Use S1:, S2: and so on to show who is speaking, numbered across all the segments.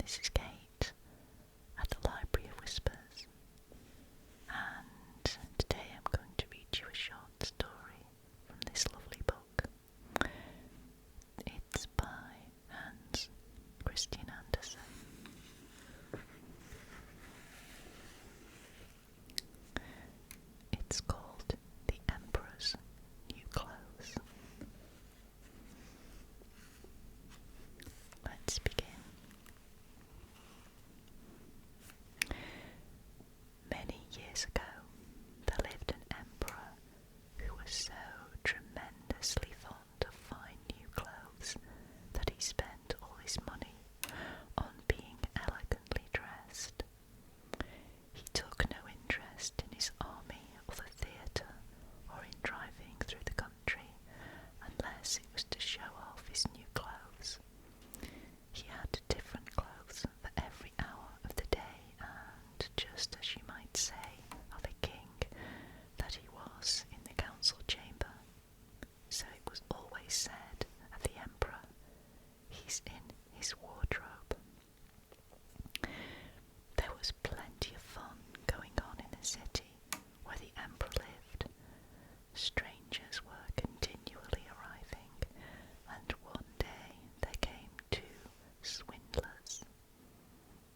S1: this is Kate at the Library of Whispers, and today I'm going to read you a short story from this lovely book. It's by Hans Christian Andersen. It's called The Emperor's New Clothes. Let's begin. Many years ago, there lived an emperor who was so tremendously fond of fine new clothes that he spent all his money on being elegantly dressed. He took no interest in his army or the theatre or in driving through the country unless it was to show off his new clothes. He had different clothes for every hour of the day, and just as you might say of a king that he was in the council chamber, so it was always said of the emperor, he's in his wardrobe. There was plenty of fun going on in the city where the emperor lived. Strangers were continually arriving, and one day there came two swindlers.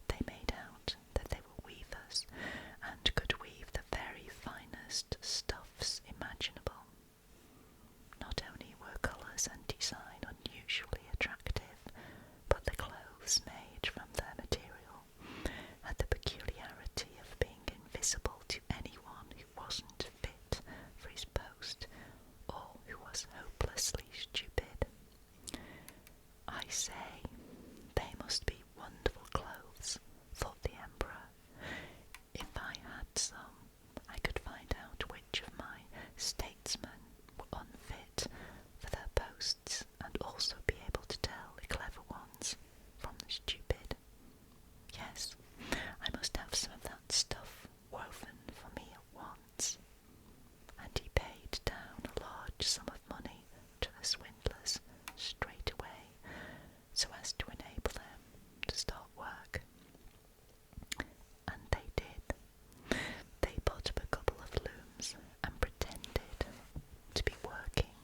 S1: They made out that they were weavers and could weave the very finest stuffs imaginable. Not only were colours and design unusually attractive, but the clothes made from their material had the peculiarity of being invisible to anyone who wasn't fit for his post or who was hopelessly stupid. I say, they must be wonderful clothes, thought the emperor. If I had some, I could find out which of my statesmen were unfit for their posts and also be able to tell the clever ones from the stupid. Yes, I must have some of that stuff woven for me at once. And he paid down a large sum of money to the swindlers straight away, so as to enable them to start work. And they did. They put up a couple of looms and pretended to be working,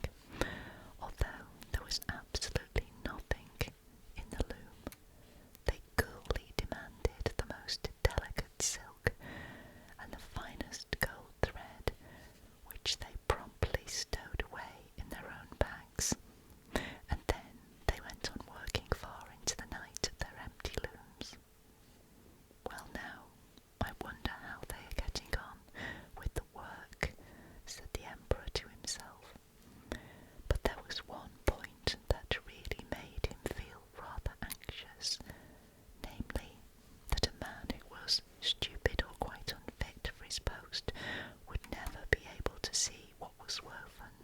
S1: although there was absolutely nothing in the loom. They coolly demanded the most delicate silk and the finest gold thread, which they promptly stowed away in their own bags, and then they went on working far into the night at their empty looms. Well now, I wonder how they are getting on with the work, said the emperor to himself. But there was one point that really made him feel rather anxious, namely, that a man who was stupid or quite unfit for his post would never be able to see what was woven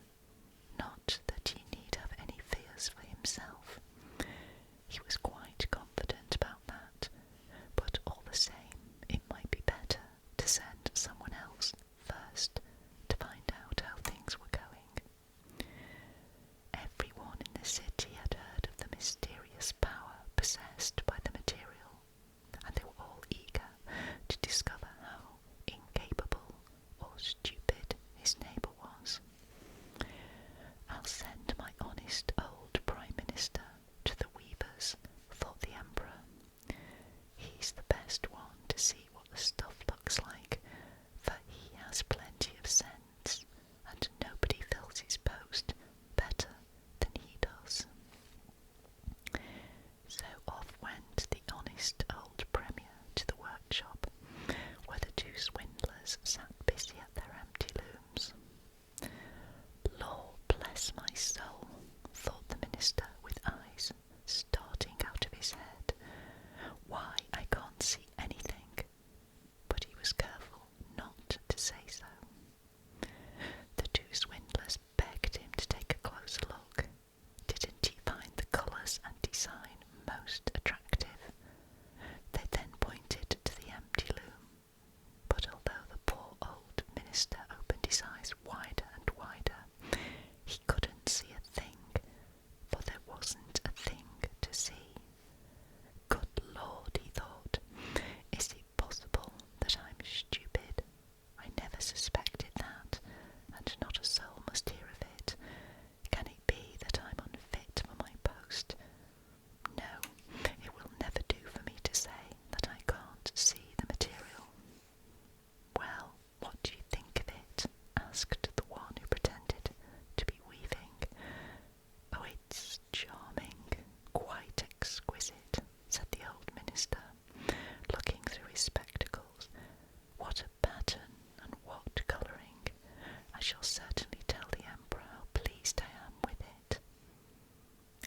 S1: I shall certainly tell the Emperor how pleased I am with it."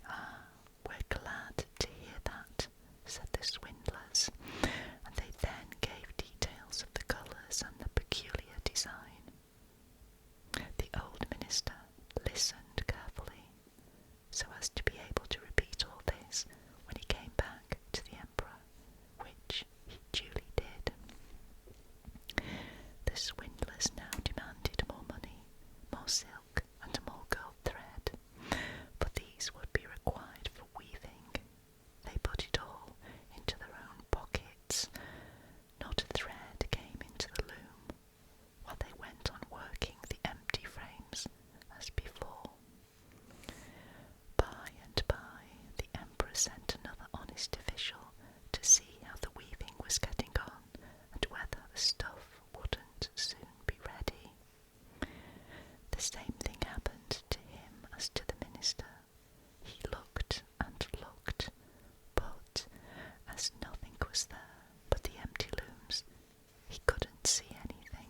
S1: "Ah, we're glad to hear that," said the swindlers, and they then gave details of the colours and the peculiar design. The old minister listened carefully, so as to be able to repeat all this when he came back to the Emperor, which he duly did. The swindlers now demanded more money, more silk, and more gold thread, but these would be required for weaving. They put it all into their own pockets. Not a thread came into the loom, while they went on working the empty frames as before. By and by, the Emperor sent another honest official to see how the weaving was getting on, and whether the stuff wouldn't soon be ready. The same thing happened to him as to the minister. He looked and looked, but as nothing was there but the empty looms, he couldn't see anything.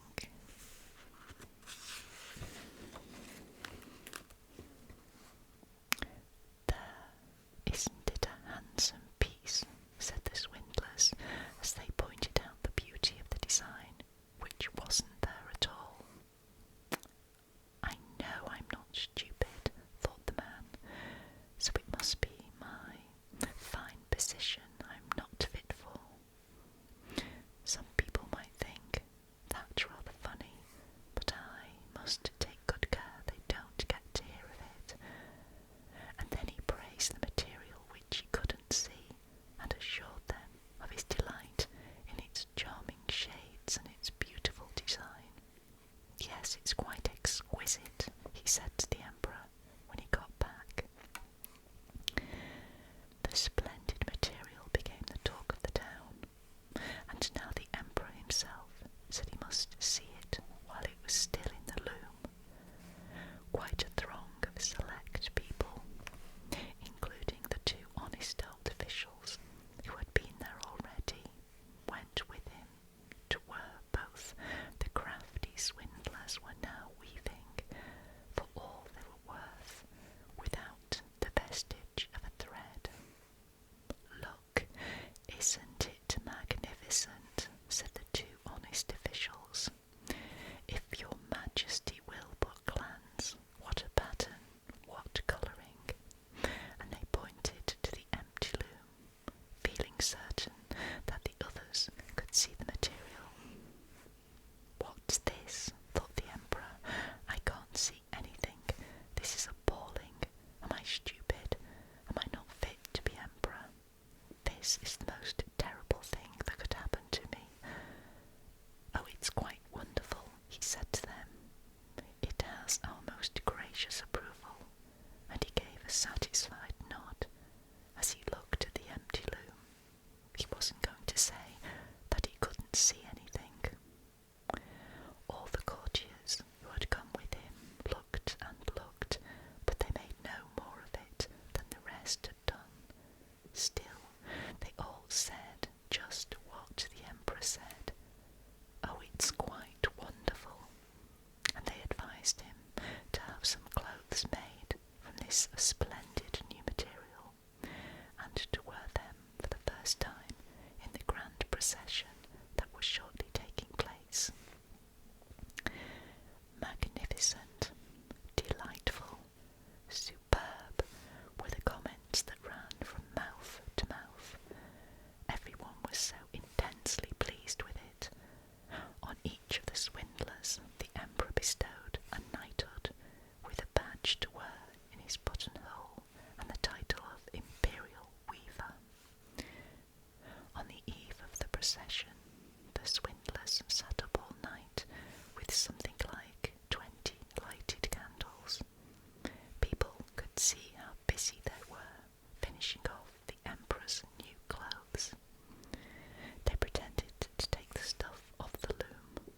S1: "There, isn't it a handsome piece?" said the swindlers, as they pointed out the beauty of the design, which wasn't there at all. "I know I'm not stupid," thought the man, "so it must be my fine position I'm not fit for. Some people might think that rather funny, but I must take good care they don't get to hear of it." And then he praised the material which he couldn't see, and assured them of his delight in its charming shades and its beautiful design. "Yes, it's quite exquisite," he said to the Emperor when he got back. The splendid material became the talk of the town, and now the Emperor himself said he must see it while it was still in the loom. Quite a throng of select people, including the two honest old officials who had been there already, went with him to where both the crafty swindlers were now weaving for all they were worth, without the vestige of a thread. "Look, isn't it magnificent?" said the two honest officials. "If your Majesty will but glance, what a pattern, what colouring!" And they pointed to the empty loom, feeling certain that the others could see the material. "What's this?" thought the Emperor. "I can't see anything. This is appalling. Am I stupid? Am I not fit to be Emperor? This is the most terrible thing that could happen to me." "Oh, it's quite wonderful," he said to them. "It has our most gracious approval," and he gave a satisfied nod as he looked at the empty loom. He wasn't going to say that he couldn't see anything. All the courtiers who had come with him looked and looked, but they made no more of it than the rest had done. Still, they all said just what the Emperor said. "Oh, it's quite wonderful," and they advised him to have some clothes made from this splendid new material, and to wear them for the first time in the grand procession that was shortly taking place. Magnificent, delightful, superb were the comments that ran from mouth to mouth. Everyone was so intensely pleased with it. On each of the swindlers the Emperor bestowed a knighthood with a badge to wear in his buttonhole and the title of Imperial Weaver. On the eve of the procession, the swindlers sat up all night with something like 20 lighted candles. People could see how busy they were finishing off the Emperor's new clothes. They pretended to take the stuff off the loom.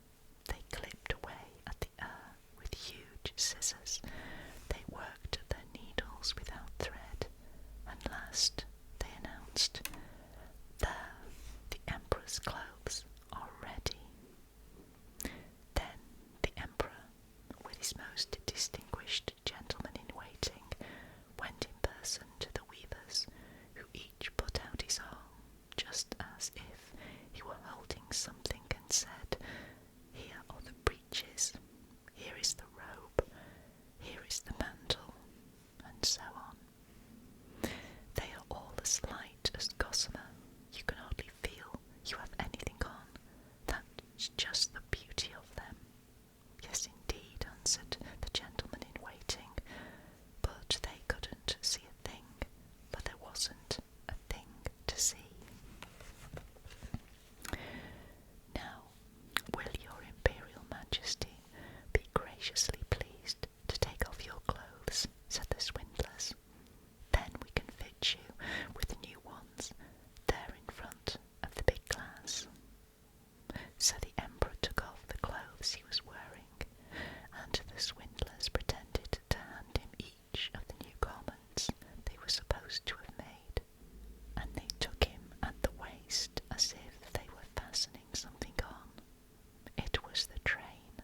S1: They clipped away at the air with huge scissors. They worked at their needles without thread, and last they announced, "There, the Emperor's clothes are ready." Then the Emperor, with his most distinguished gentleman-in-waiting went in person to the weavers, who each put out his arm, just as if he were holding something, and said, "Here are the breeches, here is the robe, here is the mantle," and so on. They are all as light as gossamer. You can hardly feel you have anything on. That's just the beauty of them. "Yes, indeed," answered the gentleman-in-waiting, but they couldn't see a thing, for there wasn't a thing to see. "Now, will your Imperial Majesty be graciously pleased to take off your clothes," said the swindlers. "Then we can fit you with new ones there in front of the big glass." So the Emperor took off the clothes he was wearing, and the swindlers pretended to hand him each of the new garments they were supposed to have made, and they took him at the waist as if they were fastening something on. It was the train,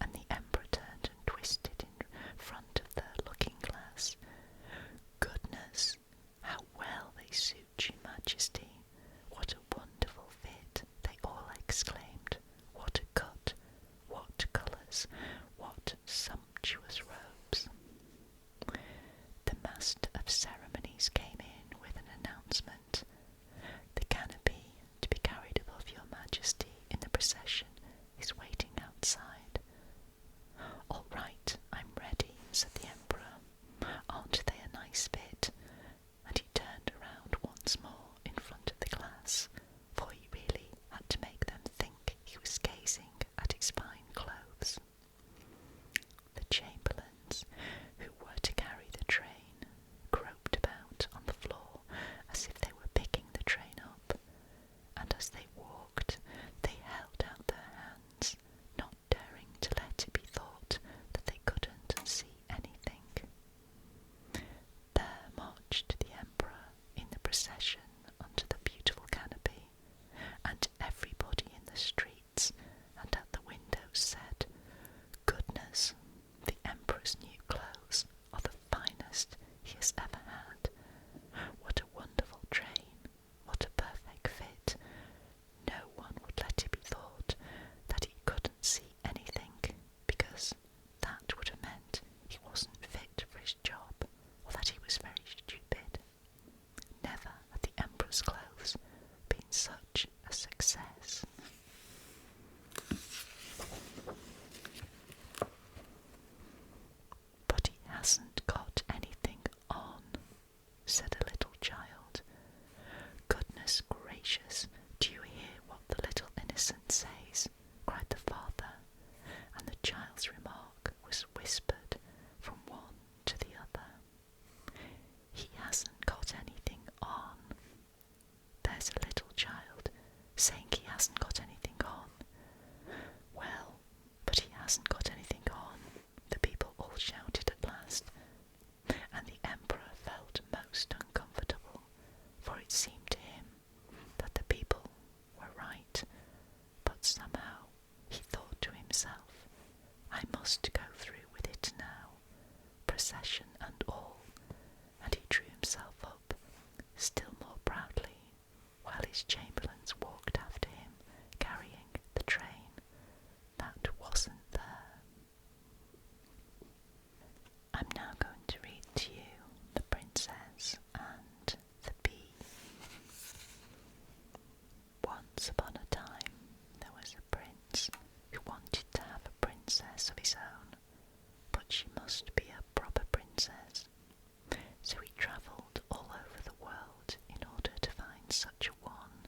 S1: and the Emperor turned and twisted in front of the looking-glass. "Goodness, how well they suit you, Majesty! What a wonderful fit!" they all exclaimed. "What a cut! What colours! What sumptuous robes!" The Master of Ceremonies came in with an announcement. "The canopy to be carried above your Majesty in the procession is waiting outside." "All right, I'm ready," said the Emperor. "Aren't they a nice fit?" And he turned around once more in front of the glass, for he really had to make them think he was gazing at his fine clothes. The chamberlains, who were to carry the train, groped about on the floor as if they were picking the train up, and as they walked they held out their hands, not daring to let it be thought that they couldn't see anything. There marched the Emperor in the procession under the beautiful canopy, and everybody in the streets and at the windows said, "Goodness, the Emperor's new clothes are the finest he has ever had. What a wonderful train, what a perfect fit. No one would let it be thought that he couldn't see anything, because that would have meant he wasn't fit for his job, or that he was very stupid. Never had the Emperor's clothes been such a success." "But he hasn't got anything on," said a little child. "Goodness gracious, do you hear what the little innocent says?" cried the father, and the child's remark was whispered from one to the other. "He hasn't got anything on. There's a little child saying he hasn't got anything on. Well, but he hasn't got anything on," the people all shouted at last, and the Emperor felt most uncomfortable, for it seemed to him that the people were right, but somehow he thought to himself, "I must go through with it now, procession and all," and he drew himself up still more proudly, while his chamberlains walked after him, carrying the train that wasn't there. I'm now going to read to you The Princess and the Bee. Once upon a time there was a prince who wanted to have a princess of his own, but she must be a proper princess. So he travelled all over the world in order to find such a one,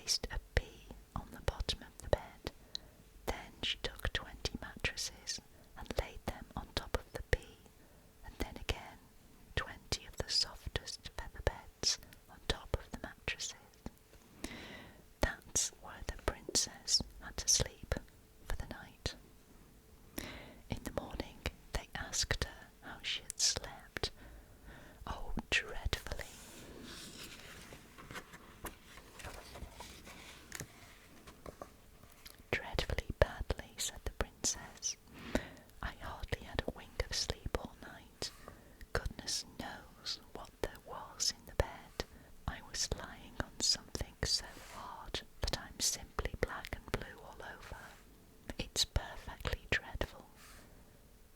S1: placed a pea on the bottom of the bed. Then she took 20 mattresses and laid them on top of the pea, and then again 20 of the softest feather beds on top of the mattresses. That's where the princess had to sleep for the night. In the morning they asked her how she had slept. Oh, dreadfully. Dreadfully badly, said the princess. I hardly had a wink of sleep all night. Goodness knows what there was in the bed. I was lying on something so hard that I'm simply black and blue all over. It's perfectly dreadful.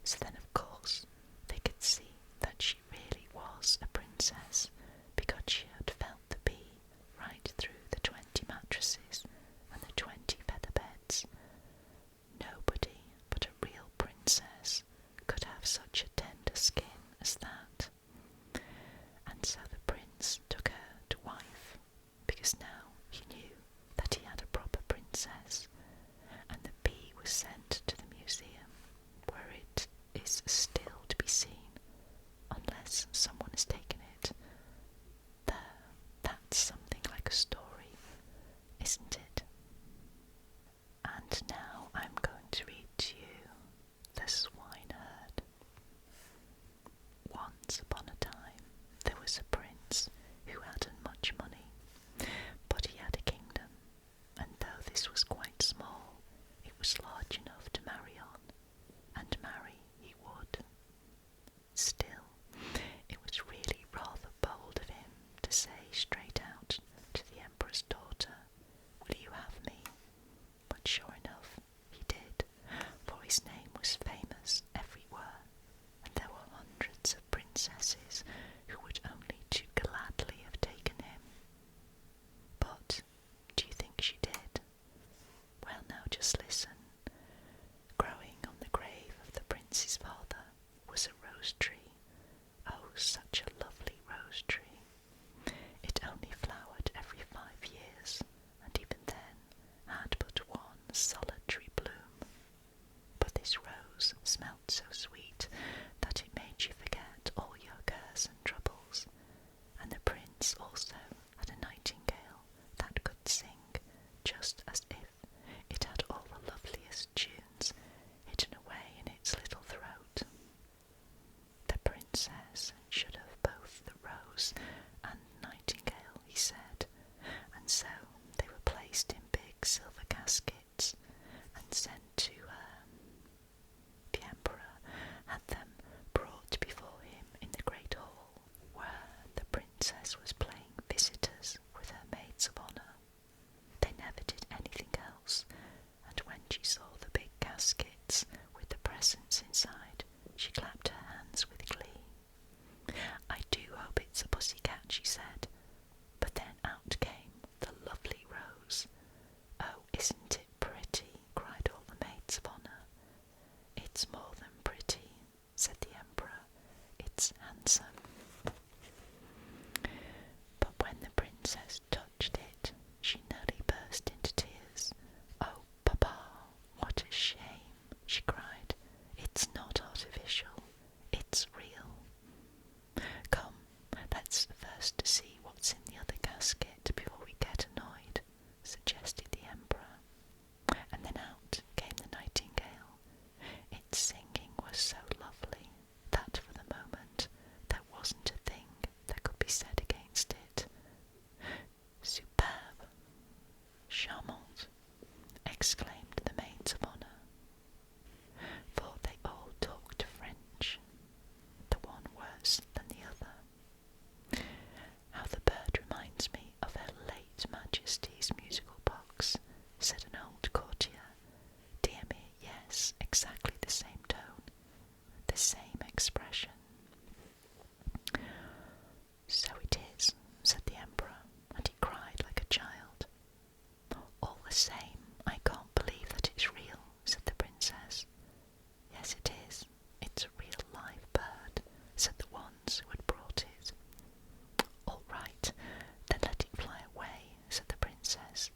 S1: So then, of course, they could see that she really was a princess, because she had felt the bee right through the 20 mattresses and the 20 feather beds. Nobody but a real princess could have such a tender skin as that. And so the prince took her to wife, because now he knew that he had a proper princess, and the bee was sent to the museum, where it is still to be seen, unless someone has taken it. There, that's something like a story, isn't it? And now I'm going to read to you The Swineherd. Once upon a time there was a prince who hadn't much money, but he had a kingdom, and though this was quite small, it was large enough to marry on, and marry he would. Still, it was really rather bold of him to say straight out to the emperor's daughter, "Will you have me?" But sure enough, he did, for his name was famous everywhere, and there were hundreds of princesses who would only too gladly have taken him. But do you think she did? Well, now just listen. Growing on the grave of the prince's father was a rose tree. Oh, such a lovely rose tree. It only flowered every 5 years, and even then had but one solitary bloom. But this rose smelt so sweet that it made you forget all your cares and troubles, and the prince also had a nightingale that could sing just as if it had all the loveliest tunes hidden away in its little throat. The princess should have both the rose and nightingale, he said, and so they were placed in big silver caskets and sent to her. The emperor had them brought before him in the great hall, where the princess was playing visitors with her maids of honour. They never did anything else, and when she saw the big caskets with the presents inside, she clapped her hands with glee. "I do hope it's a pussycat," she said, but then out came the lovely rose. "Oh, isn't it pretty?" cried all the maids of honour. "It's more than pretty," said the emperor. "It's handsome." But when the princess touched it, she nearly burst into tears. "Oh, papa, what a shame," she cried. "It's not artificial, it's real." "Come, let's first see what's in the other casket before we get annoyed," suggested the emperor. And then out came the nightingale. Its singing was so lovely that for the moment there wasn't a thing that could be said against it. "Superbe! Charmant!" exclaimed the maids of honour, for they all talked French, the one worse than the other. "How the bird reminds me of Her late Majesty's musical box," said an old courtier. "Dear me, yes, exactly the same tone, the same expression." "So it is," said the emperor, and he cried like a child. "All the same, I can't believe that it's real," said the princess. "Yes, it is. It's a real live bird," said the ones who had brought it. "All right, then let it fly away," said the princess.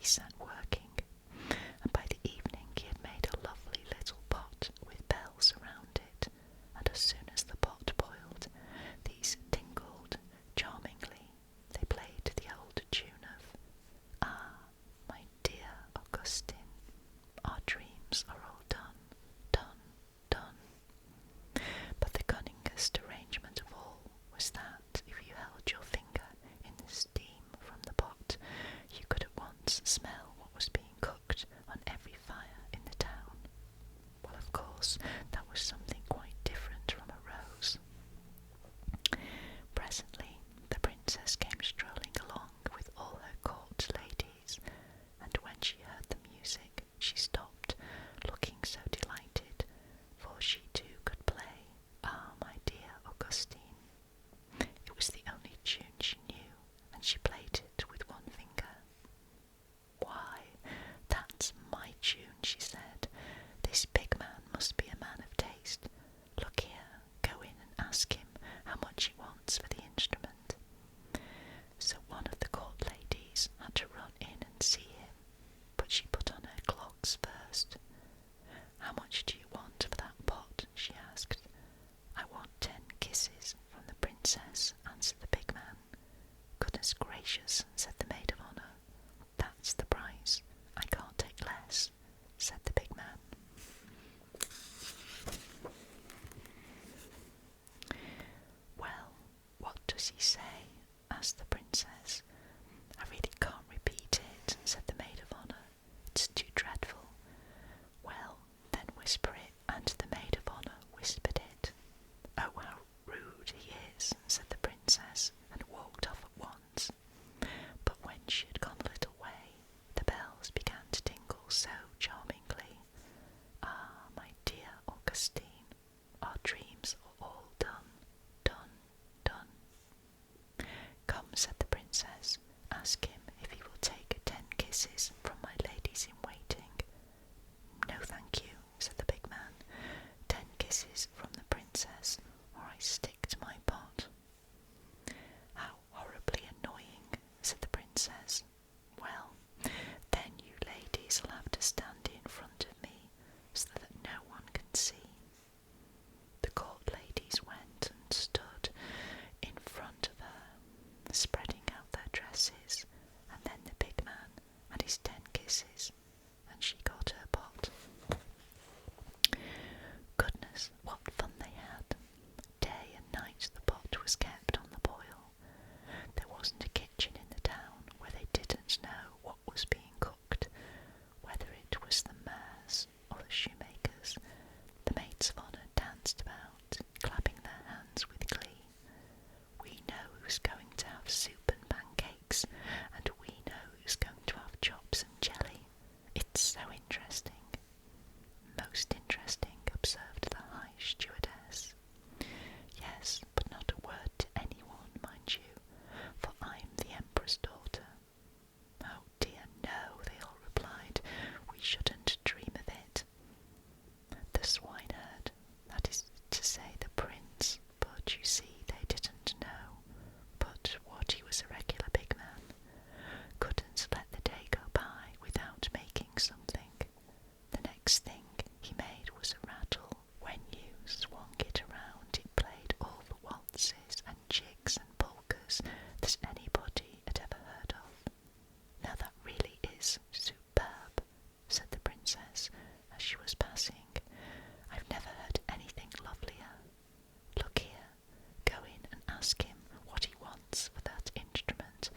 S1: sat working, and by the evening he had made a lovely little pot with bells around it, and as soon as the pot boiled, these tinkled charmingly. They played the old tune of "Ah, my dear Augustine, our dreams are all done, done, done." But the cunningest arrangement of all was that if you held your finger in the steam from the pot, you could at once smell what was being cooked on every fire in the town. Well, of course, that was something quite different from a rose. Presently, the princess came strolling along with all her court ladies, and when she heard the music, she stopped, looking so delighted, for she too could play "Ah, my dear Augustine." It was the only tune she knew, and she played it with one finger. "Why, that's my tune," she said. "This big man must be a man of taste. Look here, go in and ask him how much he wants for the instrument." So one of the court ladies had to run in and see him, but she put on her clogs first. "How much do you want for that pot?" she asked. "I want 10 kisses from the princess," answered the big man. "Goodness gracious," said the maid of honour. "That's the price. I can't take less," said the big man. "Well, what does he say?" asked the princess. "I really can't repeat it," said the maid of honour. "It's too dreadful." "Well, then whisper it," and the maid of honour whispered it. "Oh, how rude he is," said the princess, and walked off at once. But when she had gone a little way, the bells began to tinkle so charmingly. "Ah, my dear Augustine, our dreams are all done, done, done." "Come," said the princess, "ask him if he will take 10 kisses from my ladies in waiting." "No, thank you," said the big man. 10 kisses from the princess, or I stick to my pot." "How horribly annoying," said the princess. "Well, then you ladies will have to stand in front of me, so that no one can see." The court ladies went and stood in front of her, spreading out their dresses, and then the big man had his 10 kisses, and she got her pot. Goodness, what fun they had! Day and night the pot was kept on the boil. There wasn't a kitchen in the town where they didn't know what was being cooked, whether it was the mayor's or the shoemaker's. The maids of honour danced about, clapping their hands with glee. "We know who's going to have soup and pancakes, and we know who's going to have chops and jelly. It's so interesting." "Most interesting," observed the high stewardess. "Yes, but not a word to anyone, mind you, for I'm the emperor's daughter." "Oh dear, no," they all replied. "We shouldn't dream of it." The swineherd, that is to say the prince, but you see they didn't know but what he was a regular big man, couldn't let the day go by without making something. The next thing he made was a rattle. When you swung it around, it played all the waltzes and jigs and polkas that anybody had ever heard of. "Now that really is superb," said the princess as she was passing. "I've never heard anything lovelier. Look here, go in and ask him what he wants for that instrument,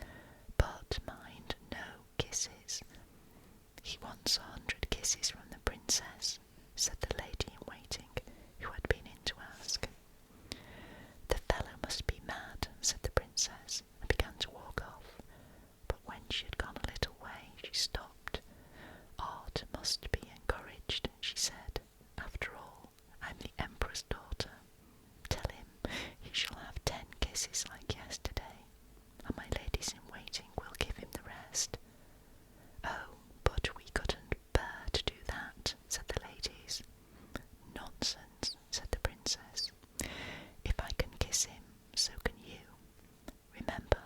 S1: but mind, no kisses." "He wants 100 kisses from the princess," said the lady in waiting, who had been in to ask. "The fellow must be mad," said the princess, and began to walk off. But when she had gone a little way, she stopped. "Art must be encouraged," she said. "After all, I'm the emperor's daughter. Tell him he shall have 10 kisses like yesterday, and my ladies in waiting will give him the rest." "Oh, but we couldn't bear to do that," said the ladies. "Nonsense," said the princess. "If I can kiss him, so can you. Remember,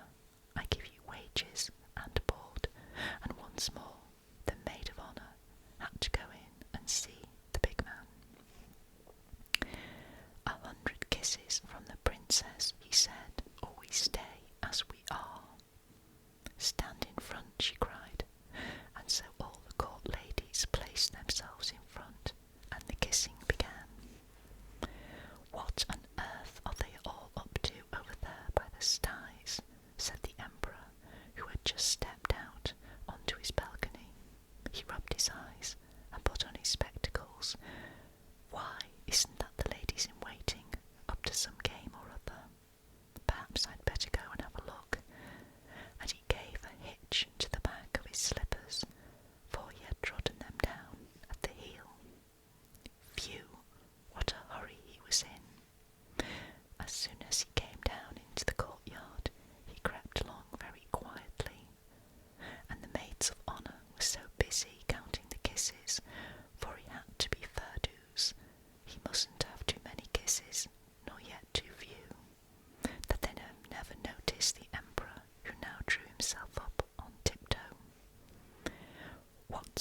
S1: I give you wages and board, and once more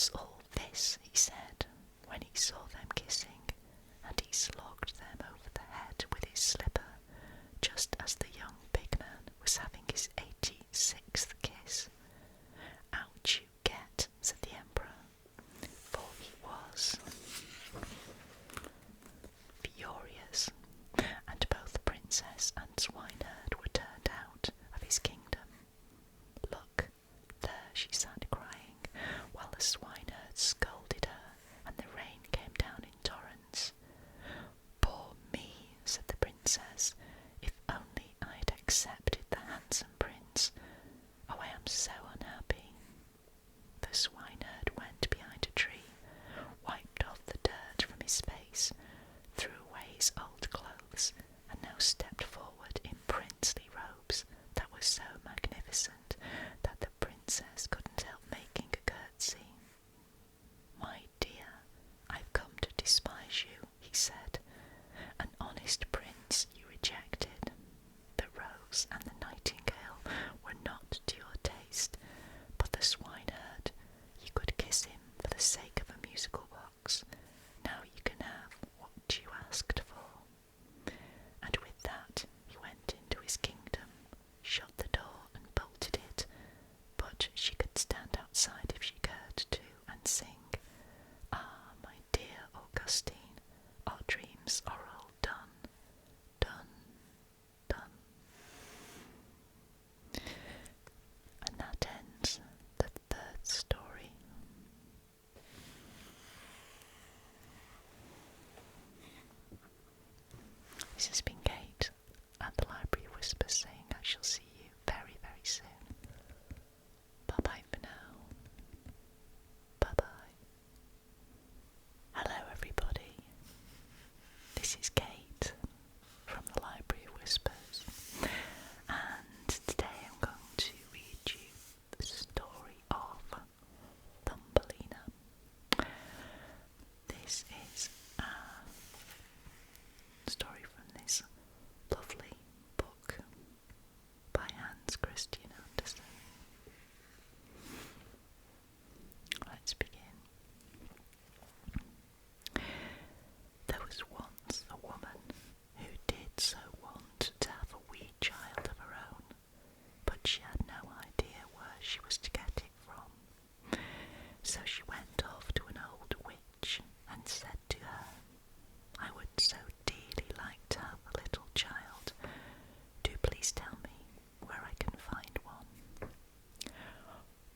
S1: "What's all this?" he said, when he saw them kissing, and he slogged them over the head with his slipper, just as the young pigman was having his 86th kiss. "Out you get," said the Emperor, for he was furious, and both Princess and Swineherd were turned out of his kingdom. "Look, there," she sat crying, while the swineherd scolded her, and the rain came down in torrents. "Poor me," said the Princess, "if only I had accepted the handsome prince. Oh, I am so unhappy." The swineherd went behind a tree, wiped off the dirt from his face, threw away his old clothes, and now stepped forward in princely robes that were so magnificent that the princess couldn't help making a curtsy. "My dear, I've come to despise you," he said. "An honest prince you rejected. The rose and the nightingale were not to your taste, but the swineherd, you could kiss him for the sake of a musical box. Now you can have what you asked for." And with that he went into his kingdom, shut the door and bolted it, but she could stand outside if she cared to and sing, "Ah, my dear Augustine, our dreams are all done, done, done." And that ends the third story. This has been Kate at the Library of Whispers saying I shall see you very, very soon. Bye-bye for now. Bye-bye. Hello everybody. This is Kate from the Library of Whispers, and today I'm going to read you the story of Thumbelina. This is a story from this lovely book by Hans Christian Andersen. Let's begin. There was once a woman who did so want to have a wee child of her own, but she had no idea where she was to get it from. So she went off to an old witch and said to her, "I would so dearly like to have a little child. Do please tell me where I can find one."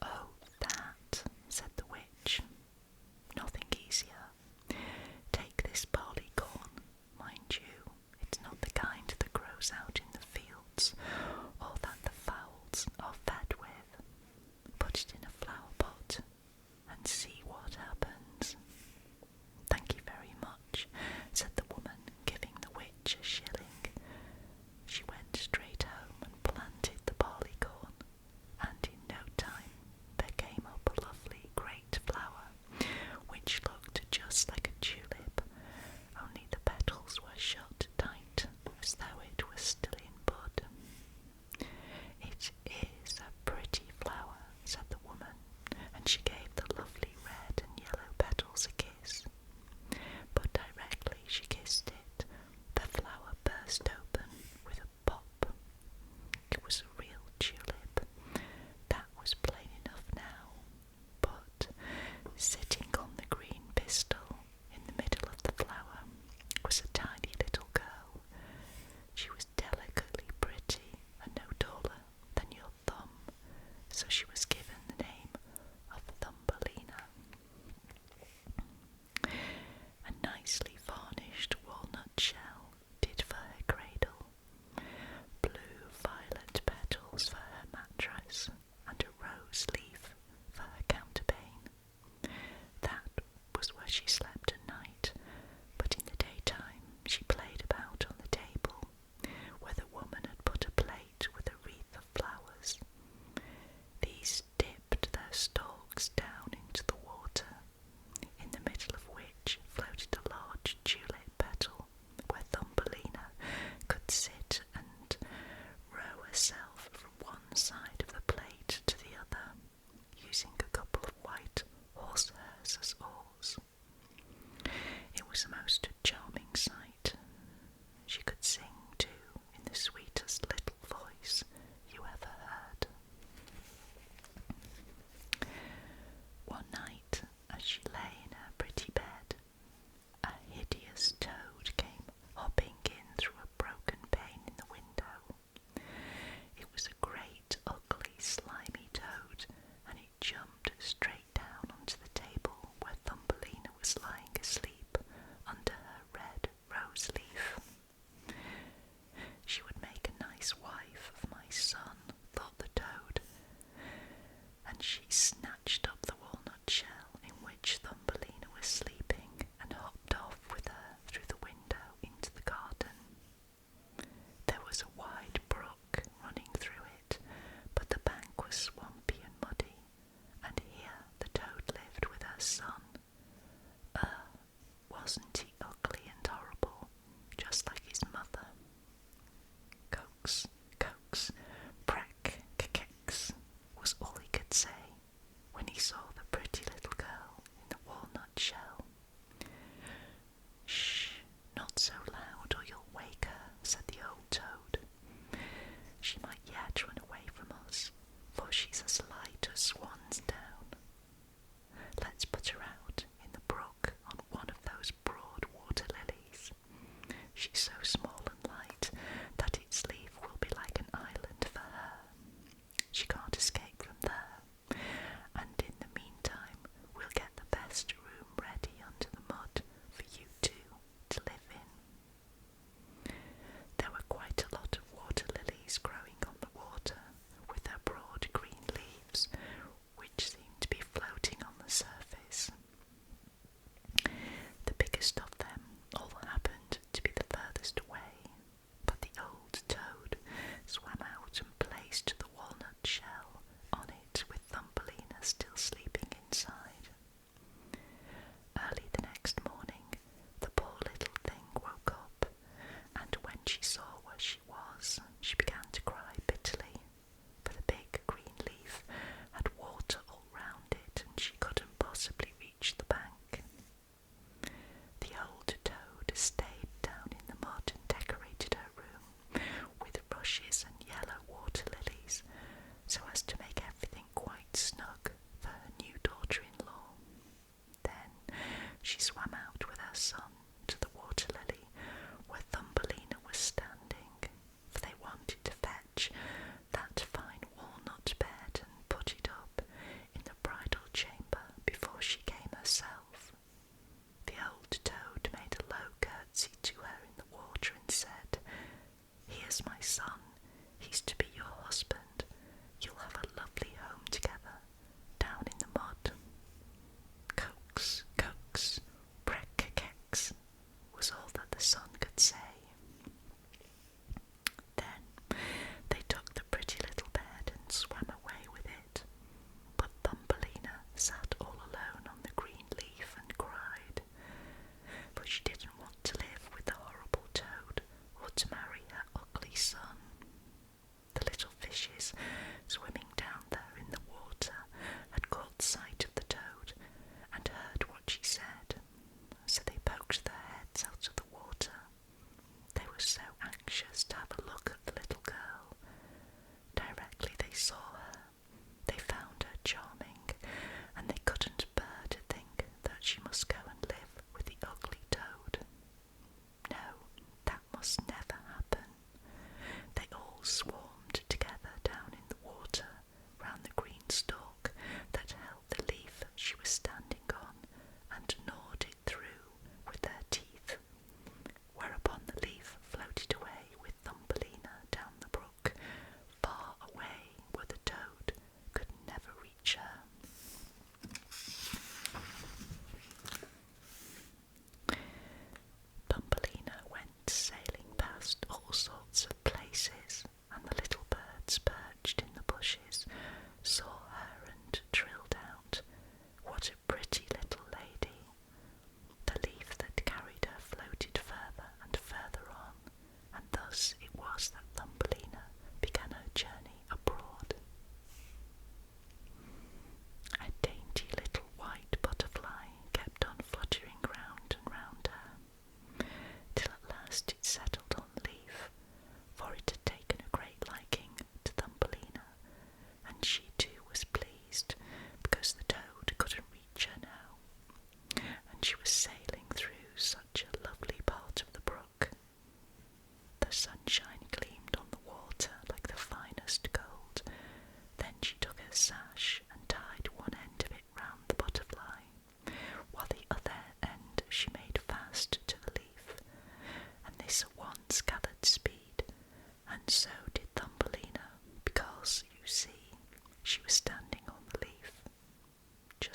S1: "Oh, that," said the witch. "Nothing easier. Take this barley corn. Mind you, it's not the kind that grows out in the fields, or that the fowls are fed with. Put it in a flower pot and see what happens." "Thank you very much," said the woman, giving the witch a shilling. She went straight home and planted the barley corn, and in no time there came up a lovely great flower, which looked just like a tulip, only the petals were shut tight, as though it was still in bud. "It is a pretty flower," said the woman, and she gave the lovely red and yellow petals a kiss. But directly she kissed it, the flower burst open with a pop. It was a real tulip. That was plain enough now. But sitting on the green pistil in the middle of the flower was a tiny little girl. She was delicately pretty and no taller than your thumb, so she was given the name of Thumbelina. A nicely varnished walnut shell did for her cradle, blue-violet petals for her mattress, and a rose leaf for her counterpane. That was where she slept at night, but in the daytime she played about on the table, where the woman had put a plate with a wreath of flowers. These dipped their stalks down into the water, in the middle of which floated a large tulip petal, where Thumbelina could sit and row herself from one side of the plate to the other, using a couple of white horsehair was a most charming sight. She could sing, too, in the sweetest little voice you ever heard. One night, as she lay in her pretty bed, a hideous toad came hopping in through a broken pane in the window. It was a great, ugly, slimy toad, and it jumped straight down onto the table where Thumbelina was lying asleep under her red rose leaf. She would make a nice wife of my son, thought the toad, and she snatched up the walnut shell in which Thumbelina was sleeping and hopped off with her through the window into the garden. There was a wide brook running through it, but the bank was swampy and muddy, and here the toad lived with her son. Wasn't he ugly and horrible, just like his mother? Coax, coax, prack, kex, was all he could say when he saw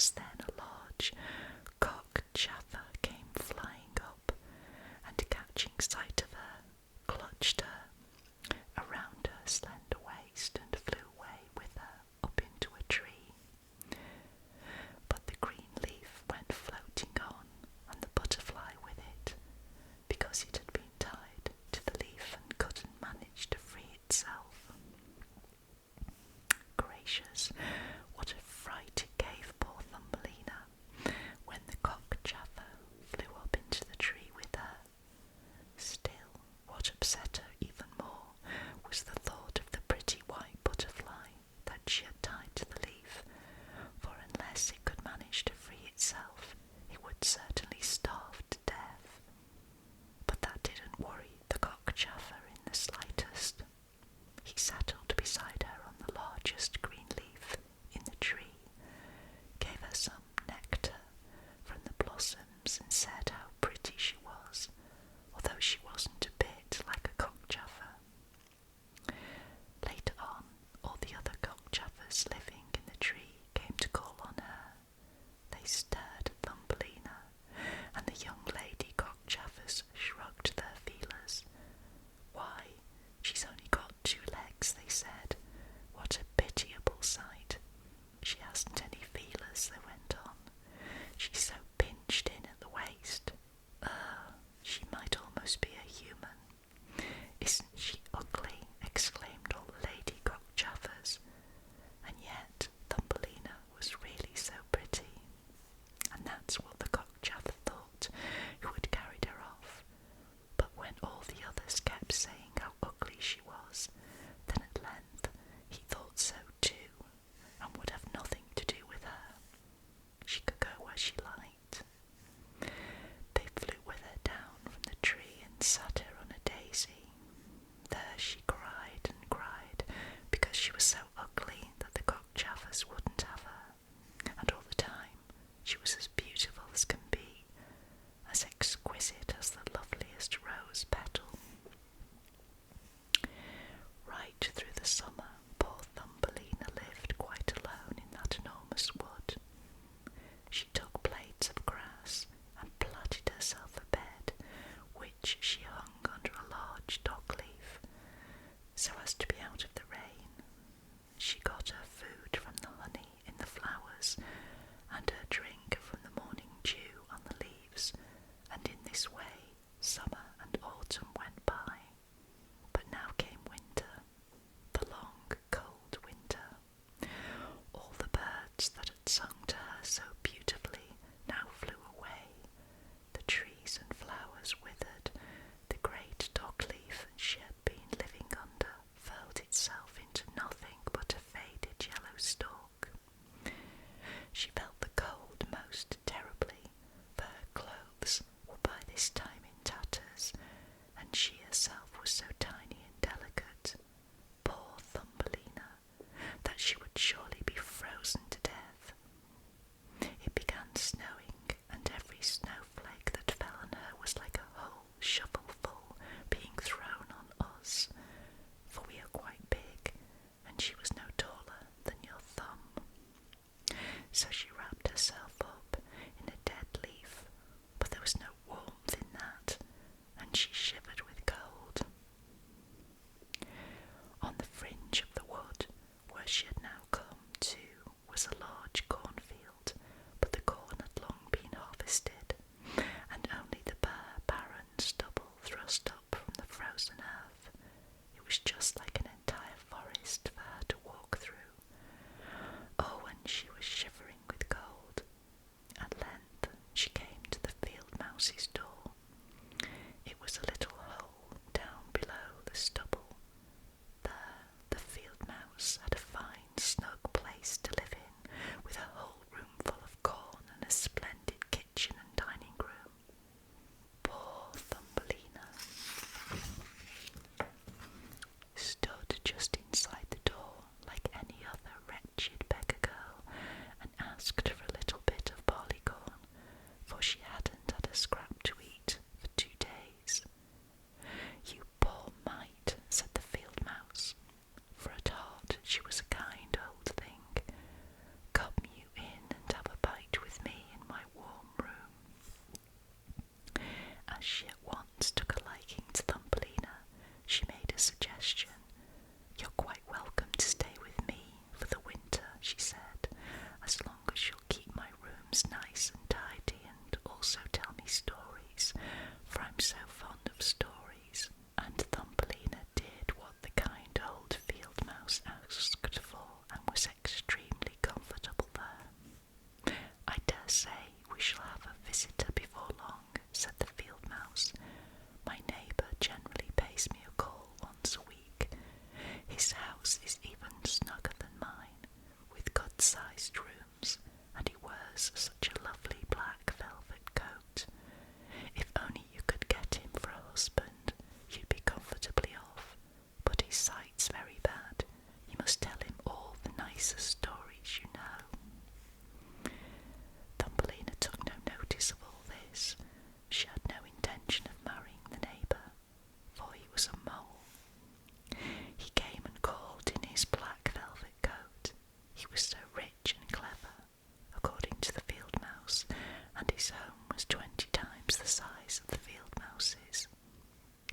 S1: Just then a large cockchafer came flying up, and catching sight of her, clutched her around her slender waist and flew away with her up into a tree. But the green leaf went floating on, and the butterfly with it, because it had been tied to the leaf and couldn't manage to free itself. Gracious, what a fright it gave poor Thumbelina when the cockchafer flew up into the tree with her. Still, what upset her even more was the thought of the pretty white butterfly that she had tied to the leaf, for unless it could manage to free itself, it would certainly starve to death. But that didn't worry the cockchafer in the slightest. He settled beside her on the largest green leaf in the tree, gave her some nectar from the blossoms, and said how pretty she was, although she wasn't a bit like a cockchafer. Later on, all the other cockchafers living in the tree came to call on her. They stared at Thumbelina, and the young lady cockchafers shrugged their feelers. Why, she's only got 2 legs, they said. What a pitiable sight. She hasn't any feelers, they went on. She's so pinched in at the waist. She might almost be a human. Isn't she ugly? Exclaimed all the lady cockchafers. And yet Thumbelina was really so pretty. And that's what the cockchafer thought, who had carried her off. But when all the others kept saying how ugly she was, then at length he thought so too, and would have nothing to do with her. She could go where she liked. They flew with her down from the tree and sat her on a daisy. There she cried and cried, because she was so ugly that the cockchafers wouldn't have her, and all the time she was as beautiful as can be, as exquisite as the loveliest rose petal. Right through the summer, poor Thumbelina lived quite alone in that enormous wood. She took blades of grass and plaited herself a bed, which she hung under a large dog leaf, so as to be out of the rain. She got her food from the honey in the flowers, and her drink from the morning dew on the leaves, and in this way summer and autumn went by. But now came winter, the long, cold winter. All the birds that had sung to her so beautifully now flew away. The trees and flowers withered. The great dog leaf she had been living under furled itself into nothing but a faded yellow stalk. She felt the cold most terribly, for her clothes were by this time in tatters, and she herself was so tiny and delicate, poor Thumbelina, that she would surely be frozen to death. wears such a lovely black velvet coat. If only you could get him for a husband, you'd be comfortably off, but his sight's very bad. You must tell him all the nicest stories you know. Thumbelina took no notice of all this. She had no intention of marrying the neighbour, for he was a mole. He came and called in his black velvet coat. He was so rich and clever, according to the field mouse, and his home was 20 times the size of the field mouse's.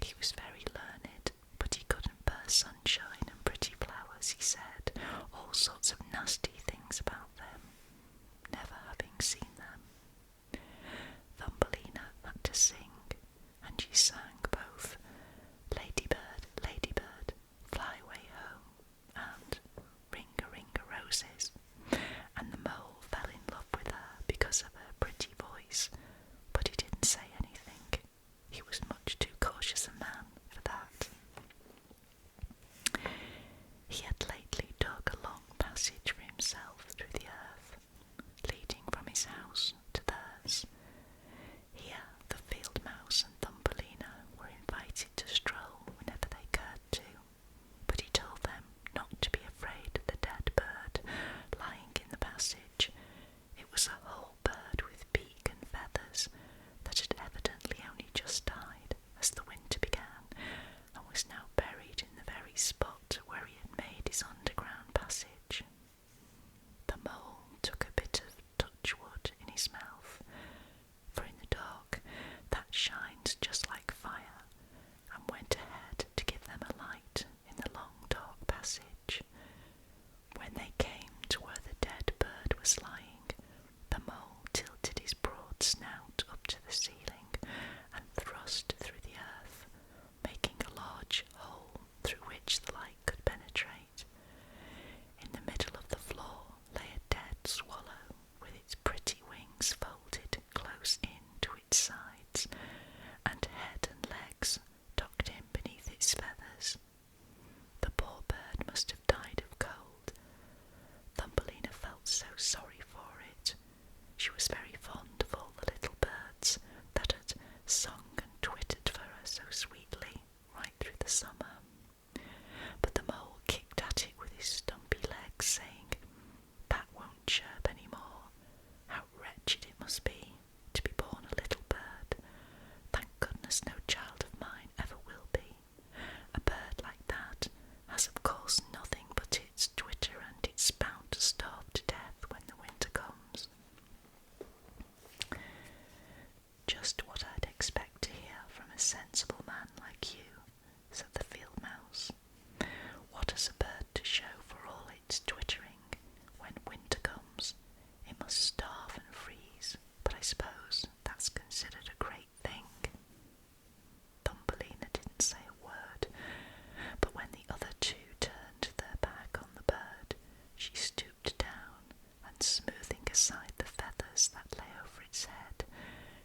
S1: He was very learned, but he couldn't bear sunshine and pretty flowers. He said all sorts of nasty things about them, never having seen them. Thumbelina had to sing, and she sang both Ladybird, Ladybird, Fly Away Home, and Ring-a-Ring-a Roses, and the mole fell in love with her because of her pretty voice, but he didn't say anything. He was much too cautious a man for that. He had lately dug a long passage for himself through the earth, leading from his house to theirs. Here the field mouse and Thumbelina were invited to stroll whenever they cared to, but he told them not to be afraid of the dead bird lying in the passage. It was a whole bird with beak and feathers that had evidently only just died as the winter began, and was now buried in the very spot where he had made his underground passage. The mole took a bit of touchwood in his mouth, for in the dark that shines just like fire, and went ahead to give them a light in the long dark passage. When they came to where the dead bird was lying, the mole tilted his broad snout up to the ceiling and thrust through the earth, making a large hole through which the light could penetrate. In the middle of the floor lay a dead swallow with its pretty wings folded close in to its sides, and head and legs tucked in beneath its feathers. The poor bird must have died of cold. Thumbelina felt so sorry for it. She was very fond of all the little birds that had sung and twittered for her so sweetly right through the summer. But the mole kicked at it with his stumpy legs, saying, "That won't chirp any more. How wretched it must be to be born a little bird. Thank goodness no child of mine ever will be. A bird like that has of course nothing but its twitter, and it's bound to starve to death when the winter comes." "Just what I'd expect to hear from a sensible man like you," said the field mouse. "What has a bird to show for all its twittering? When winter comes, it must starve and freeze, but I suppose that's considered a great thing." Thumbelina didn't say a word, but when the other two turned their back on the bird, she stooped down, and smoothing aside the feathers that lay over its head,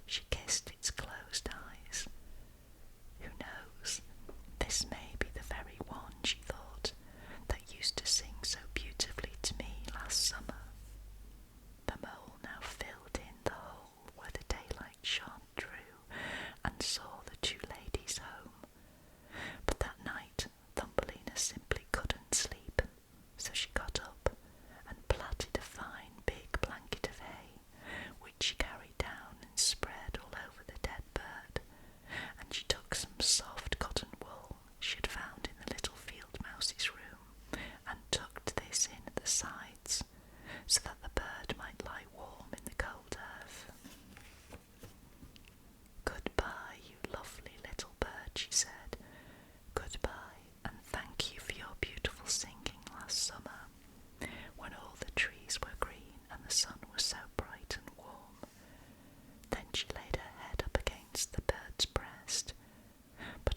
S1: she kissed its closed eyes. Who knows? This may be the very one, she thought, that used to sing so beautifully to me last summer. The mole now filled in the hole where the daylight shone through, and saw the two ladies home. But that night Thumbelina simply couldn't sleep, so she got up and plaited a fine big blanket of hay, which she carried down and spread all over the dead bird, and she took some soft cotton wool she had found in the little field mouse's room, and tucked this in at the sides, so that the bird might lie warm in the cold earth. "Goodbye, you lovely little bird," she said. "Goodbye, and thank you for your beautiful singing last summer, when all the trees were green and the sun was so bright and warm." Then she laid her head up against the bird's breast, but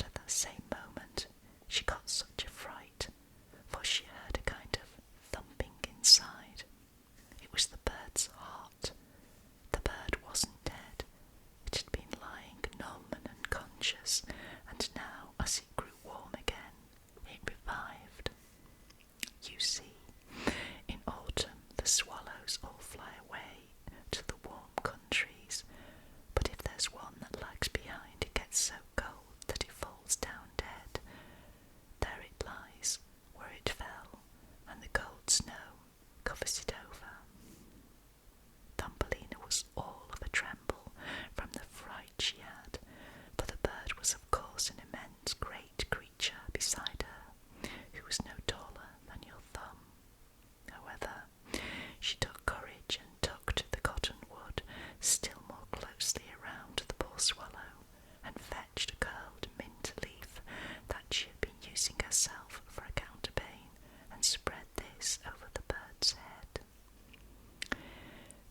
S1: still more closely around the poor swallow, and fetched a curled mint leaf that she had been using herself for a counterpane, and spread this over the bird's head.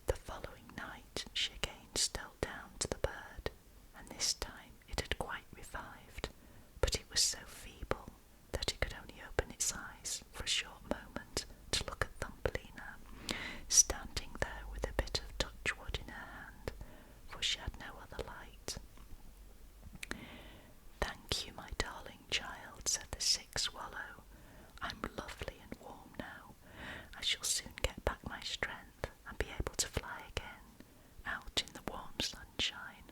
S1: The following night she again stole down to the bird, and this time it had quite revived, but it was so feeble that it could only open its eyes for a short moment to look at Thumbelina, standing there with a bit of touchwood in her hand, for she had no other light. "Thank you, my darling child," said the sick swallow. "I'm lovely and warm now. I shall soon get back my strength and be able to fly again, out in the warm sunshine."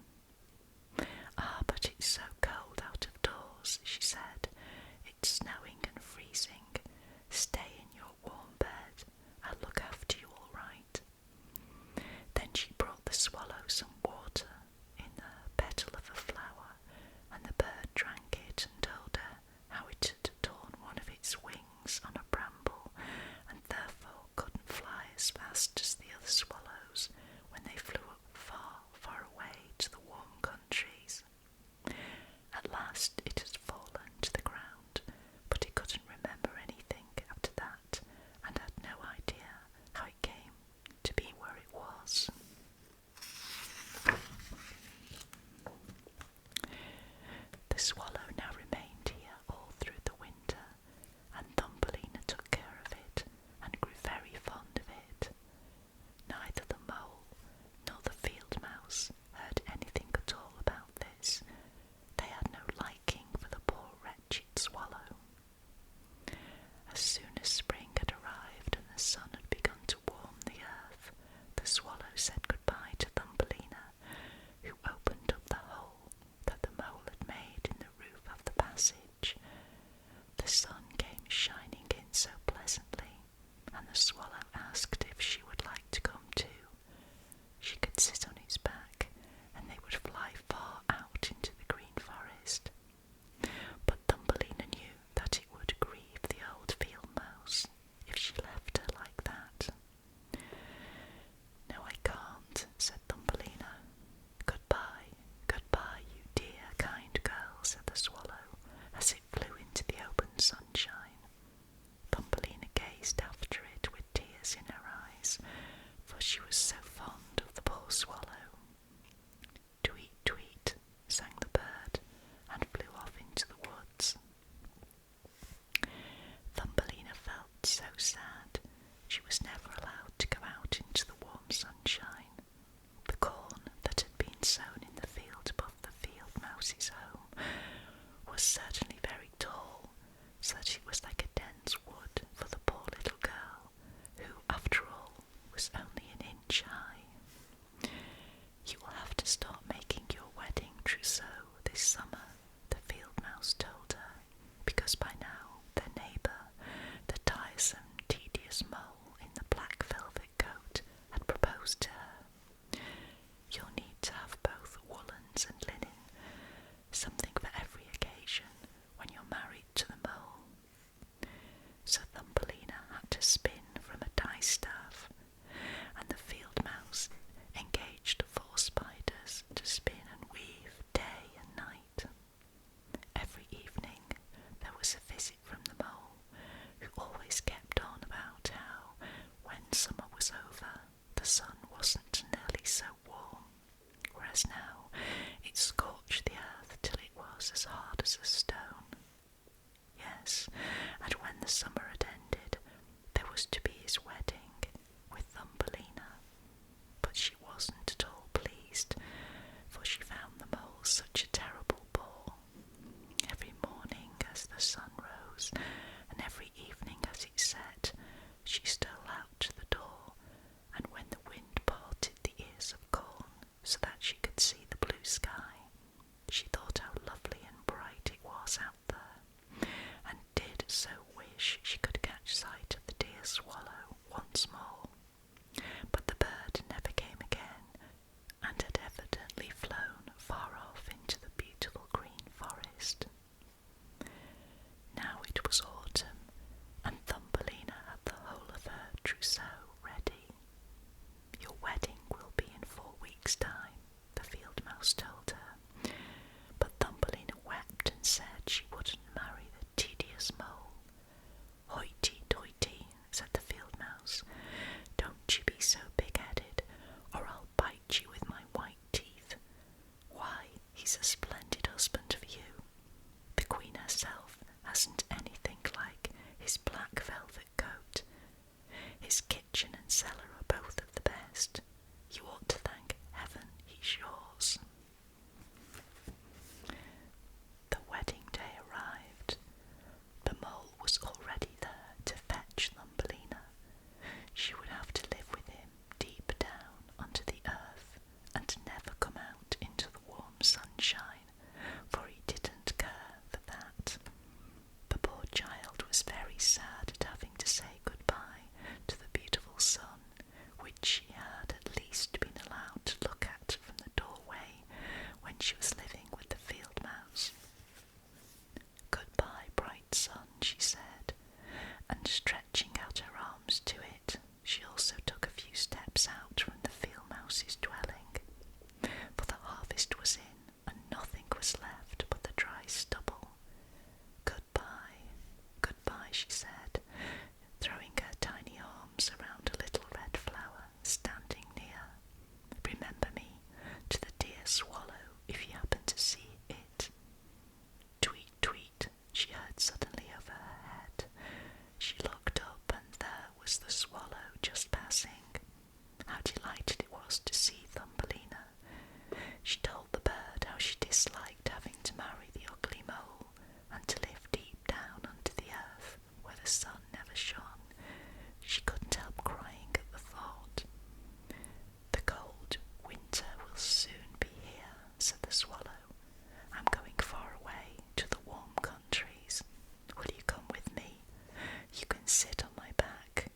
S1: "Ah, but it's so cold out of doors," she said. "It's snowing and freezing. Stay in your warm bed. I'll look after you all right." Then she brought the swallow some water in the petal of a flower, and the bird drank it and told her how it had torn one of its wings on a bramble, and therefore couldn't fly as fast as the other swallows when they flew up far, far away to the warm countries. At last it had fallen to the ground, but it couldn't remember anything after that, and had no idea how it came to be where it was. The swallow now remained here all through the winter, and Thumbelina took care of it, and grew very fond of it. Neither the mole nor the field mouse heard anything at all about this. They had no liking for the poor wretched swallow. As soon as spring had arrived and the sun had begun to warm the earth, the swallow said goodbye to Thumbelina, who opened up the hole that the mole had made in the roof of the passage. The sun came shining in so pleasantly, and the swallow asked if she would like to come too. She could sit on its back, and they would fly far out into the green forest. But Thumbelina knew that it would grieve the old field mouse if she left her like that. "No, I can't," said Thumbelina. "Goodbye, goodbye, you dear, kind girl," said the swallow, as it flew into the open sunshine. Thumbelina gazed after it with tears in her eyes, for she was so fond of the poor swallow. "Tweet, tweet," sang the bird, and flew off into the woods. Thumbelina felt so sad. She was never allowed to go out into the warm sunshine. The corn that had been sown in the field above the field mouse's home was certainly very tall, so that it was like a dense wood for the poor little girl, who, after all, was only an inch high. "You will have to start making your wedding trousseau this summer," the field mouse told her, because by now their neighbour, the tiresome, tedious mole in the black velvet coat, had proposed to her. "You'll need to have both woolens and linen, something for every occasion, when you're married to the mole." So Thumbelina had to spin from a distaff, and the field mouse engaged 4 spiders to spin and weave day and night. Every evening there was a visit from the mole, who always kept on about how, when summer was over, the sun wasn't nearly so warm, whereas now it scorched the earth till it was as hard as a stone. Yes, and when the summer had ended, there was to be his wedding with Thumbelina. But she wasn't at all pleased, for she found the mole such a terrible bore. Every morning as the sun rose, and every evening as it set, she stole out to the door, and when the wind parted the ears of corn so that she could see the blue sky, she thought how lovely and bright it was out there, and did so wish she could catch sight of the dear swallow once more. next time, the field mouse told her, but Thumbelina wept and said she wouldn't marry the tedious mole. Hoity-toity, said the field mouse, don't you be so big-headed, or I'll bite you with my white teeth. Why, he's a splendid husband for you. The queen herself hasn't anything like his black velvet coat. His kitchen and cellar are both of the best. You ought to thank heaven he's yours. The wedding day arrived. The mole was already there to fetch Thumbelina. She would have to live with him deep down under the earth and never come out into the warm sunshine, for he didn't care for that. The poor child was very sad at having to say goodbye to the beautiful sun, which she had at least been allowed to look at from the doorway when she was living with the field mouse. Goodbye, bright sun, she said, and stretching out her arms to it, she also took a few steps out from the field mouse's dwelling, for the harvest was in, and nothing was left but the dry stubble. Goodbye, goodbye, she said, throwing her tiny arms around a little red flower standing near. Remember me to the dear swallow if you happen to see it. Tweet, tweet, she heard suddenly over her head. She looked up, and there was the swallow just passing. How delighted it was to see Thumbelina. She told the bird how she disliked having to marry the ugly mole, and to live deep down under the earth, where the sun never shone. She couldn't help crying at the thought. The cold winter will soon be here, said the swallow. I'm going far away to the warm countries. Will you come with me? You can sit on my back,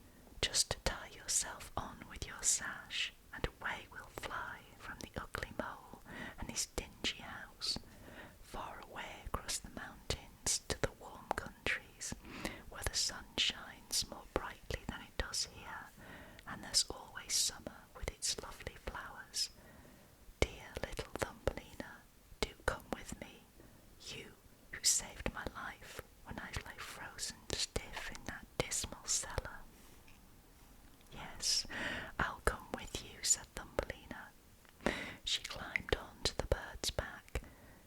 S1: just to tie yourself on with your sash, and away we'll fly from the ugly mole and his dingy house, far away across the mountains to the warm countries, where the sun shines more brightly than it does here, and there's always summer with its lovely flowers. Dear little Thumbelina, do come with me, you who saved my life when I lay frozen stiff in that dismal cellar. Yes, I'll come with you, said Thumbelina. She climbed on to the bird's back,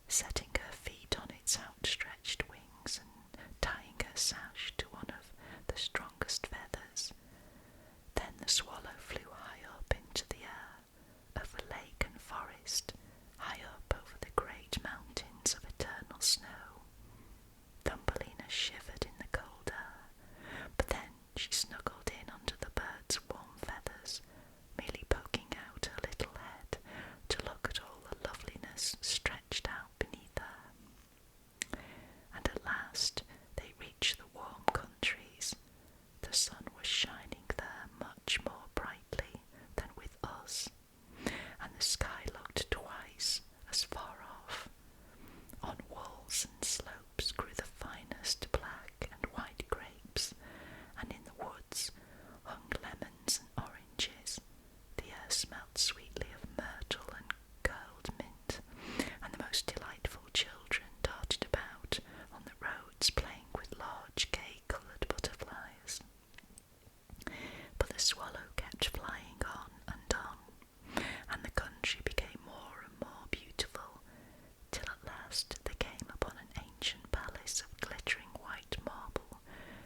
S1: setting her feet on its outstretched wings and tying her sash to one of the strongest feathers. Then the swallow flew high up into the air, over lake and forest, high up over the great mountains of eternal snow. Thumbelina shivered in the cold air, but then she snuggled in under the bird's warm feathers, merely poking out her little head to look at all the loveliness stretched out beneath her. And at last they reached the warm countries. The sun was shining there much more brightly than with us, and the sky looked twice as far off. On walls and slopes grew the finest black and white grapes, and in the woods hung lemons and oranges. The air smelt sweetly of myrtle and curled mint, and the most delightful children darted about on the roads playing with large gay-coloured butterflies. But the swallow kept flying on, and the country became more and more beautiful, till at last they came upon an ancient palace of glittering white marble,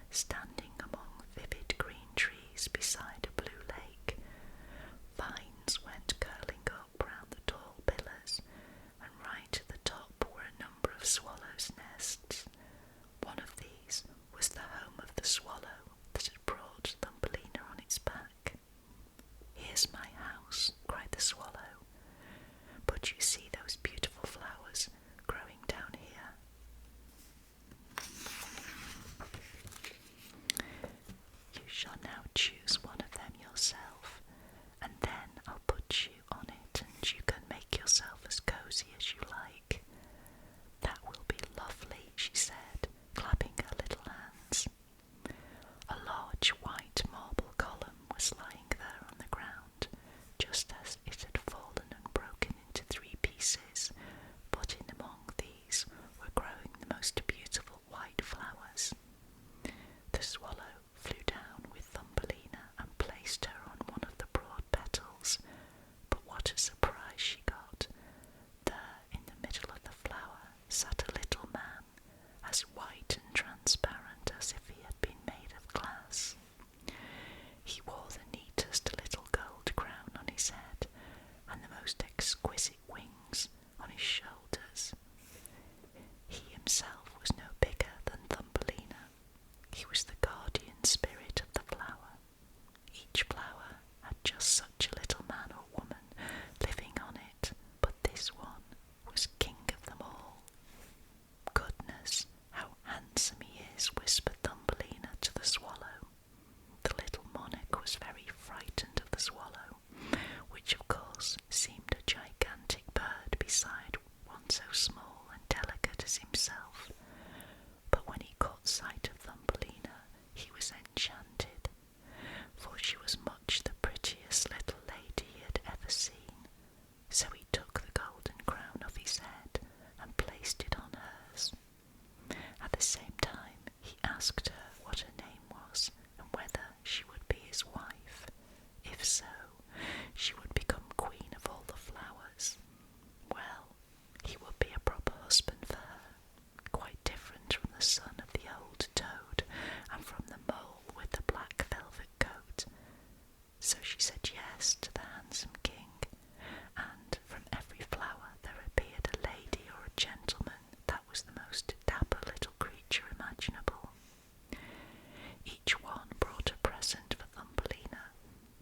S1: standing among vivid green trees beside a blue lake. Vines went curling up round the tall pillars, and right at the top were a number of swallows' nests. One of these was the home of the swallow that had brought Thumbelina on its back. Here's my house, cried the swallow. exquisite wings on his shoulders. He himself was no bigger than Thumbelina. He was the guardian spirit of the flower. Each flower had just such a little man or woman living on it, but this one was king of them all. Goodness, how handsome he is, whispered Thumbelina to the swallow. The little monarch was very frightened of the swallow, which of course seemed a gigantic bird beside one so small and delicate as himself. But when he caught sight of Thumbelina, he was enchanted, for she was much the prettiest little lady he had ever seen. So he took the golden crown off his head and placed it on hers. At the same time, he asked her what her name was and whether she would be his wife. If so, she would become queen of all the flowers. Well, he would be a proper husband for her, quite different from the son of the old toad and from the mole with the black velvet coat. So she said yes to the handsome king, and from every flower there appeared a lady or a gentleman that was the most dapper little creature imaginable. Each one brought a present for Thumbelina,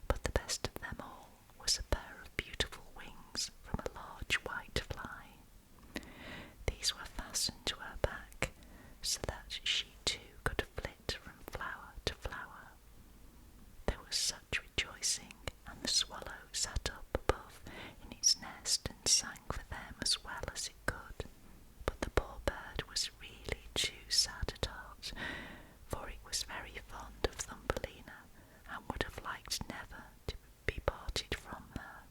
S1: but the best of them all was a pair of beautiful wings from a large white fly. These were fastened to her back, so that she too could flit from flower to flower. There was such rejoicing, and the swallow sat up above in its nest and sang for them as well as it could. But the poor bird was really too sad at heart, for it was very fond of Thumbelina and would have liked never to be parted from her.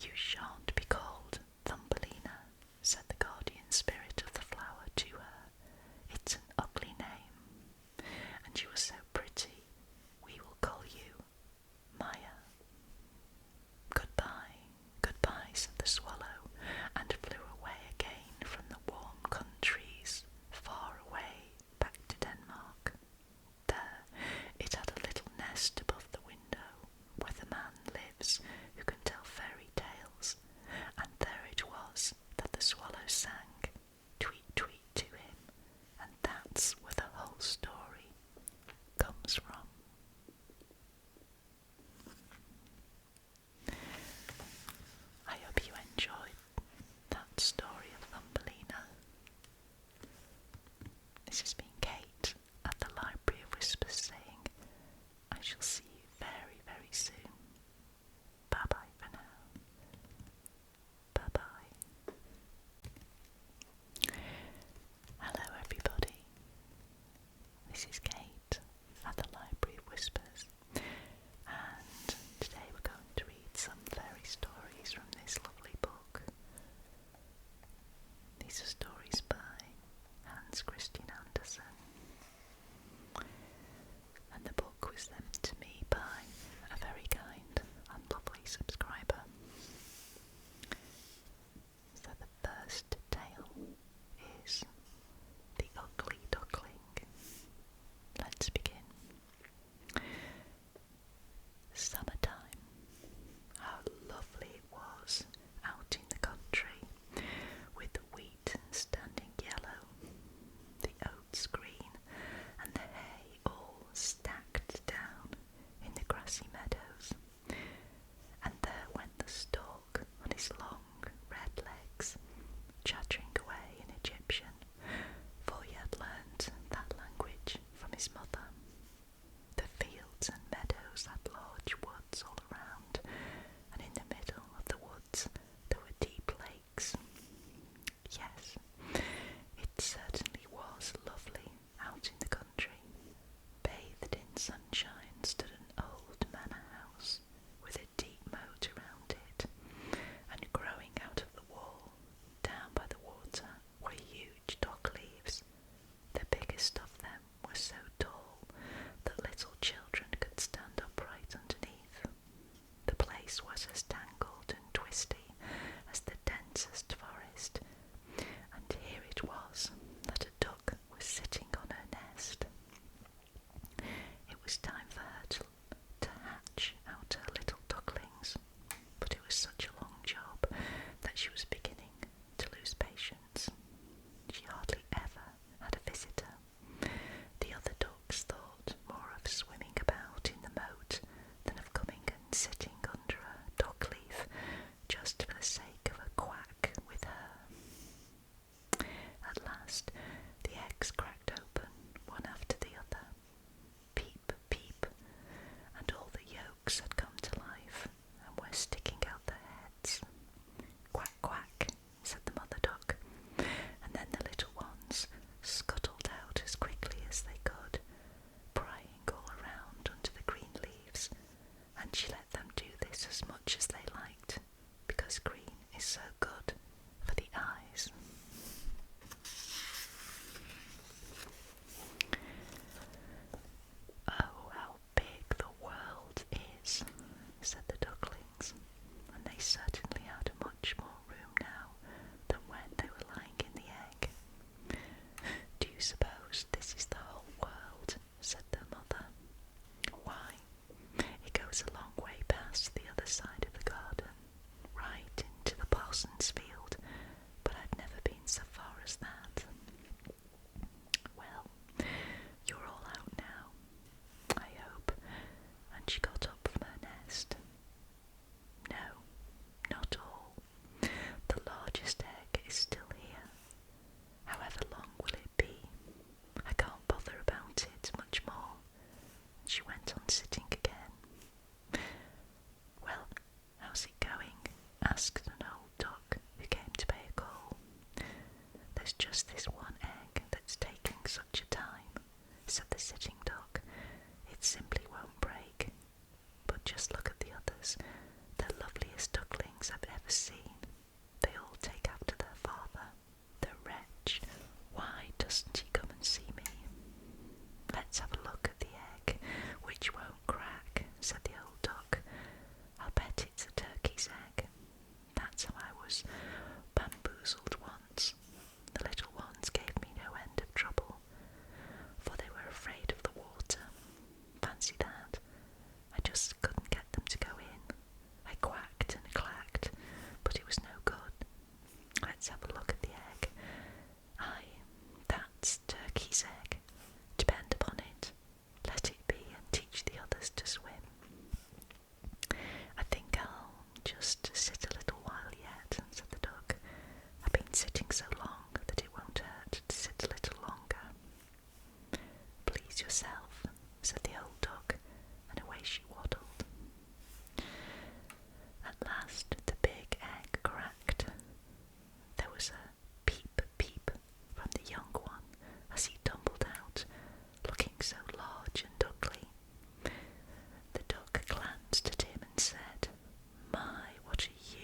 S1: You shan't be called Thumbelina, said the guardian spirit of the flower to her. It's an ugly name, and you are so pretty, we will call you Maya. Goodbye, goodbye, said the swallow, and flew away again from the warm countries, far away, back to Denmark. There it had a little nest above the window, where the man lives who can tell fairy tales, and there it was that the swallow sang tweet tweet to him, and that's where the whole story comes from. I hope you enjoyed that story of Thumbelina. This has been Kate at the Library of Whispers saying, I shall see you very, very soon. Bye bye for now. Bye bye. Hello everybody. This is Kate at the Library of Whispers, and today we're going to read some fairy stories from this lovely book. These are stories by Hans Christian Andersen, and the book was sent to me by a very kind and lovely subscriber. So the first tale is The Ugly Duckling. Let's begin. Summertime. How lovely it was out in the country, with the wheat standing yellow, the oats green, and the hay all stacked down in the grassy meadows. And there went the stork on his long red legs, chattering away in Egyptian, for he had learnt that language from his mother. The fields and meadows had large woods all around, and in the middle of the woods there were deep lakes. Yes, it certainly was lovely out in the country. Bathed in sunshine stood an old manor house with a deep moat around it, and growing out of the wall, down by the water, were huge dock leaves. The biggest of them were so tall that little children could stand upright underneath. The place was as tangled and twisty as the densest forest, and here it was that a duck was sitting on her nest. It was time for her to hatch out her little ducklings. sitting under a dock leaf just for the sake of a quack with her. At last, the eggs cracked open, one after the other. Peep, peep, and all the yolks had come to life and were sticking out their heads. Quack, quack, said the mother duck, and then the little ones scuttled out as quickly as they could, prying all around under the green leaves, and she let them do this as much as they liked, because green is so good for the eyes. Oh, how big the world is, said the ducklings, and they certainly had much more room now than when they were lying in the egg. Do you suppose this is the whole world? Said their mother. Why, it goes a long way past the other side of the garden, right into the parson's field, but I've never been so far as that. Well, you're all out now, I hope, and she got up from her nest. No, not all. The largest egg is still here. However long will it be? I can't bother about it much more. And she went on sitting again. Well, how's it going? Asked an old duck who came to pay a call. There's just this one egg that's taking such a time, said the sitting duck. It simply won't break. But just look at the others, the loveliest ducklings I've ever seen. They all take after their father. The wretch, why doesn't he come and see me? Let's have a look at the egg, which won't crack, said the old duck. I'll bet it's a turkey's egg. That's how I was bamboozled once. The little ones gave me no end of trouble, for they were afraid of the water. Fancy that. I just couldn't get them to go in. I quacked and clacked, but it was no good. Let's have a look at the egg. Aye, that's turkey's egg. Depend upon it. Let it be and teach the others to swim. I think I'll just sit a little while yet, said the duck. I've been sitting so long that it won't hurt to sit a little longer. Please yourself, said the old duck, and away she waddled. At last the big egg cracked. There was a peep peep from the young one as he tumbled out, looking so large and ugly. The duck glanced at him and said, My, what a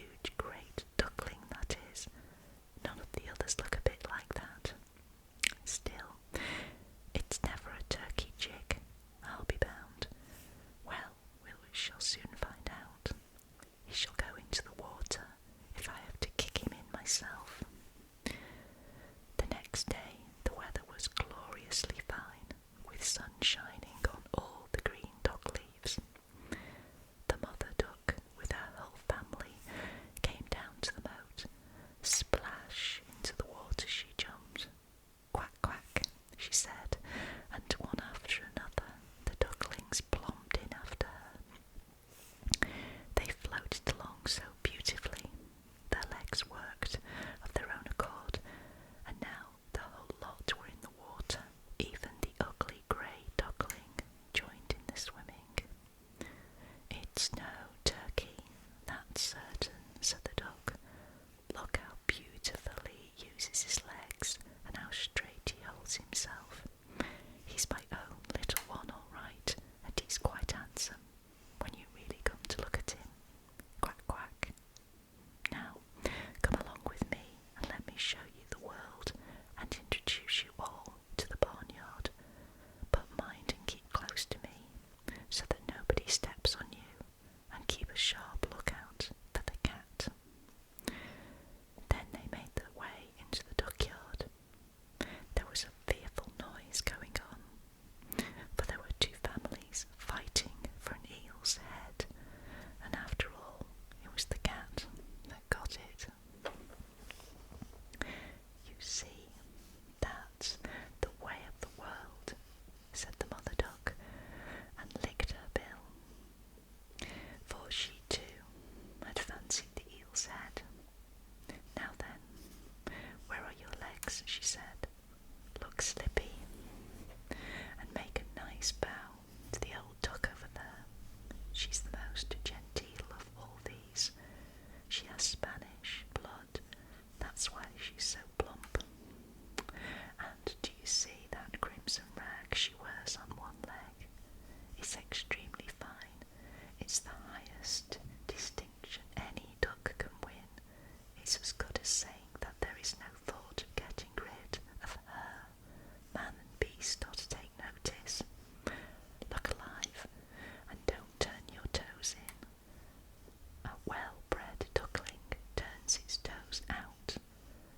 S1: plants its toes out,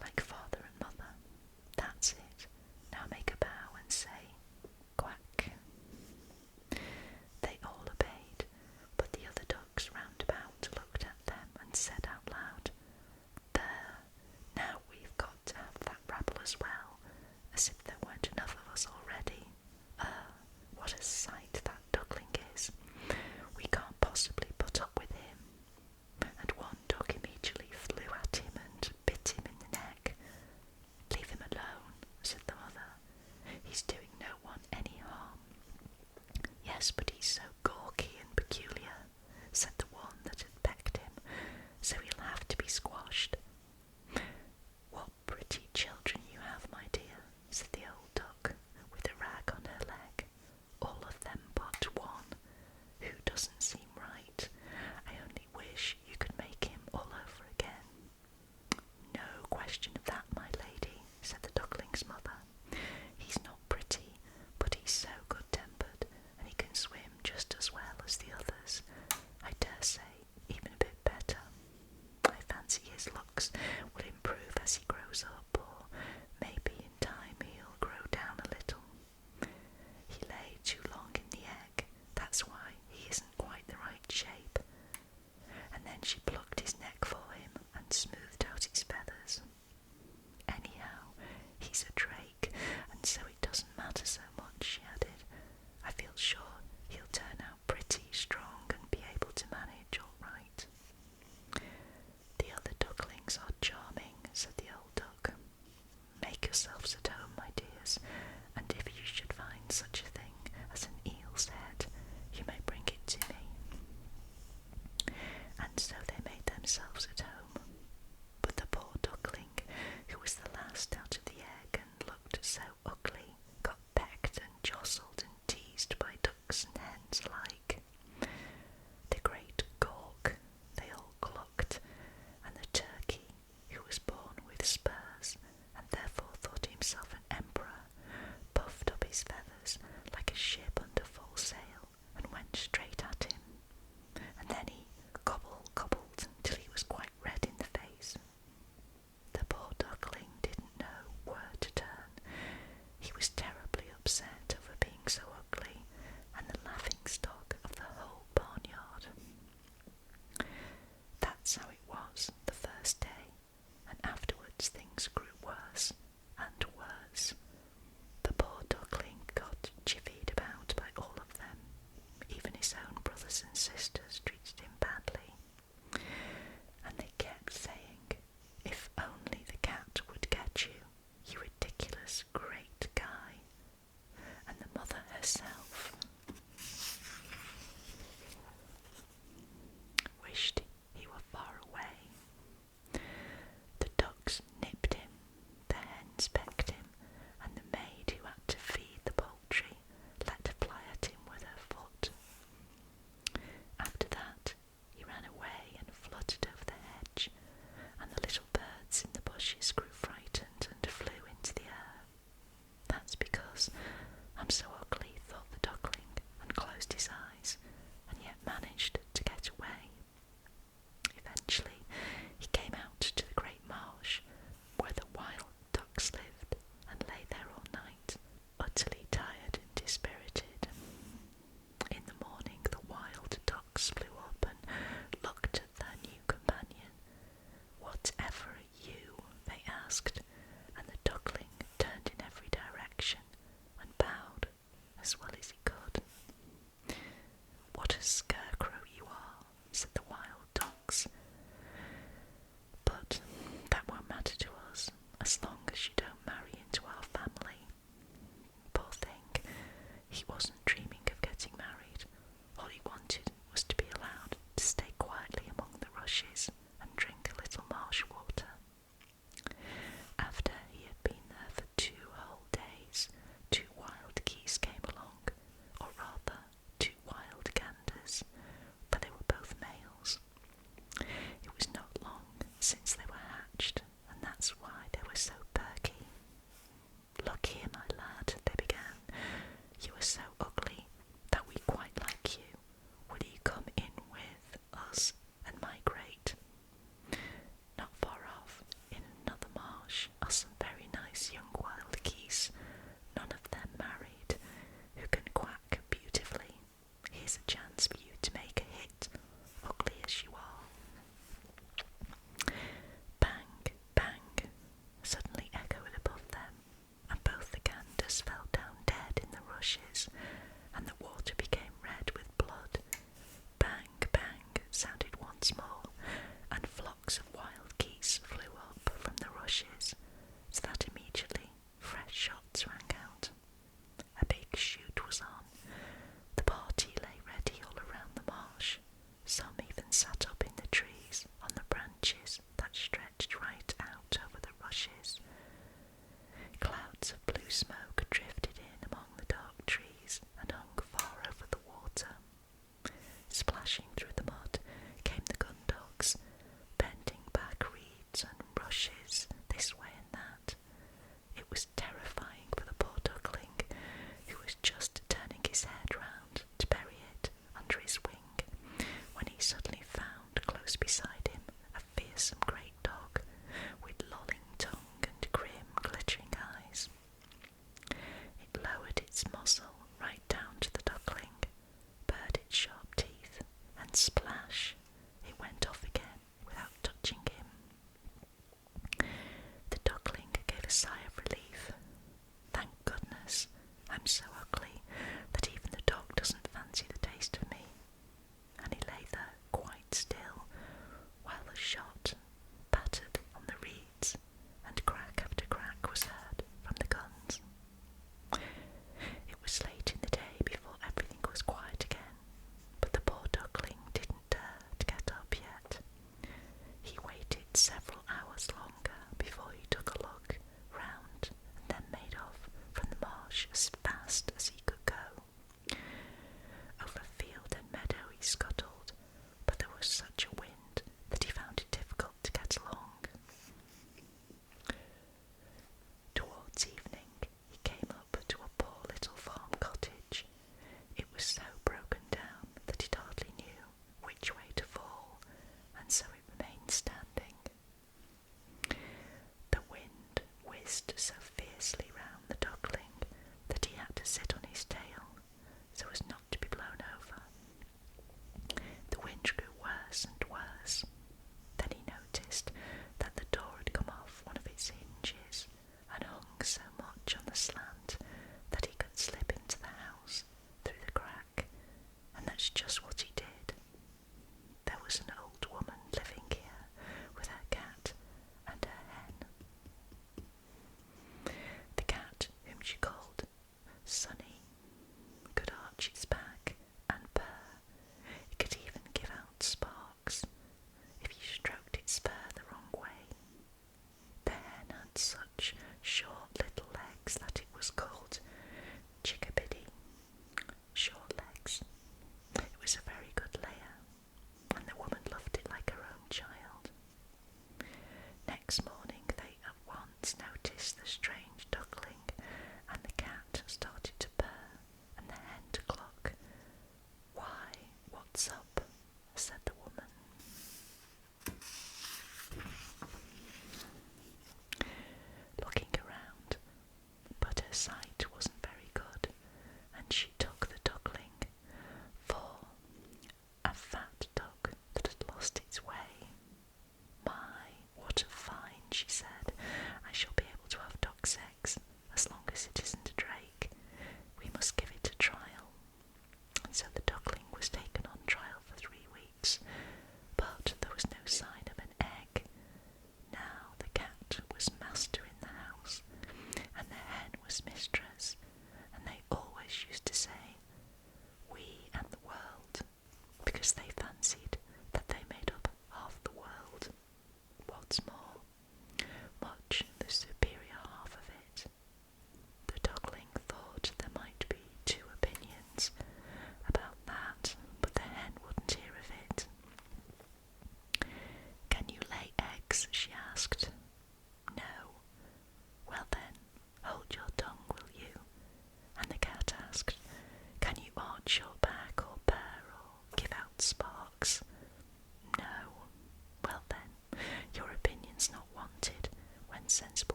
S1: like father and mother. That's it. Now make a bow and say, quack. They all obeyed, but the other ducks round about looked at them and said out loud, there, now we've got to have that rabble as well, as if there weren't enough of us already. What a sight that duckling is! We can't possibly put up with him. And one duck immediately flew at him and bit him in the neck. Leave him alone, said the mother. He's doing no one any harm. Yes, but he's so gawky and peculiar, said the one that had pecked him, so he'll have to be squashed. What pretty children you have, my dear, said the old duck, with a rag on her leg. All of them but one, who doesn't seem right. I only wish you could make him all over again. No question of that, my lady, said the duckling's mother. He's not pretty, but he's so good-tempered, and he can swim just as well as the others. I dare say, even a bit better. I fancy his looks will improve as he grows up, or maybe in time he'll grow down a little. He lay too long in the egg, that's why he isn't quite the right shape. And then she plucked his neck for him and smoothed out his feathers. Anyhow, he's a drake, and so it doesn't matter so much, she added. I feel sure he'll turn out pretty strong and be able to manage all right. The other ducklings are charmed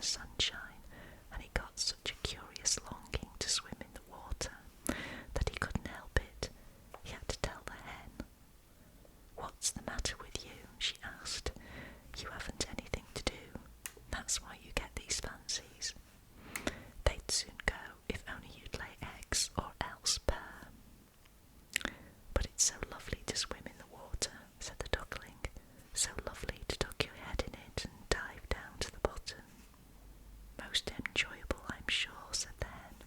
S1: sunshine, and he got such a curious longing to swim in the water that he couldn't help it. He had to tell the hen. "What's the matter with you?" she asked. "You haven't anything to do. That's why you get these fancies. They'd soon go if only you'd lay eggs or else purr." "But it's so lovely to swim in the water," said the duckling. "So lovely to tuck your head in it and dive down to the bottom." "Most enjoyable, I'm sure," said the hen.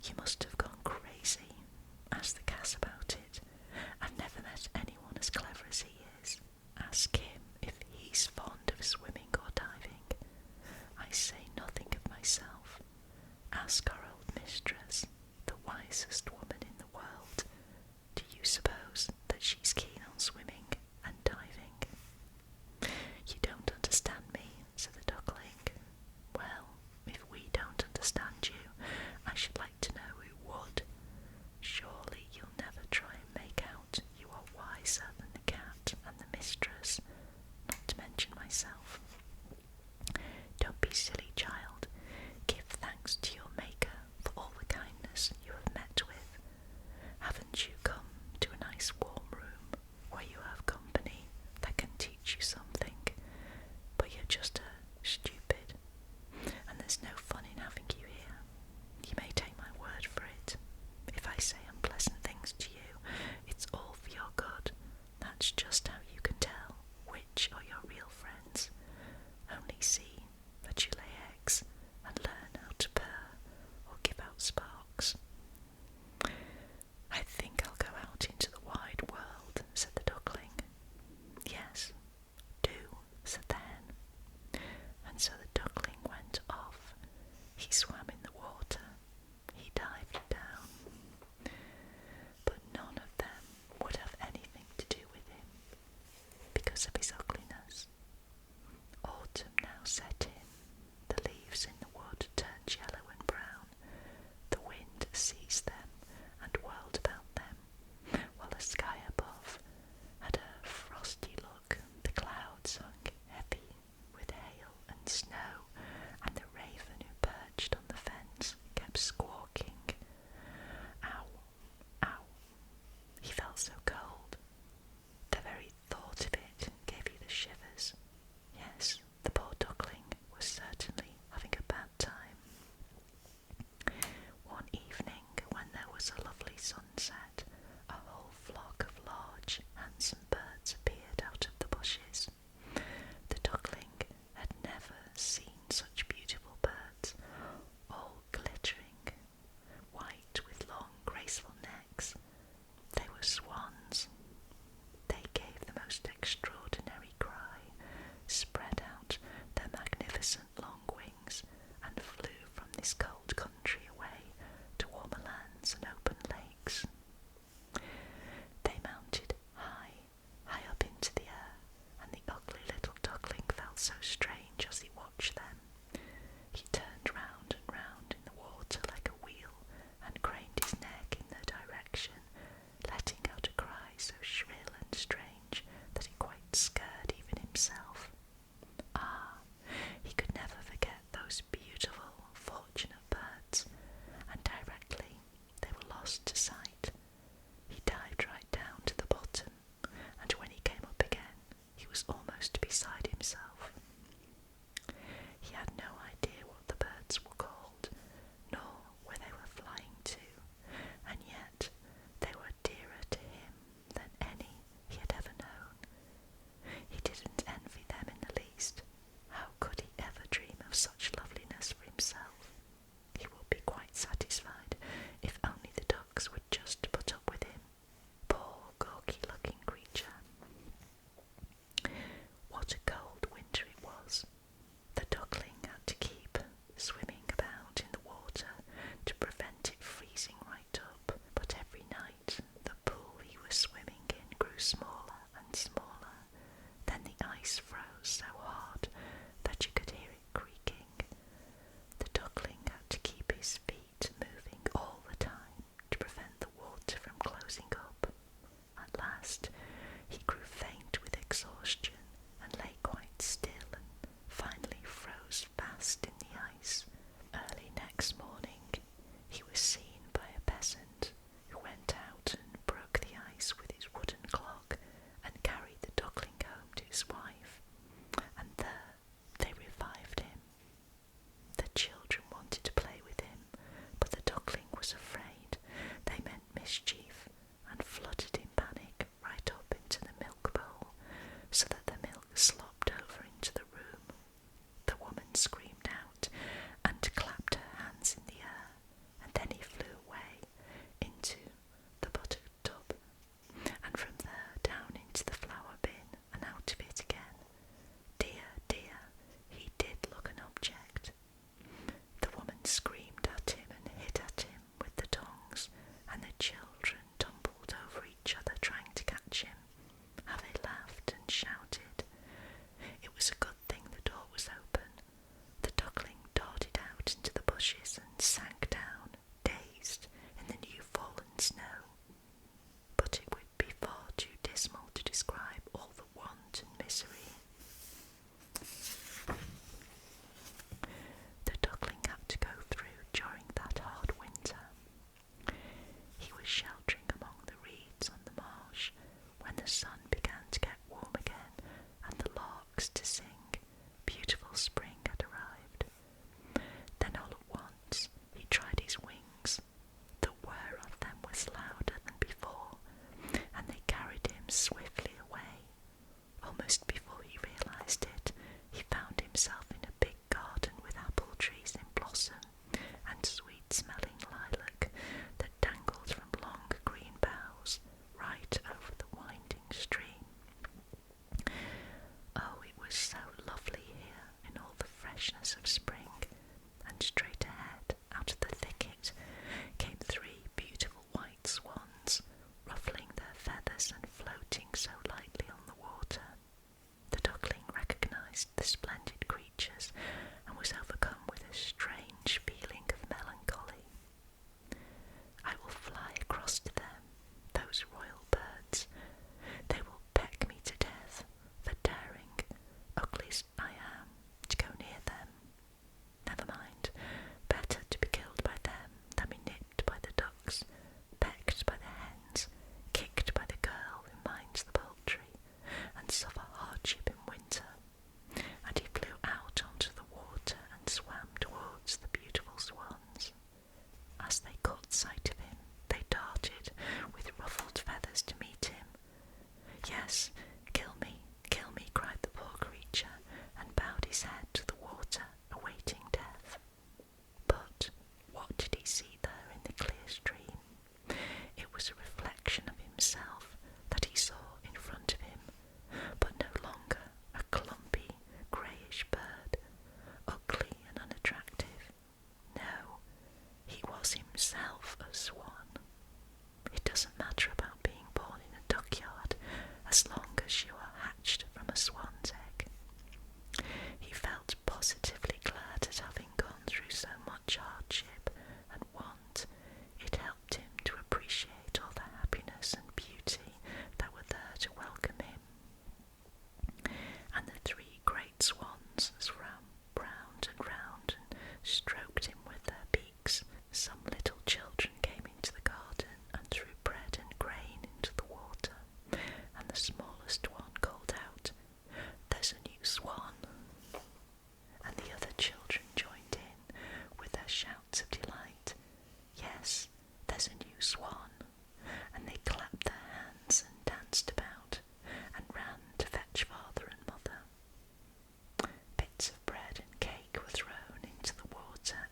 S1: "You must have gone crazy. Ask the cat about it. I've never met anyone as clever as he is. Ask him if he's fond of swimming or diving. I say nothing of myself. Ask our old mistress, the wisest woman in the world. Do you suppose that she's keen on swimming and diving?" "You don't understand me," said the duckling. "Well, if we don't understand you, I should like to know who would. Surely you'll never try and make out you are wiser than the cat and the mistress, not to mention myself. Don't be silly, child. Give thanks to your Maker for all the kindness you have met with. Haven't you come to a nice warm room where you have company that can teach you something? But you're just stupid, and there's no fun in having you here. You may take my word for it. If I say unpleasant things to you, it's all for your good. That's just how you can tell which are your real friends. Only see that you lay eggs and learn how to purr or give out sparks." "I think I'll go out into the wide world," said the duckling. "Yes, do," said the hen. And so the duckling went off. He swam in the water. He dived down. But none of them would have anything to do with him because of his ugliness. Autumn now set in. The leaves in the wood turned yellow and brown. The wind seized them and whirled about them, while the sky above had a frosty look. The clouds hung heavy with hail and snow, and the raven who perched on the fence kept squawking. Ow, ow. He felt so cold. The very thought of it gave you the shivers. Yes, the poor duckling was certainly having a bad time. One evening, when there was a lovely sunset, a whole flock of large, handsome birds appeared out of the bushes. The duckling had never seen such beautiful birds, all glittering, white with long, graceful necks. They were swans. They gave the most extraordinary cry, spread out their magnificent long wings, and flew from this cold country away to warmer lands and open lakes. They mounted high, high up into the air, and the ugly little duckling felt so strange as he watched them. He turned round and round in the water like a wheel, and craned his neck in their direction, letting out a cry so shrill and strange that it quite scared even himself. Ah, he could never forget those beautiful, fortunate mischief and fluttered in panic right up into the milk bowl, so that the milk slopped over into the room. The woman screamed out and clapped her hands in the air, and then he flew away into the butter tub, and from there down into the flour bin and out of it again. Dear, dear, he did look an object. The woman screamed at him and hit at him with the tongs, and the children tumbled over each other trying to catch him. How they laughed and shouted. It was a good thing the door was open. The duckling darted out into the bushes and sank down, dazed, in the new fallen snow. But it would be far too dismal to describe all the want and misery. The duckling had to go through during that hard winter. He was sheltering among the reeds on the marsh when the sun began to get warm again and the larks to sing. Beautiful spring had arrived. Then all at once he tried his wings. The whir of them was louder than before, and they carried him swiftly away. Almost before he realized it, he found himself in a big garden with apple trees in blossom and sweet-smelling lilac that dangled from long green boughs right over the winding stream. Oh, it was so lovely here in all the freshness of spring, and straight ahead, out of the thicket, came 3 beautiful white swans, ruffling their feathers and floating so lightly on the water. The duckling recognised the splendid creatures and was overcome with a strange feeling of melancholy. I will fly across to them, those royal birds. They will peck me to death for daring, ugly as I am, to go near them. Never mind, better to be killed by them than be nipped by the ducks, pecked by the hens, kicked by the girl who minds the poultry, and suffer hardship in winter. And he flew out onto the water and swam towards the beautiful swans. As they caught sight of him, they darted with ruffled feathers to meet him. Yes, kill me, cried the poor creature, and bowed his head to the water, awaiting death. But what did he see there in the clear stream? It was a reflection of himself that he saw in front of him, but no longer a clumpy, greyish bird, ugly and unattractive. No, he was himself a swan. It doesn't matter about being born in a duckyard, as long as you are hatched from a swan's egg. He felt positively glad at having gone through so much hardship and want. It helped him to appreciate all the happiness and beauty that were there to welcome him. And the 3 great swans swam round and round and stroked him with their beaks. Some little children came into the garden and threw bread and grain into the water, and the smallest one called out, "There's a new swan!" And the other children joined in with their shouts of delight. Yes, there's a new swan! And they clapped their hands and danced about, and ran to fetch father and mother. Bits of bread and cake were thrown into the water,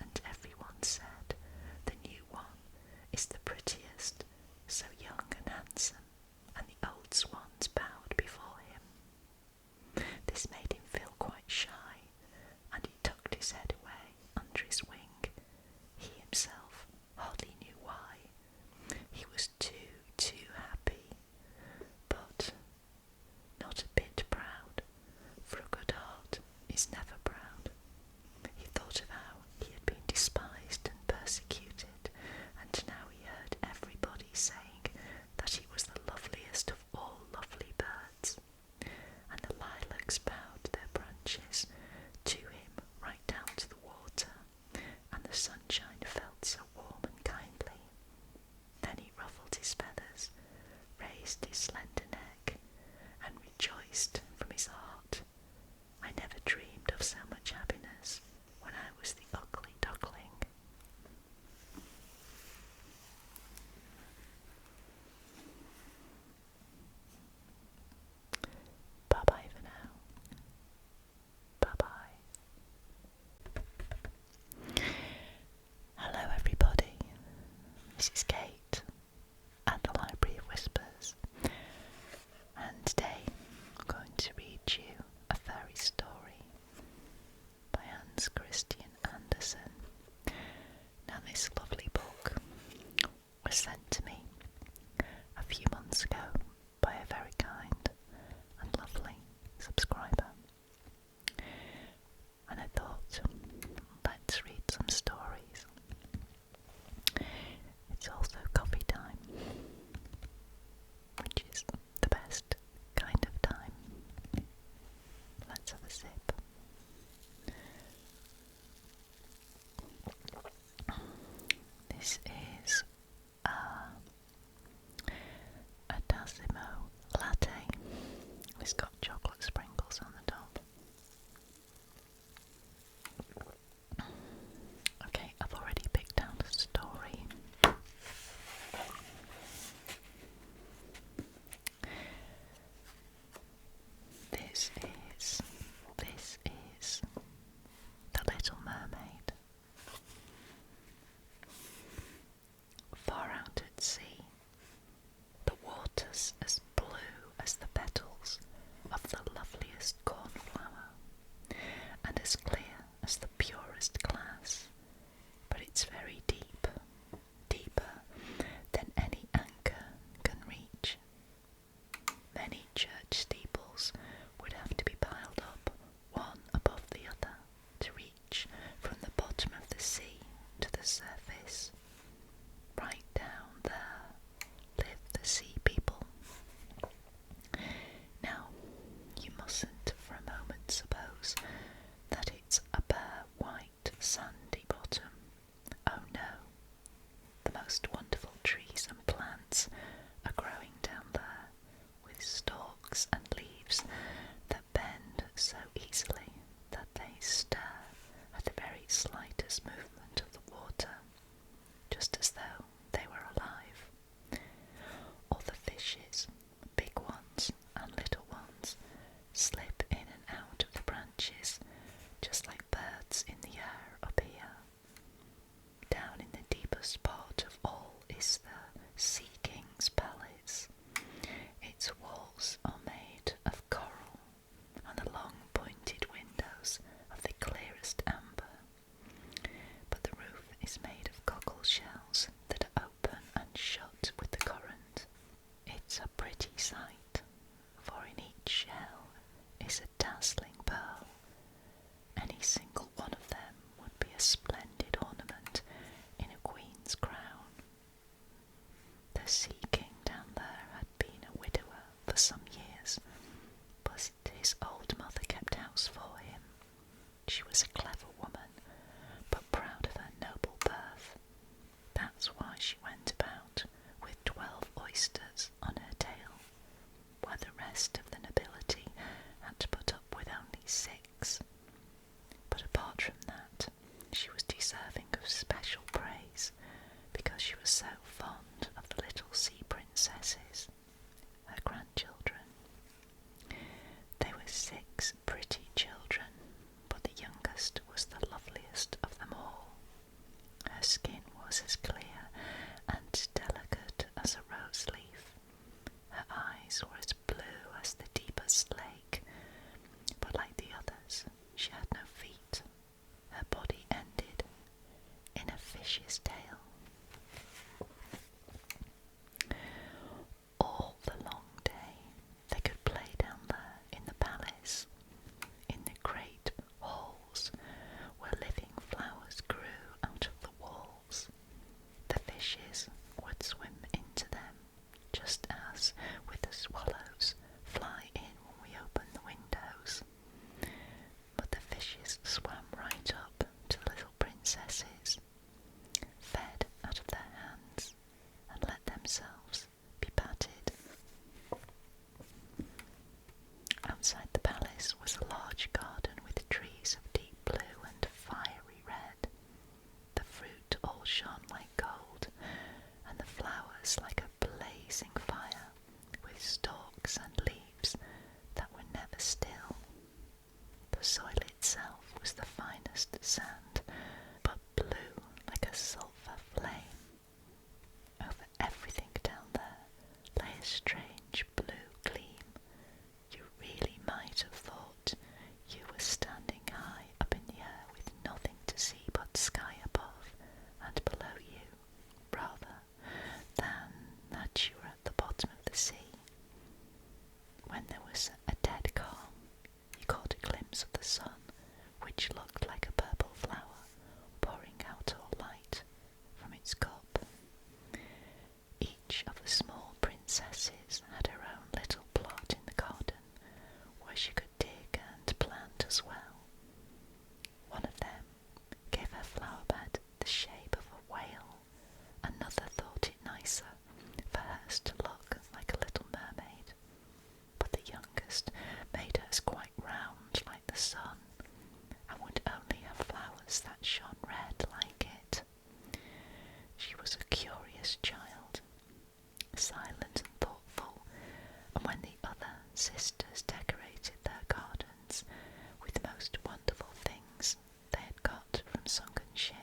S1: This lovely book was sent to me a few months ago by a very kind and lovely subscriber, and I thought, let's read some stories. It's also coffee time, which is the best kind of time. Let's have a sip. This is a Tassimo latte. It's got chocolate sprinkles on the top. Okay, I've already picked out a story. This is The Little Mermaid. Far out at sea, the water's as blue as the petals of the loveliest cornflower, and as clear as the purest glass, but it's very deep, deeper than any anchor can reach. Many church steeples would have to be piled up one above the other to reach from the bottom of the sea to the surface. Right down there live the sea people. Now, you mustn't for a moment suppose that it's a bare white sandy bottom. Oh no, the most wonderful trees and plants are growing down there, with stalks and leaves that bend so easily that they stir at the very slightest movement of the water, just as though they were alive. All the fishes, big ones and little ones, slip in and out of the branches, just like birds in the air up here. Down in the deepest part of all is the Sea King's palace. Its walls are made of coral, and the long pointed windows of the clearest amber, but the roof is made of cockle shells that are open and shut with the current. It's a pretty sight, for in each shell is a dazzling pearl. Any single one of them would be a splendid ornament in a queen's crown. The Sea King down there had been a widower for some years, but his old mother kept house for him. She was a clever woman, but proud of her noble birth. That's why she went about with 12 oysters on her tail, while the rest of the nobility had to put up with only 6. But apart from that, she was deserving of special praise, because she was so fond of the little sea princesses, her grandchildren. They were 6 pretty children, but the youngest was the loveliest of them all. Her skin was as clear and delicate as a rose leaf. Her eyes were as blue as the deepest lake, but like the others, she had no feet. Her body ended in a fish's tail. All the long day they could play down there in the palace, in the great halls where living flowers grew out of the walls. The fishes would swim into them, just as with the swallows fly in when we open the windows. But the fishes swam right up to the little princesses, fed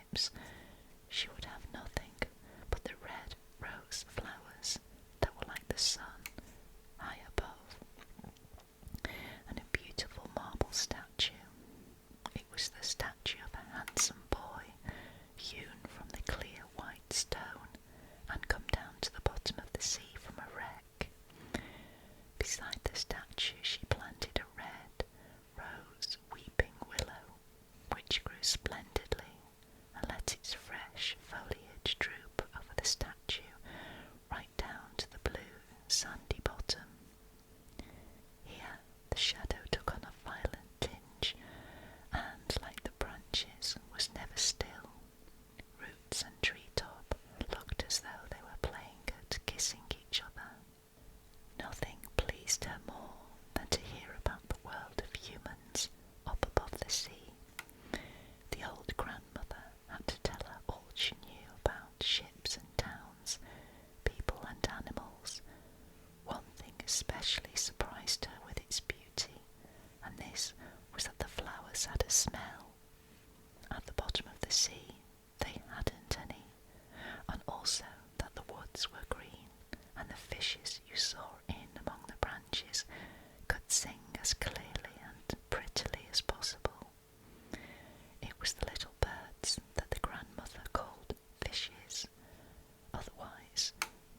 S1: ships, she would have nothing but the red rose flowers that were like the sun high above, and a beautiful marble statue. It was the statue of a handsome boy, hewn from the clear white stone and come down to the bottom of the sea from a wreck. Beside the statue she planted a red rose weeping willow, which grew splendidly and let its fresh foliage droop over the statue right down to the blue sandy bottom. Here the shadow took on a violent tinge, and, like the branches, was never still. Roots and treetop looked as though they were playing at kissing each other. Nothing pleased her more than to hear about the world of humans up above the sea. The old grandmother had to tell her all she knew about ships and towns, people and animals. One thing especially surprised her with its beauty, and this was that the flowers had a smell. At the bottom of the sea they hadn't any, and also that the woods were green, and the fishes you saw in among the branches could sing as clearly and prettily as possible. It was the little birds that the grandmother called fishes. Otherwise,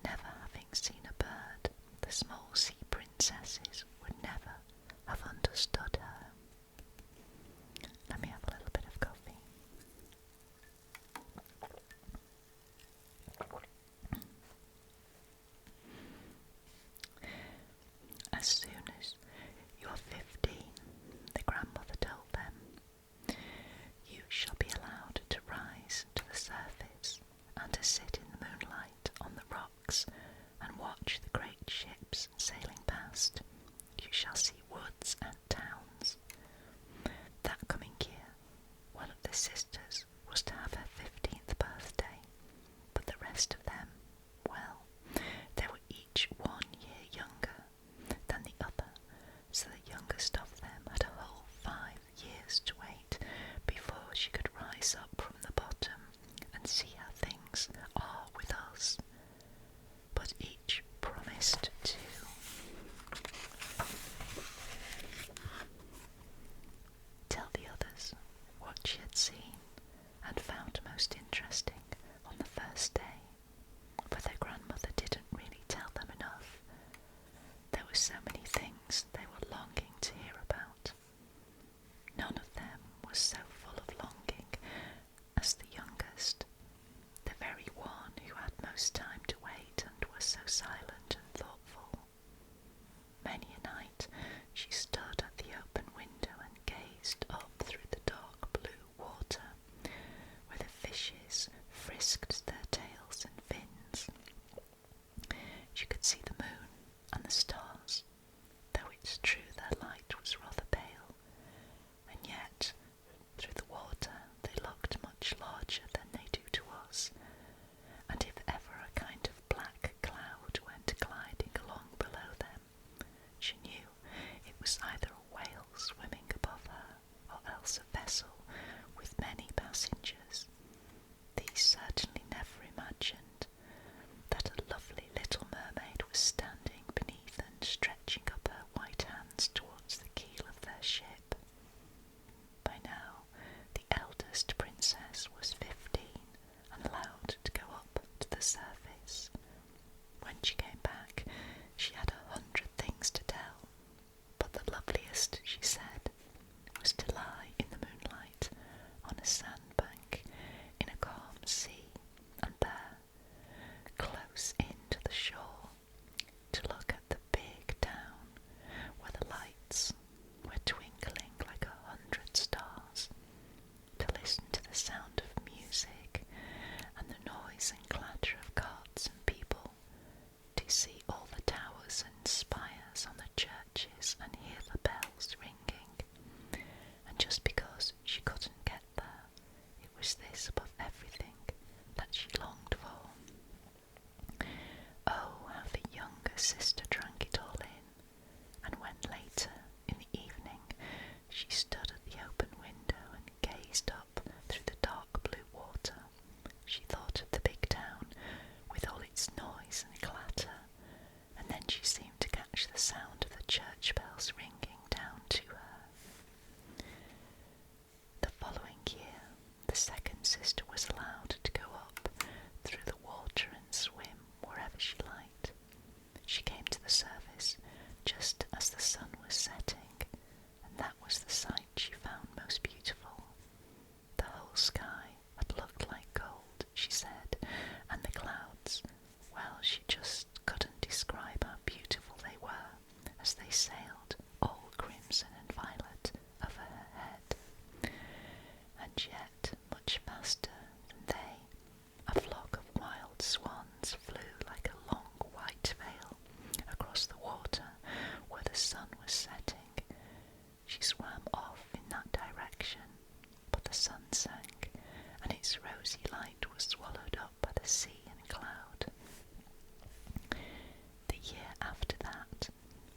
S1: never having seen a bird, the small sea princesses would never have understood her. Let me have a little bit of coffee. As soon as you're 15, the grandmother told them, you shall be allowed to rise to the surface and to sit in the moonlight on the rocks and watch the great ships sailing past. You shall see woods and towns. That coming year, one of the sisters was to have her 15th birthday, but the rest of them, well, they were each 1 year younger than the other, so the youngest of them had a whole 5 years to wait before she could rise up from the bottom and see how things are with us. But each promised to tell the others what she had seen and found most interesting on the first day, but their grandmother didn't really tell them enough. There were so many things they were longing to hear about. None of them was so full of longing as the youngest, the very one who had most time to wait and was so silent and thoughtful. Many a night she stood at the open window and gazed up through the dark blue water, where the fishes frisked their tails and fins. She could see the moon and the stars, though it's true their light was rather pale, and yet through the water they looked much larger than they do to us, and if ever a kind of black cloud went gliding along below them, she knew it was either a whale swimming above her, or else a vessel with many passengers. These certainly never imagined that a lovely little mermaid was standing beneath and stretching up her white hands towards the keel of their ship. By now, the eldest princess was 15 and allowed to go up to the surface. When she came back, she had 100 things to tell, but the loveliest, she said, was to lie in the moonlight on a sandbank in a calm sea, and there, close in to the shore, to look at the big town where the lights were twinkling like 100 stars, to listen to the sound of music and the noise and clatter of carts and people, to see all the towers and spires on the churches and hear the bells ringing. And just because she couldn't get there, it was this above everything that she longed for. Oh, how the younger sister drank it all in, and when later in the evening she stood at the open window and gazed up through the dark blue water, The second sister was allowed to go up through the water and swim wherever she liked. She came to the surface just as the sun was setting, and that was the sight she found most beautiful. The whole sky had looked like gold, she said, and the clouds, well, she just couldn't describe how beautiful they were as they sailed, all crimson and violet, over her head. And yet, much faster than they, a flock of wild swans flew like a long white veil across the water where the sun was setting. She swam off in that direction, but the sun sank, and its rosy light was swallowed up by the sea and cloud. The year after that,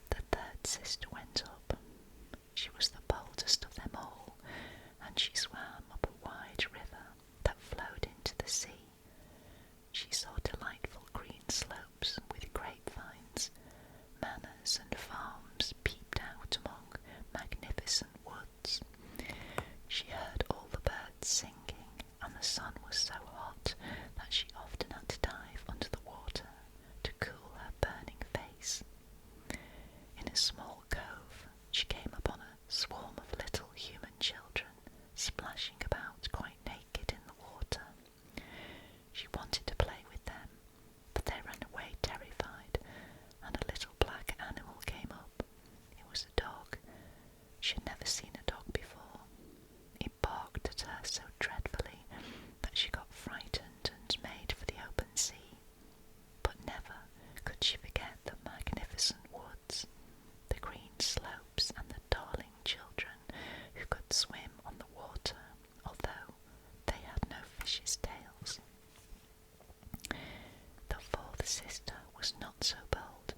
S1: the third sister went up. She was the boldest of them all, and she swam up a wide river that flowed into the sea. She saw delightful green slopes with grapevines. Manors and farms peeped out among magnificent woods. She heard all the birds singing, and the sun was so hot that she often had to dive under the water to cool her burning face. In a small cove, she came upon a swarm of little human children splashing about quite naked in the water. She wanted to play with them, but they ran away terrified, and a little black animal came up. It was a dog. She had never seen a dog before. It barked at her so dreadfully that she got frightened and made for the open sea. But never could she forget the magnificent woods, the green slopes, and the darling children who could swim on the water, although they had no fish's tails. The fourth sister was not so bold.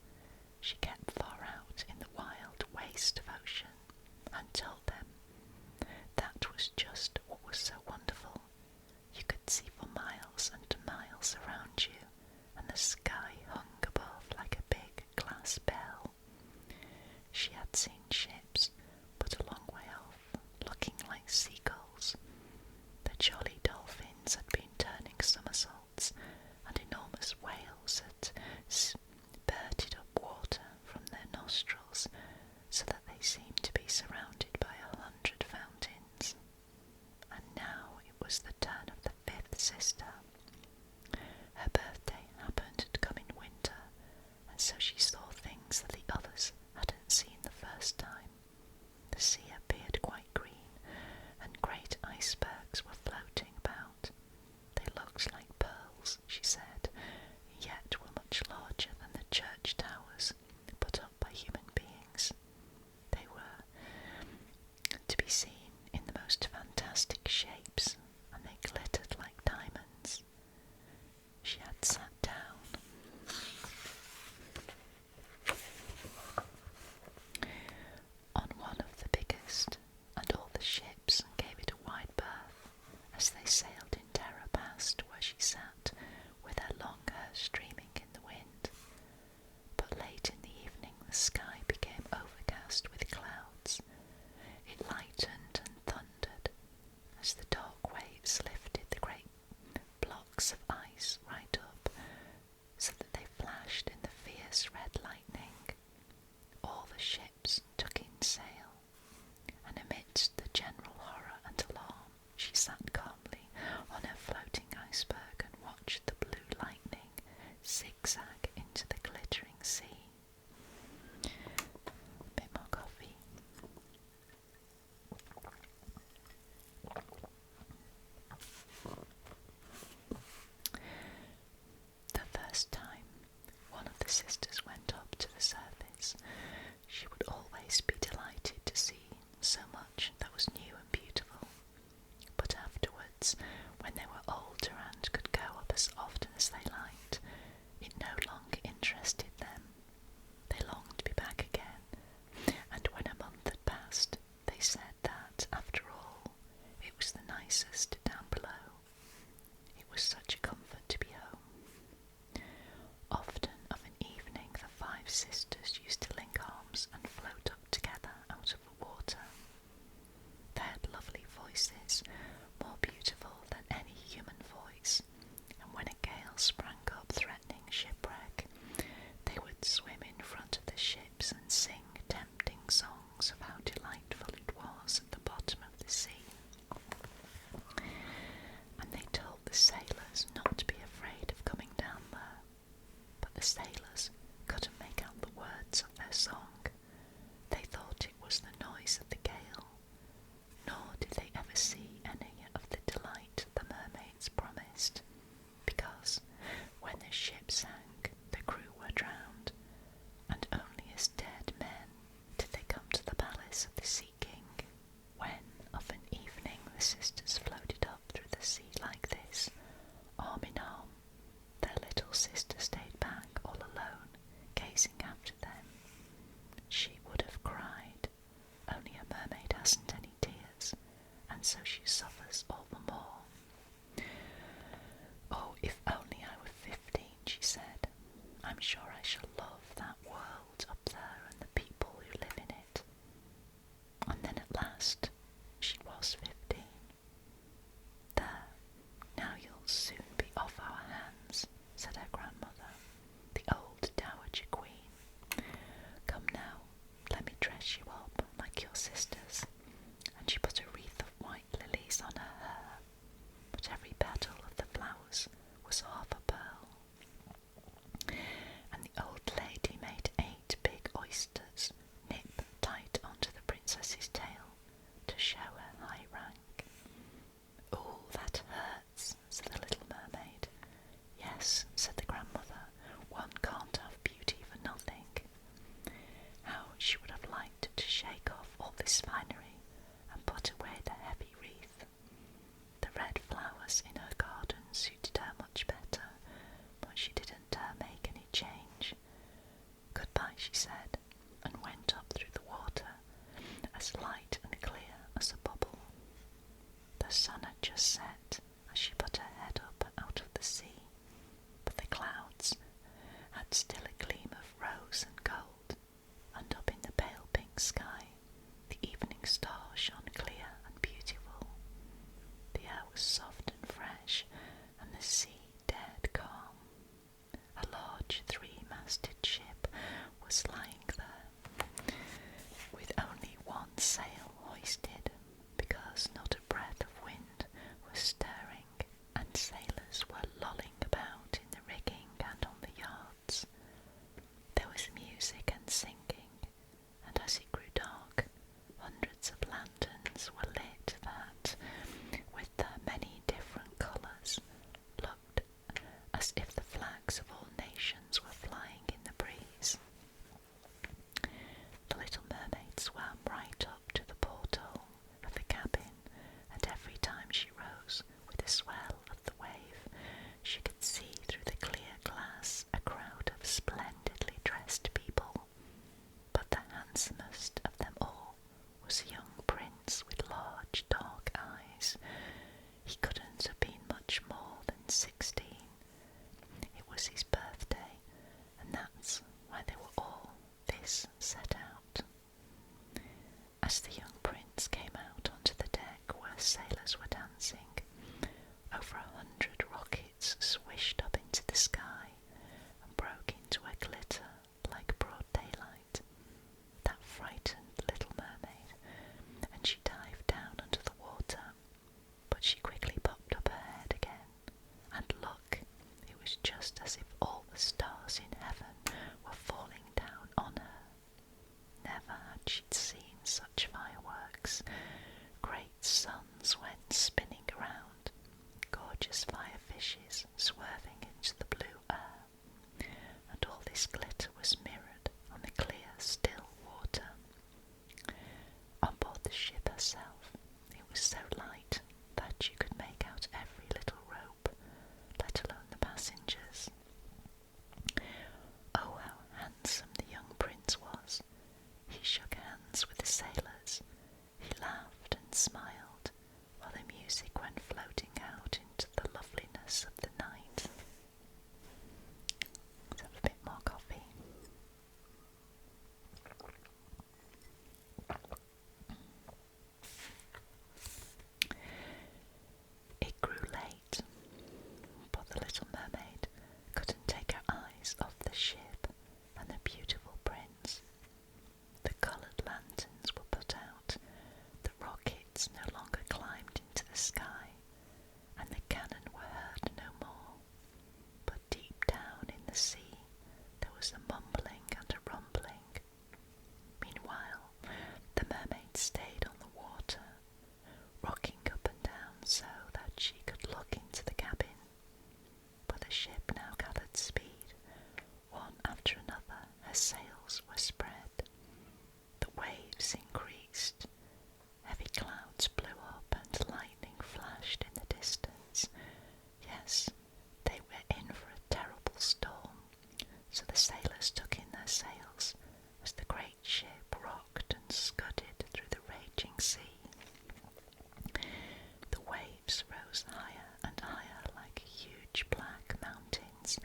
S1: She kept far out in the wild waste of ocean, and told them that was just what was so wonderful. You could see for miles and miles around you, and the sky hung above like a big glass bell. She had seen ships, but a long way off, looking like seagulls. The jolly dolphins had been turning somersaults, and enormous whales had spurted up water from their nostrils, so that they seemed to be surrounded by 100 fountains. And now it was the turn of the fifth sister. Her birthday happened to come in winter, and so she saw things that the others hadn't seen the first time. The sea appeared quite green, and great icebergs were floating about. They looked like pearls, she said, yet were much larger than the church towers put up by human beings. They were to be seen in the most fantastic shapes, and they glittered like diamonds. She had sat down on one of the biggest, and all the ships gave it a wide berth as they sailed in terror past where she sat with her long hair streaming in the wind. But late in the evening the sky became overcast with clouds. It lightened and thundered as the dark waves lifted the great blocks of ice right up, so that they flashed in the fierce red lightning. All the ships took in sail, and amidst the general horror and alarm, she sat calmly on her floating iceberg and watched the blue lightning zigzag into the glittering sea. A bit more coffee. The first time one of the sisters went up to the surface, she would always be delighted to see so much that was new and beautiful. But afterwards, when they were older and could go up as often as they liked, it no longer interested them. They longed to be back again, and when a month had passed, they said that, after all, it was the nicest down below. It was such a comfort to be home. Often of an evening the five sisters used to link arms and float up together out of the water. They had lovely voices, more beautiful soon be off our hands," said her grandmother, the old dowager queen. "Come now, let me dress you up like your sisters," and she put a wreath of white lilies on her hair, but every petal of the flowers was half a pearl. And the old lady made 8 big oysters nip tight onto the princess's tail to show her high rank. "Oh, that hurts," said the little mermaid. "Yes," said the grandmother, "one can't have beauty for nothing." How she would have liked to shake off all this finery and put away the heavy wreath. The red flowers in her garden suited her much better, but she didn't dare make any change. "Goodbye," she said, and went up through the water, as light and clear as a bubble. The sun had just set as she put her head up out of the sea, but the clouds had still a gleam of rose and gold, and up in the pale pink sky the evening star shone clear and beautiful. The air was soft and fresh, and the sea dead calm. A large 3-masted ship was lying there, with only one sail hoisted, because not a breath of wind was stirring, and sailors were lolling about in the rigging and on the yards. There was music and singing, and as it grew dark, hundreds of lanterns were lit that, with their many different colours, looked as if the flags of all nations were flying in the breeze. The little mermaid swam right up to the porthole of the cabin, and every time she rose with the swell of the wave, she could see through the clear glass a crowd of splendidly dressed people. But the handsomest of them all was a young prince with large dark eyes. He couldn't have been much more than 16. It was his birthday, and that's why they were all this set out. As the young prince came out onto the deck where sailors were dancing, over 100 rockets swished up into the sky and broke into a glitter like broad daylight. That frightened little mermaid, and she dived down under the water, but she quickly popped up her head again, and look, it was just as if all the stars in heaven were falling down on her. Never had she seen such fireworks. Great suns went spinning around, gorgeous fire fishes swerving into the blue air, and all this glitter was mirrored on the clear, still water. On board the ship herself, it was so light that you could make out every little rope, let alone the passengers. Oh, how handsome the young prince was! He shook hands with the sailors, he laughed and smiled, while the music went floating out into the loveliness of the night. Let's have a bit more coffee. It grew late, but the little mermaid couldn't take her eyes off the ship and the beautiful prince. The coloured lanterns were put out, the rockets no longer climbed into the sky, and the cannon were heard no more. But deep down in the sea there was a mumbling and a rumbling. Meanwhile, the mermaid stayed on the water, rocking up and down so that she could look into the cabin. But the ship now gathered speed. One after another her sails were spread. The waves increased. Heavy clouds blew up and lightning flashed in the distance. Yes, they were in for a terrible storm, so the sailors took in their sails as the great ship rocked and scudded through the raging sea. The waves rose higher and higher like huge black mountains,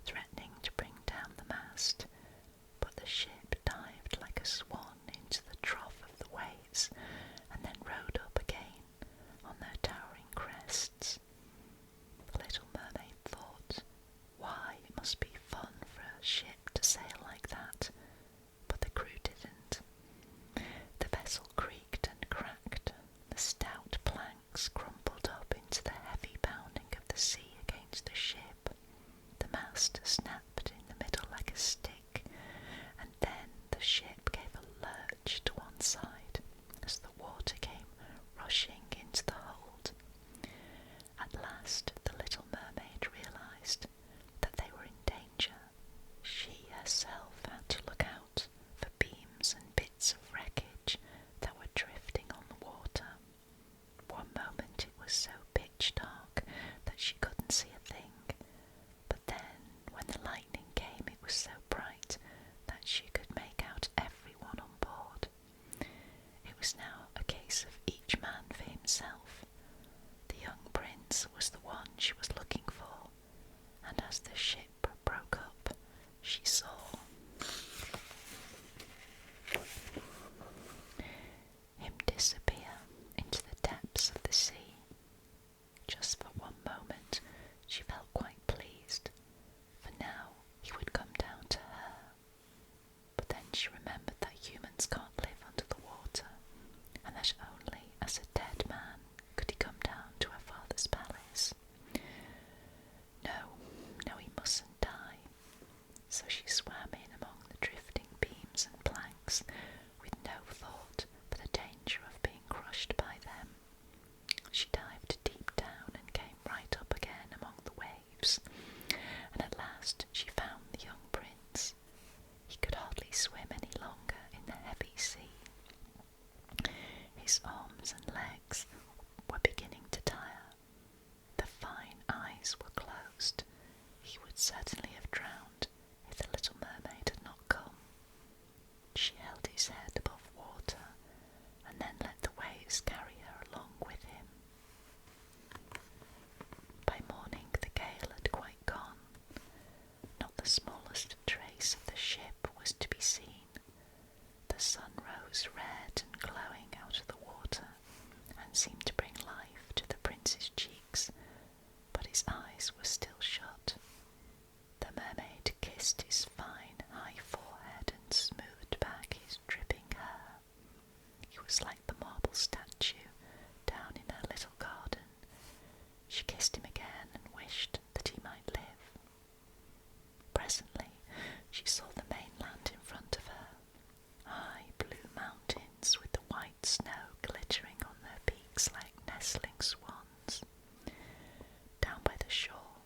S1: threatening to bring down the mast, but the ship towards the ship. The mast snapped in the middle like a stick, and then the ship gave a lurch to one side as the water came rushing into the hold. At last the Little Mermaid realised that they were in danger. She herself had to look out for beams and bits of wreckage that were drifting on the water. One moment it was so pitch dark that she couldn't see a thing, but then when the lightning came it was so bright that she could make out everyone on board. It was now a case of each man for himself. The young prince was the one she was looking for, and as the ship broke up, she saw him disappear into the depths of the sea. Just for one moment she felt quite pleased, for now he would come down to her. But then she remembered that humans can't live under the water, and that only as a dead man could he come down to her father's palace. No, he mustn't die. So she swam in among the drifting beams and planks, with no thought for the danger of being crushed by them. She dived deep down and came right up again among the waves, and at last she found the young prince. He could hardly swim any longer in the heavy sea. His arms and legs were beginning to tire. The fine eyes were closed. He would certainly have drowned if the Little Mermaid had not come. She held his head above water and then let the waves carry her along with him. By morning the gale had quite gone. Not the smallest trace of the ship was to be seen. The sun rose red and glowing out of the water and seemed to bring life to the prince's cheeks, but his eyes were still shut. The mermaid kissed his fine high forehead and smoothed back his dripping hair. He was like the marble statue down in her little garden. She kissed him again and wished that he might live. Presently she saw the mainland in front of her, high blue mountains with the white snow glittering on their peaks like nestling swans. Down by the shore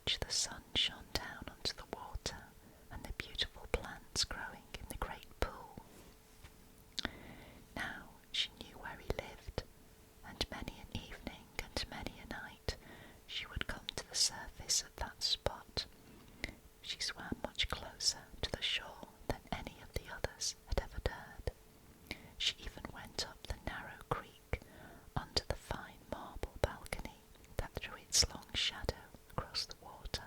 S1: which the sun shone down onto the water and the beautiful plants growing in the great pool. Now she knew where he lived, and many an evening and many a night she would come to the surface at that spot. She swam much closer to the shore than any of the others had ever dared. She even went up the narrow creek onto the fine marble balcony that threw its long shadow across the water.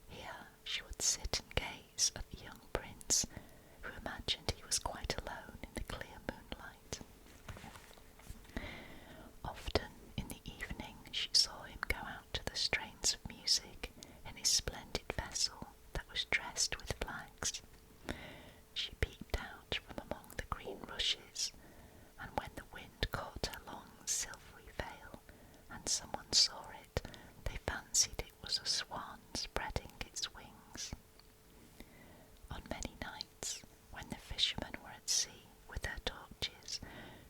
S1: Here she would sit and gaze at the young prince, who imagined he was quite alone in the clear moonlight. Often in the evening she saw him go out to the strains of music in his splendid vessel that was dressed with flags. She peeped out from among the green rushes, and when the wind caught her long silvery veil and someone saw it, they fancied it was a swan spreading its wings. On many nights, when the fishermen were at sea with their torches,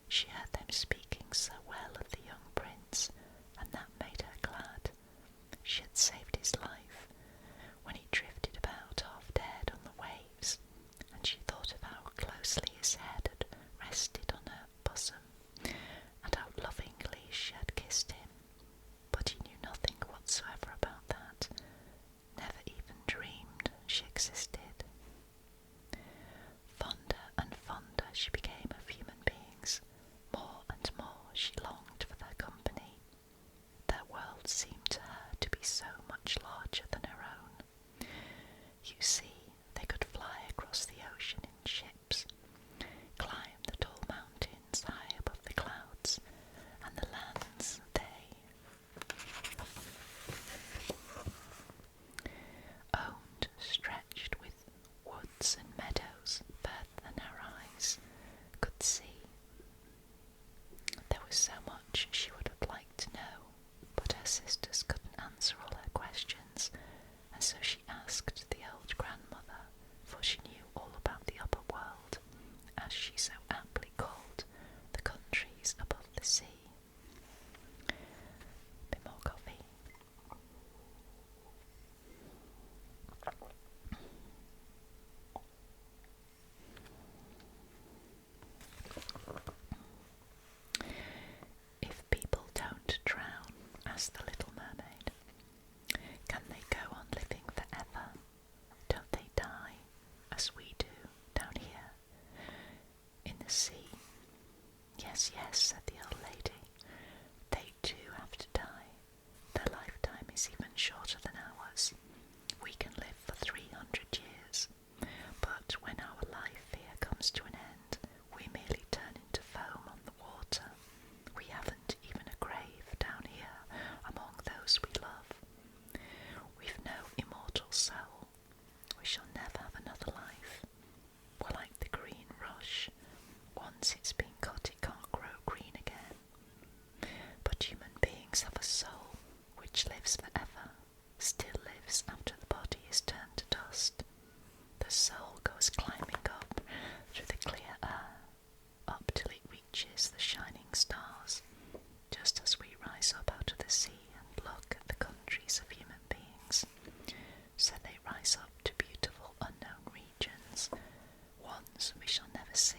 S1: she heard them speaking so well of the young prince, and that made her glad. She had saved his life when he drifted about half dead on the waves, and she thought of how closely his head had rested on her bosom, and how lovingly she had kissed him. But he knew nothing whatsoever about that, never even dreamed she existed. Fonder and fonder she became of human beings. More and more she longed for their company. Their world seemed to her to be so much larger than her own. You see, they could fly across the ocean in ships, climb the tall mountains high above the clouds, and the lands they owned stretched with woods and meadows further than her eyes could see. There was so much she would have liked to know, but her sisters couldn't answer all her questions, and so she asked the old grandmother, for she knew all about the upper world, as she so aptly called the countries above the sea. Bit more coffee. If people don't drown, asked the Little Mermaid, can they go on living forever? Don't they die, as we do down here, in the sea? Yes, yes, said the old lady. They too have to die. Their lifetime is even shorter than ours. We can live for 300 years, but when our life here comes to an end, we merely turn into foam on the water. We haven't even a grave down here among those we love. We've no immortal soul. We shall never have another life. We're like the green rush. Once it's been cut, it can't grow green again. But human beings have a soul which lives forever, still lives after the body is turned to dust. The soul goes climbing up through the clear air, up till it reaches the shining stars, just as we rise up out of the sea and look at the countries of human beings. So they rise up to beautiful unknown regions, ones we shall never see.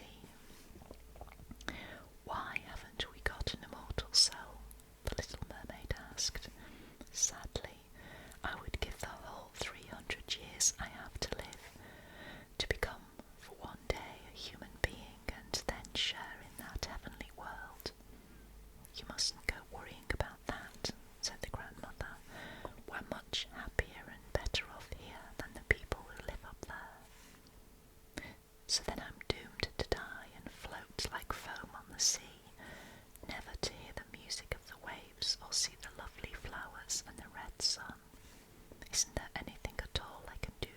S1: Why haven't we got an immortal soul? The Little Mermaid asked. Sadly, I would give the whole 300 years I have to live to become for one day a human being and then share in that heavenly world. You mustn't go worrying about that, said the grandmother. We're much happier and better off here than the people who live up there. So then I'm doomed to die and float like foam on the sea, never to hear the music of the waves or see the lovely flowers and the red sun. Isn't there anything at all I can do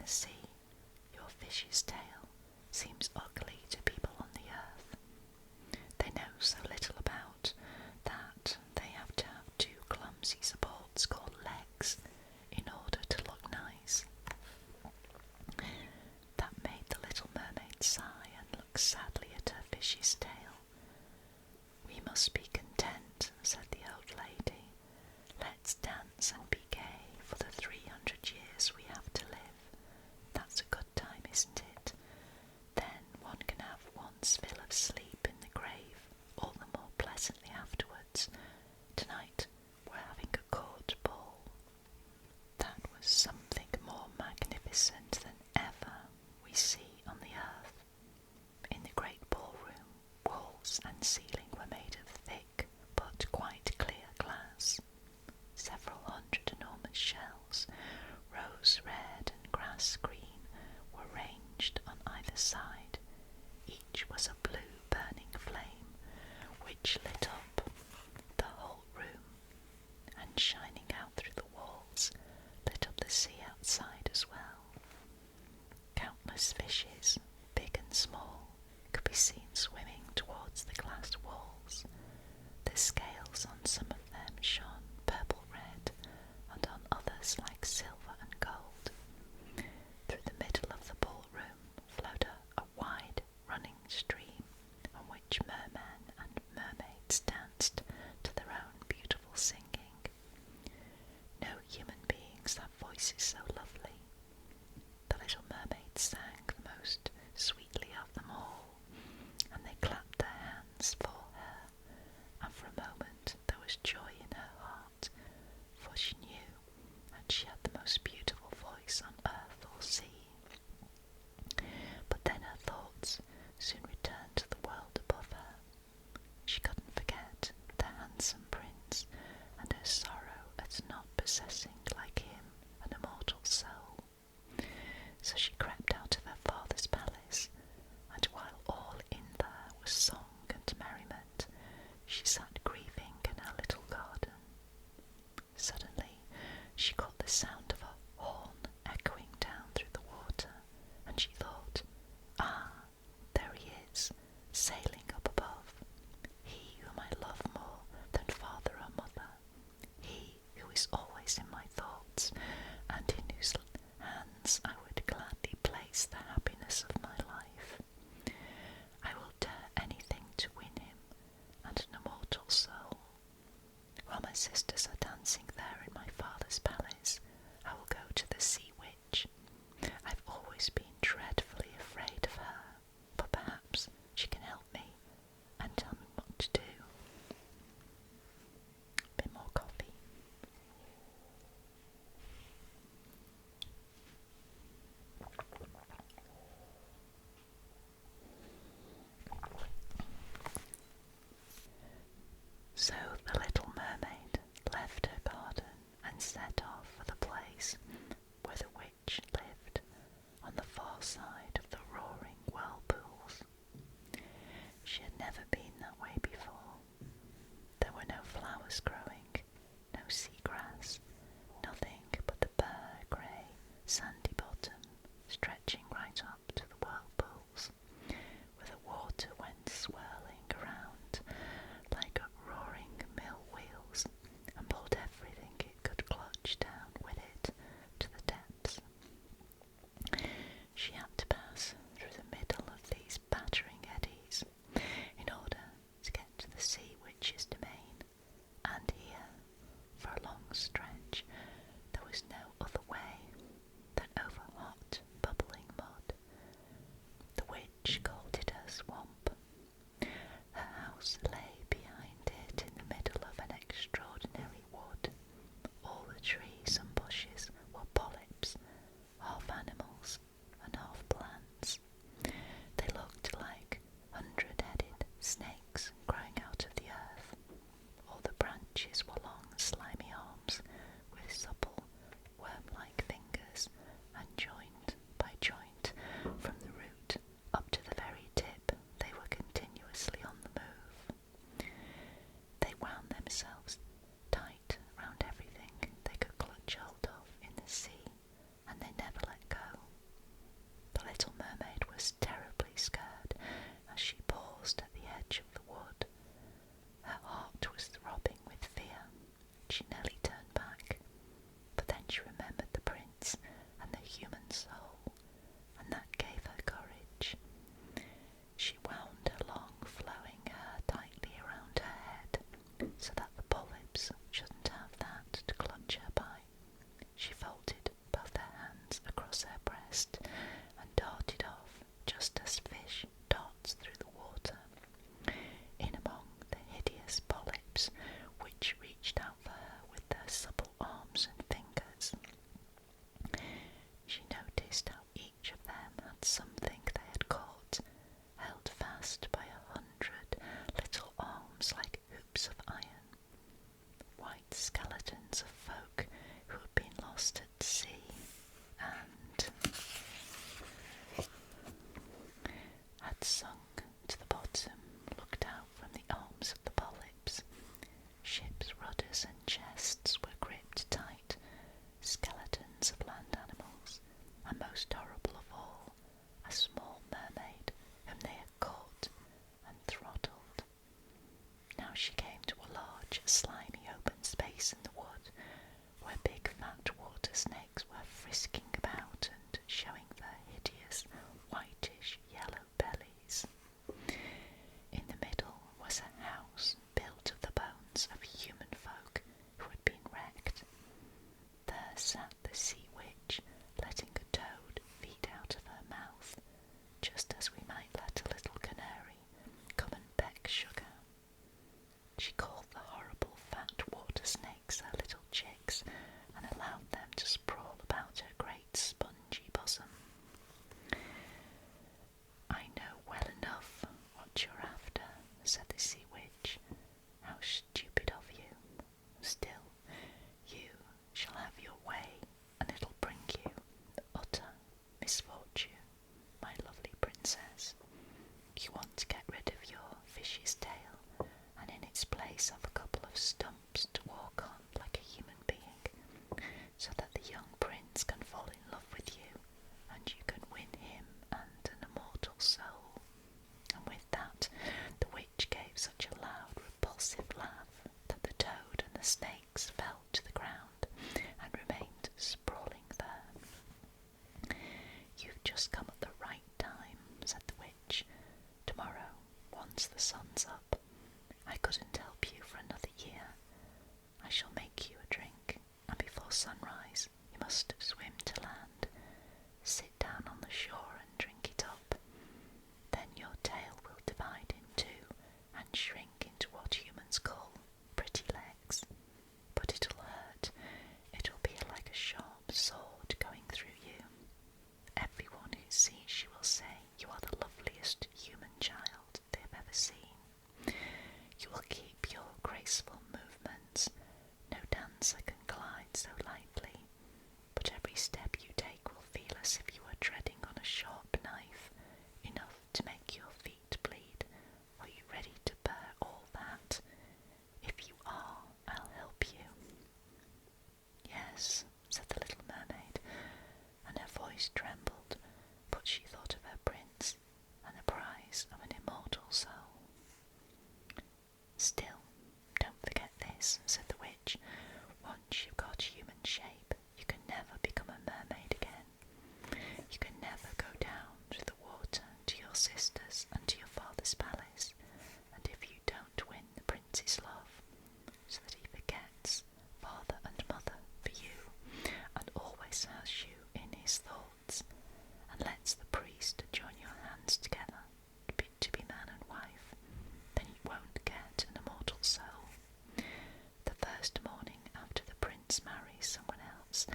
S1: sea, your fish's tail seems ugly to people on the earth. They know so little about that they have to have two clumsy supports called legs in order to look nice. That made the Little Mermaid sigh and look sadly at her fish's tail. We must be content, said the old lady. Let's dance and be gay for the 300 years we have to live. That's a good time, isn't it? Then one can have one's fill of sleep in the grave all the more pleasantly afterwards. Tonight we're having a court ball. That was something more magnificent than ever we see on the earth. In the great ballroom, walls and ceiling were made of thick but quite clear glass. Several hundred enormous shells, rose red and grass green, were ranged on either side. Each was a blue burning flame, which lit up the whole room, and shining out through the walls, lit up the sea outside as well. Countless fishes, big and small, could be seen swimming towards the glass walls. The scales on some of them shone purple-red, and on others like silver and gold. Through the middle of the ballroom flowed a wide running stream on which mermen and mermaids danced to their own beautiful singing. No human beings have voices so lovely. The Little Mermaid sang the most sweetly of them all, and they clapped their hands for her, and for a moment there was joy in her heart, for she knew that she had the most beautiful voice on earth or sea. But then her thoughts soon returned to the world above her. She couldn't forget the handsome prince and her sorrow at not possessing, like him, an immortal soul. So she crept out of her father's palace, and while all in there was song and merriment, she sat grieving in her little garden. Suddenly she caught the sound of a horn echoing down through the water, and she thought, "Ah, there he is, sailing up above, he whom I love more than father or mother, he who is always in my thoughts, and in whose hands I would gladly place the happiness of my life. I will dare anything to win him, and an immortal soul. While my sisters are dancing there in my father's palace, I will go to the sea witch. I've always been dreadfully afraid of her, but perhaps she can help me and tell me what to do." Bit more coffee. So the Little Mermaid left her garden and set off for the place where the witch lived, on the far side of the roaring whirlpools. She had never been that way before. There were no flowers growing, no seagrass, nothing but the bare grey, sandy bottom stretching right up to the whirlpools, where the water went swirling around like roaring mill wheels, and pulled everything it could clutch down with it to the depths. She had to pass through the middle of these battering eddies in order to get to the sea witch's domain, and here, for a long stretch, there was no other way than over hot, bubbling mud, chest and darted off just as fish darts through the water, in among the hideous polyps which reached out for her with their supple arms and fingers. She noticed how each of them had something they had caught, held fast by 100 little arms like hoops of iron, white skeletons of folk who had been lost at sea, and had sunk to the bottom, looked out from the arms of the polyps. Ships' rudders and chests were gripped tight, skeletons of land animals, and most horrible of all, a small mermaid whom they had caught and throttled. Now she came to a large, slimy open space in the wood, where big fat water snakes were frisking about and showing their hideous whitish yellow bellies. In the middle was a house built of the bones of human folk who had been wrecked. There sat the sea witch, letting a toad feed out of her mouth, just as we might let a little canary come and peck sugar. She called the horrible fat water snakes her little chicks, and allowed them to sprawl about her great spongy bosom. "I know well enough what you're after," said the sea witch. "How stupid of you! Still, you shall have your way, and it'll bring you utter misfortune, my lovely princess. You want to get rid of your fish's tail, and in its place have a couple of stumps to walk on like a human being, so that the young prince can fall in love with you, and you can win him and an immortal soul." And with that, the witch gave such a loud, repulsive laugh that the toad and the snakes fell to the ground and remained sprawling there. "You've just come at the right time," said the witch. "Tomorrow, once the sun's up, I couldn't help you for another year. I shall make you a drink, and before sunrise you must swim to land. Sit down on the shore and drink it up. Then your tail will divide in two and shrink into what humans call pretty legs. But it'll hurt. It'll be like a sharp sword going through you. Everyone who sees you will say you are the loveliest human child they have ever seen. You will keep your graceful movements. No dancer can glide so lightly, but every step you take will feel as if you were treading on a sharp knife, enough to make your feet bleed. Are you ready to bear all that? If you are, I'll help you." "Yes," said the little mermaid, and her voice trembled, but she thought of her prince and the prize of an immortal soul. "Still, don't forget this," said the witch. "Once you've got human shape, you can never become a mermaid again. You can never go down through the water to your sisters and to your father's palace, and if you don't win the prince's love, so that he forgets father and mother for you, and always has you in his thoughts, and lets the priest join your hands together to be man and wife, then you won't get an immortal soul. The first morning after the prince marries someone else,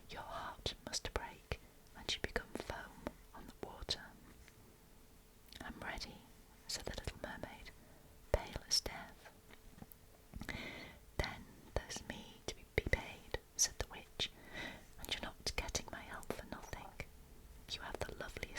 S1: your heart must break, and you become foam on the water." "I'm ready," said the little mermaid, pale as death. "Then there's me to be paid," said the witch, "and you're not getting my help for nothing. You have the loveliest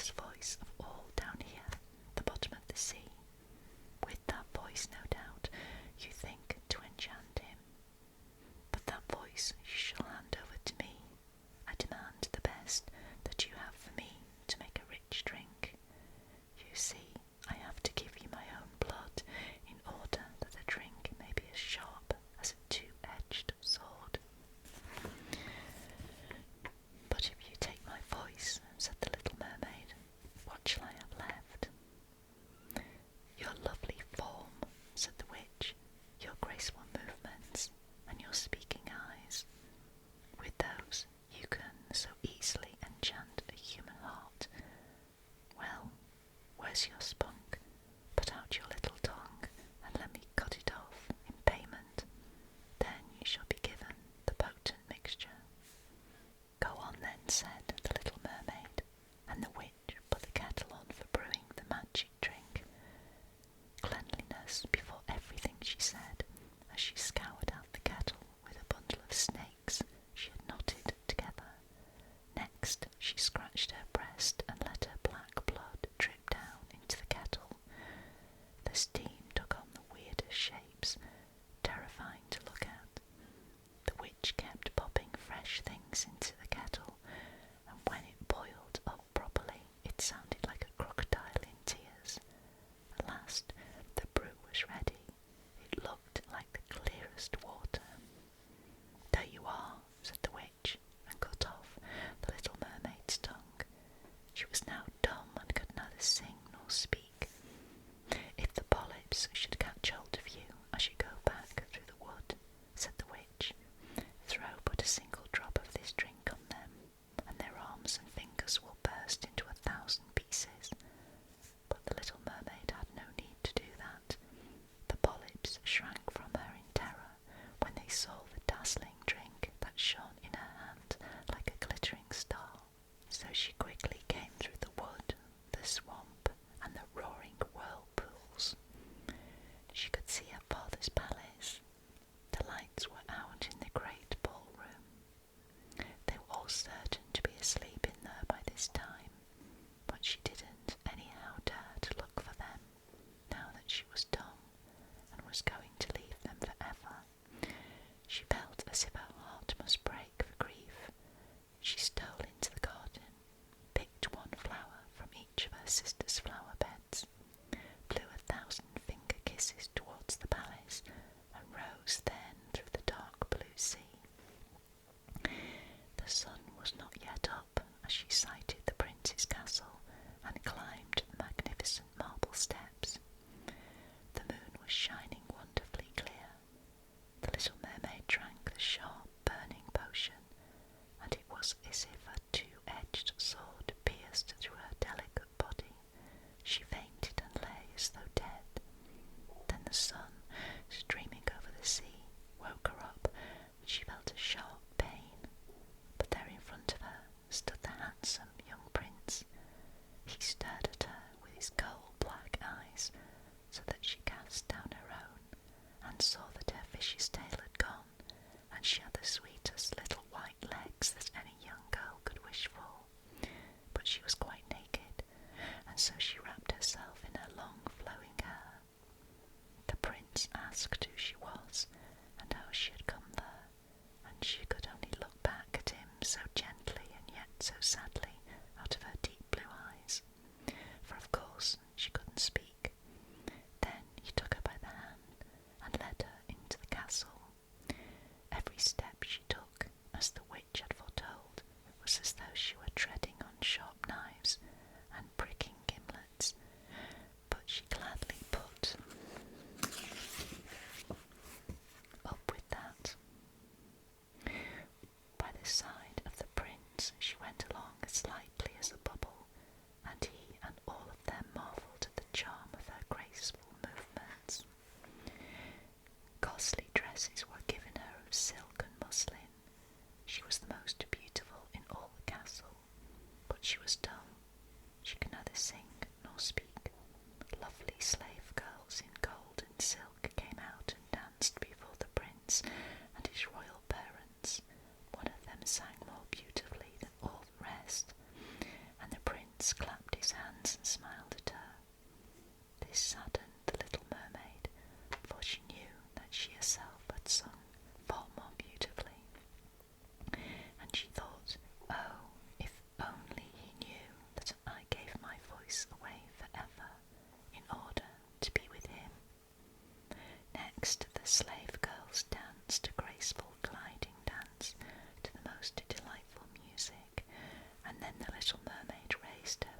S1: quickly came through the wood, the swamp, and the roaring whirlpools. She could see her father's palace. The lights were out in the great ballroom. They were all certain to be asleep in there by this time, but she didn't anyhow dare to look for them, now that she was dumb and was going to leave them forever. She felt as if her heart must break for grief. She stole into the garden, picked one flower from each of her sister's flower beds, blew 1,000 finger kisses towards the palace, and rose then through the dark blue sea. The sun was not yet up as she sighted the prince's castle and climbed the magnificent marble steps. The moon was shining wonderfully clear. The little mermaid drank the sharp, burning potion, and it was as if a two-edged sword pierced through her delicate body. She fainted and lay as though dead. Then the sun, streaming over the sea, woke her up, and she felt a sharp pain. But there in front of her stood the handsome young prince. He stared at her with his coal-black eyes, so that she cast down her own, and saw that her fish's tail had gone, and she had the sweetest little white legs that any young girl could wish for. But she was quite naked, and so she wrapped herself in her long flowing hair. The prince asked who she was, and how she had come there, and she could only look back at him so gently and yet so sadly out of her deep blue eyes, for of course she couldn't speak. Then he took her by the hand and led her into the castle. Every step she took, as the witch had foretold, was as though she were treading on sharp knives and pricking gimlets, but she gladly put up with that. By the side of the prince she went along as lightly as a bubble, and he and all of them marvelled at the charm of her graceful movements. Costly dresses were given her of silk and muslin. She was the most beautiful in all the castle, but she was dumb. She could neither sing nor speak. Lovely slave girls in gold and silk came out and danced before the prince and his royal parents. One of them sang more beautifully than all the rest, and the prince clapped his hands and smiled at her. This saddened the little mermaid, for she knew that she herself had sung far more beautifully, and she thought, oh, if only he knew that I gave my voice away forever in order to be with him. Next the slave girls danced a graceful gliding dance to the most delightful music, and then the little mermaid raised her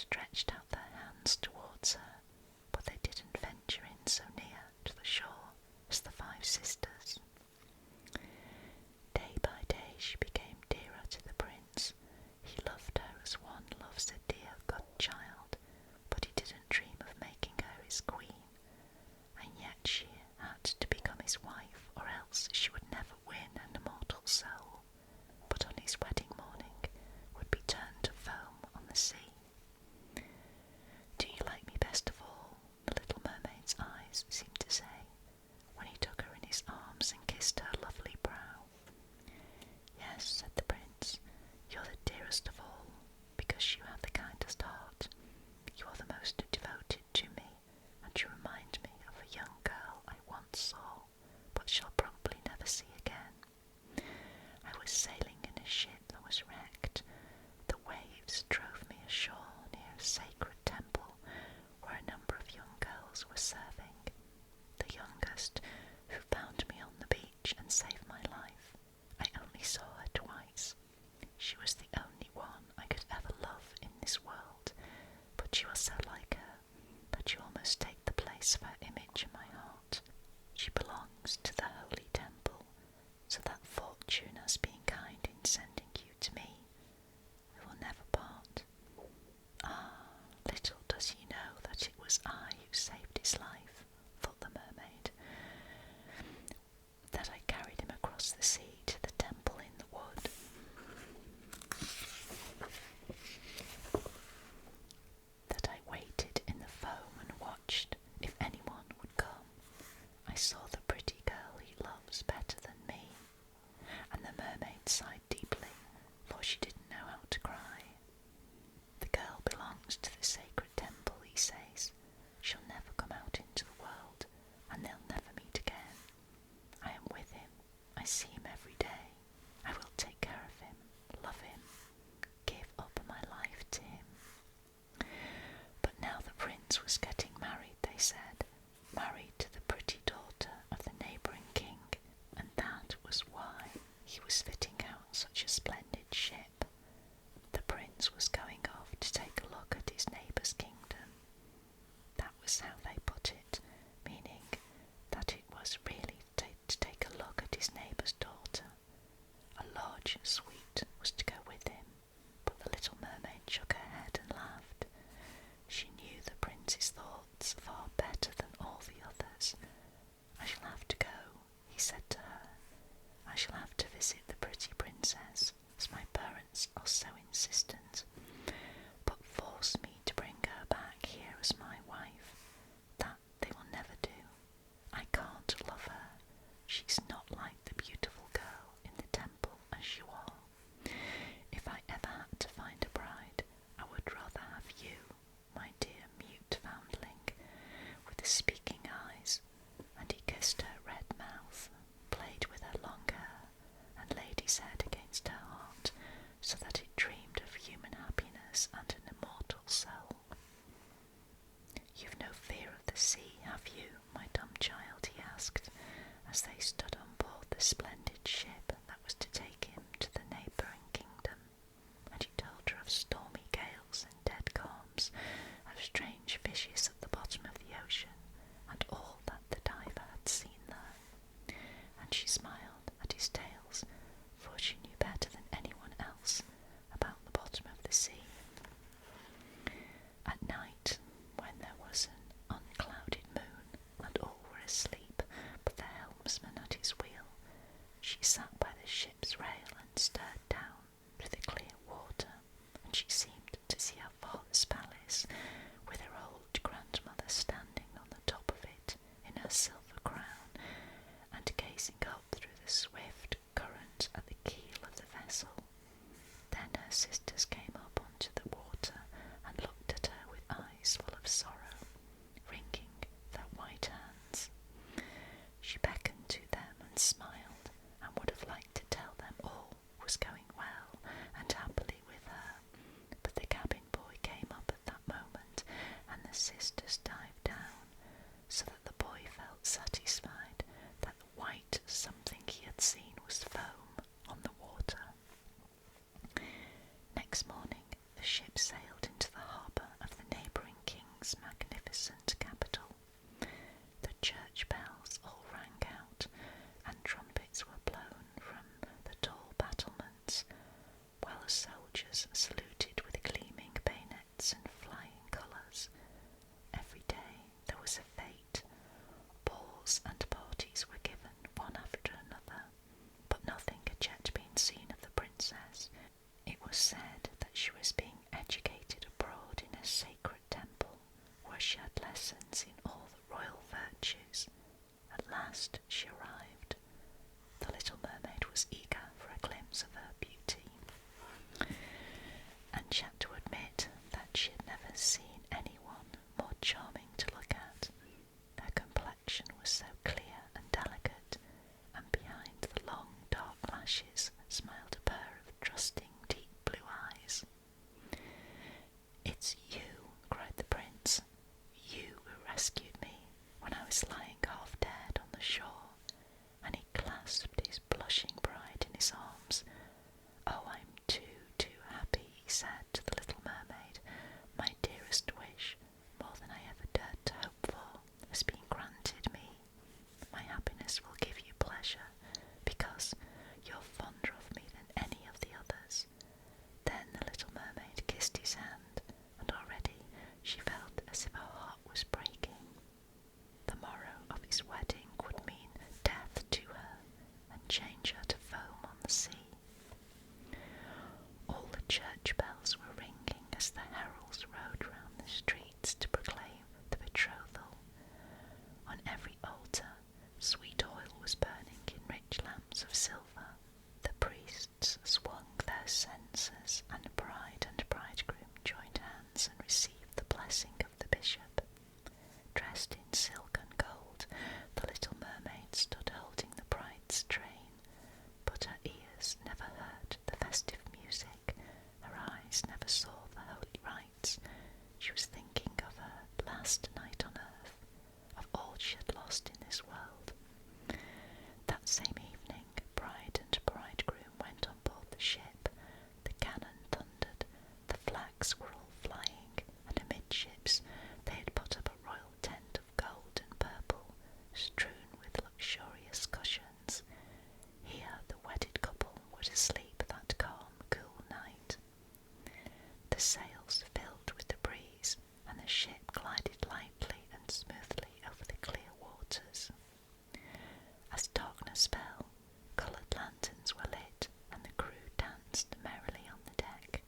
S1: stretched out their hands towards her, but they didn't venture in so near to the shore as the 5 sisters. Day by day she became dearer to the prince. He loved her as one loves a dear good child, but he didn't dream of making her his queen, and yet she had to become his wife, or else she would never win an immortal soul, but on his wedding morning would be turned to foam on the sea. "Do you like me best of all?" the little mermaid's eyes seemed to say, when he took her in his arms and kissed her lovely brow. "Yes," said the prince, "you're the dearest of all, because you have the kindest heart. You are the most devoted to me, and you remind me of a young girl I once saw, but shall probably never see again. I was sailing in a ship that was wrecked. The waves drove me ashore near a sacred temple where a number of young girls were serving. The youngest, who found me on the beach and saved my life, I only saw her twice. She was the only one I could ever love in this world, but you are so like her that you almost take the place of her image in my heart. She belongs to the holy temple, so that fortune has been kind in sending you to me. We will never part. Ah, little does he know that it was I who saved his life," thought the mermaid, "that I carried him across the sea to the temple in the wood. That I waited in the foam and watched if anyone would come. I saw the pretty girl he loves better than me." And the mermaid sighed deeply, for she didn't know how to cry. "The girl belongs to the sacred temple," he says. "She'll never come out into the world, and they'll never meet again. I am with him. I see him every day. I will take care of him, love him, give up my life to him." But now the prince was getting married, they said, married to the pretty daughter of the neighbouring king, and that was why he was fitting out such a splendid ship. The prince was going off to take a look at his neighbour's kingdom. That was how they put it, meaning that it was really to take a look at his neighbour's daughter. A large suite was to go with him, but the little mermaid shook her head and laughed. She knew the prince's thoughts far better than all the others. "I shall have to go," he said to her. "I shall have to visit the pretty princess, as my parents are so insistent. But force me to bring her back here as my wife. That they will never do. I can't love her. She's not like the beautiful girl in the temple as you are. If I ever had to find a bride, I would rather have you, my dear mute foundling, with the speaking eyes." And he kissed her red mouth, played with her long hair, and laid his head against her heart, so that it dreamed of human happiness and an immortal soul. "You've no fear of the sea, have you, my dumb child?" he asked, as they stood on board the splendid ship that was to take him to the neighbouring kingdom, and he told her of stormy gales and dead calms, of strange fishes at the bottom of the ocean, and all that the diver had seen there. And she smiled at his tales, for she knew better than anyone else about the bottom of the sea. At night, when there was an unclouded moon, and all were asleep but the helmsman at his wheel, she sat by the ship's rail and stared down through the clear water, and she seemed to see her father's palace, with her old grandmother standing on the top of it in her silver crown, and gazing up through the swift current at the keel of the vessel. Then her sisters came up onto the water and looked at her with eyes full of sorrow, wringing their white hands. She beckoned to them and smiled, and would have liked to tell them all was going well and happily with her, but the cabin boy came up at that moment, and the sisters dived down, so that the boy felt satisfied that the white something he had seen was foam on the water. Next morning the ship sailed into the harbour magnificent capital. The church bells all rang out, and trumpets were blown from the tall battlements, while the soldiers saluted with gleaming bayonets and flying colours. Every day there was a fete. Balls and parties were given one after another, but nothing had yet been seen of the princess. It was said that she was being educated abroad in a sacred temple, where she had lessons in all the royal virtues. At last she arrived. The little mermaid was eager for a glimpse of her beauty, and she had to admit that she had never seen anyone more charming to look at. Her complexion was so clear and delicate, and behind the long dark lashes smiled a pair of trusting deep blue eyes. "It's you," cried the prince, "you who rescued me when I was lying half dead on the shore," and he clasped his blushing bride in his arms. "Oh, I'm too happy," he said to the little mermaid. "My dearest wish, more than I ever dared to hope for, has been granted me. My happiness will give you pleasure, because you're fonder of me than any of the others." Then the little mermaid kissed his hand, and already she felt as if her heart was breaking. The morrow of his wedding would mean death to her, and change her to foam on the sea. All the church bells were ringing as the heralds rode round the streets to proclaim the betrothal. On every altar, sweet oil was burning in rich lamps of silver. The priests swung their censers, and bride and bridegroom joined hands and received the blessing of the bishop. Dressed in silk and gold, the little mermaid stood holding the bride's train, but her ears never heard the festive music, her eyes never saw the holy rites. She was thinking of her last night on earth, of all she had lost in this world. That same evening, bride and bridegroom went on board the ship. The cannon thundered, the flags were all flying, and amidships they had put up a royal tent of gold and purple, strewn with luxurious cushions. Here the wedded couple were to sleep that calm, cool night. The sails filled with the breeze, and the ship glided lightly and smoothly over the clear waters. As darkness fell, coloured lanterns were lit, and the crew danced merrily on the deck.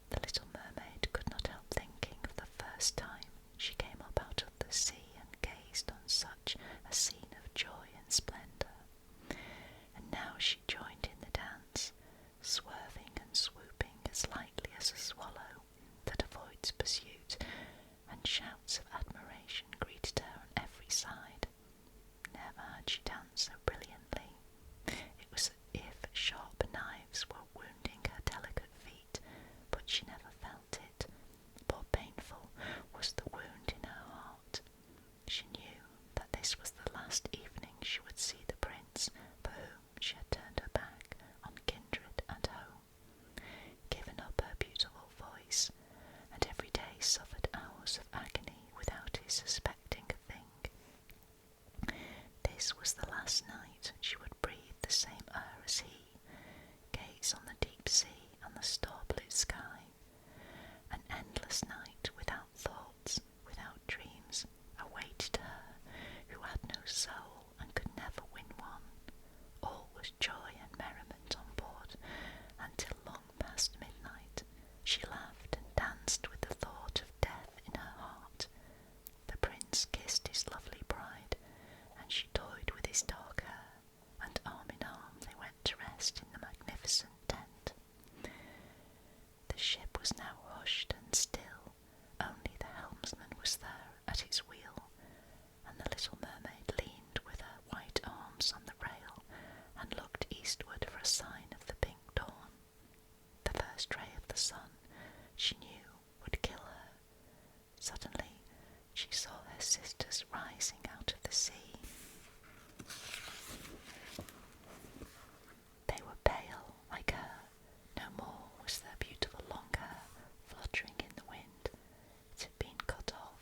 S1: The little mermaid could not help thinking of the first time she came up out of the sea and gazed on such a scene of joy and splendour. And now she joined in the dance, swerving and swooping as lightly as a swallow that avoids pursuit, and shouts of admiration greeted her on every side. Never had she danced so brilliantly. It was as if sharp knives were wounding her delicate feet, but she never felt it. More painful was the wound in her heart. She knew that this was the last evening she would see the prince for whom she had turned her back on kindred and home, given up her beautiful voice, and every day suffered hours of agony without his suspecting a thing. This was the last night she would breathe the same air as he, gaze on the deep sea and the star-blue sky. An endless night without thoughts, without dreams, awaited her who had no soul and could never win one. All was joy and merriment on board, until long past midnight she laughed and danced with the thought of death in her heart. The prince kissed his lovely bride, and she toyed with his dark hair, and arm in arm they went to rest in the magnificent tent. The ship was now hushed and still, only the helmsman was there at his wheel, and the little mermaid leaned with her white arms on the rail and looked eastward for a sign of the pink dawn. The first ray of the sun, she knew, would kill her. Suddenly she saw her sisters rising out of the sea. They were pale like her. No more was their beautiful long hair fluttering in the wind. It had been cut off.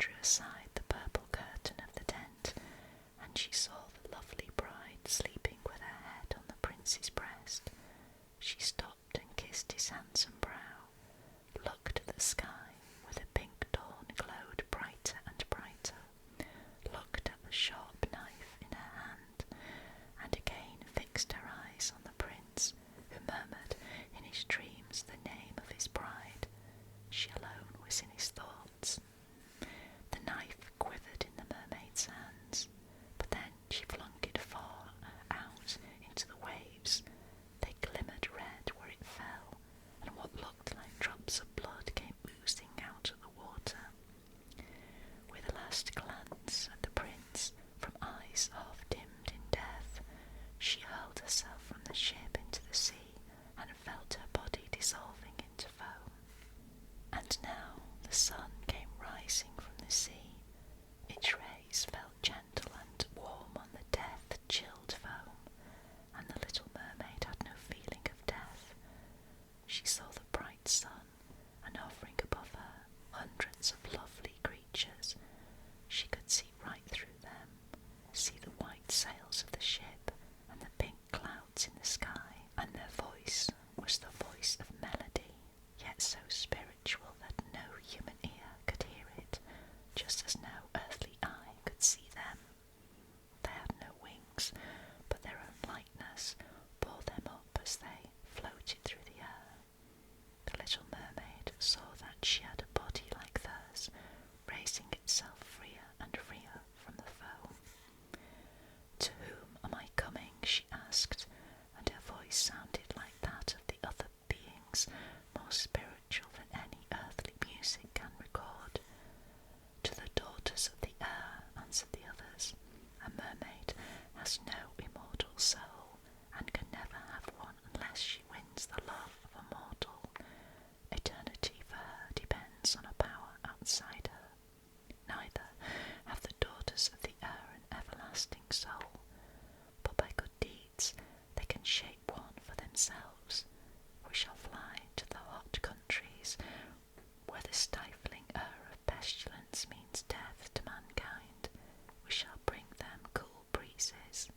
S1: drew aside the purple curtain of the tent, and she saw the lovely bride sleeping with her head on the prince's breast. She stopped and kissed his handsome brow, looked at the sky where the pink dawn glowed brighter and brighter, looked at the sharp knife in her hand, and again fixed her eyes on the prince, who murmured in his dreams the name of his bride. She alone was in his thoughts. The knife quivered in the mermaid's hands, but then she flung it far out into the waves. They glimmered red where it fell, and what looked like drops of blood came oozing out of the water. With a last glance at the prince, from eyes half dimmed in death, she hurled herself from the ship into the sea, and felt her body dissolving into foam. And now the sun came rising from the sea. Its rays felt gentle and warm on the death-chilled foam, and the little mermaid had no feeling of death. She saw the bright sun, and hovering above her, hundreds of lovely creatures. She could see right through them, see the white sails of the ship, and the pink clouds in the sky, and their voice was the voice of melody, yet so spiritual that no human ear could hear it, just as no earthly eye could see them. They had no wings, but their own lightness bore them up as they floated through the air. The little mermaid saw that she had a body like theirs, raising itself freer and freer from the foam. "To whom am I coming?" she asked, and her voice sounded like that of the other beings, more spiritual than any earthly music can record. "To the daughters of the air," answered the others. "A mermaid has no immortal soul, and can never have one unless she wins the love of a mortal. Eternity for her depends on a power outside her. Neither have the daughters of the air an everlasting soul, but by good deeds they can shape one for themselves. We shall fly to the hot countries, where the stifling air of pestilence means death to mankind. We shall bring them cool breezes.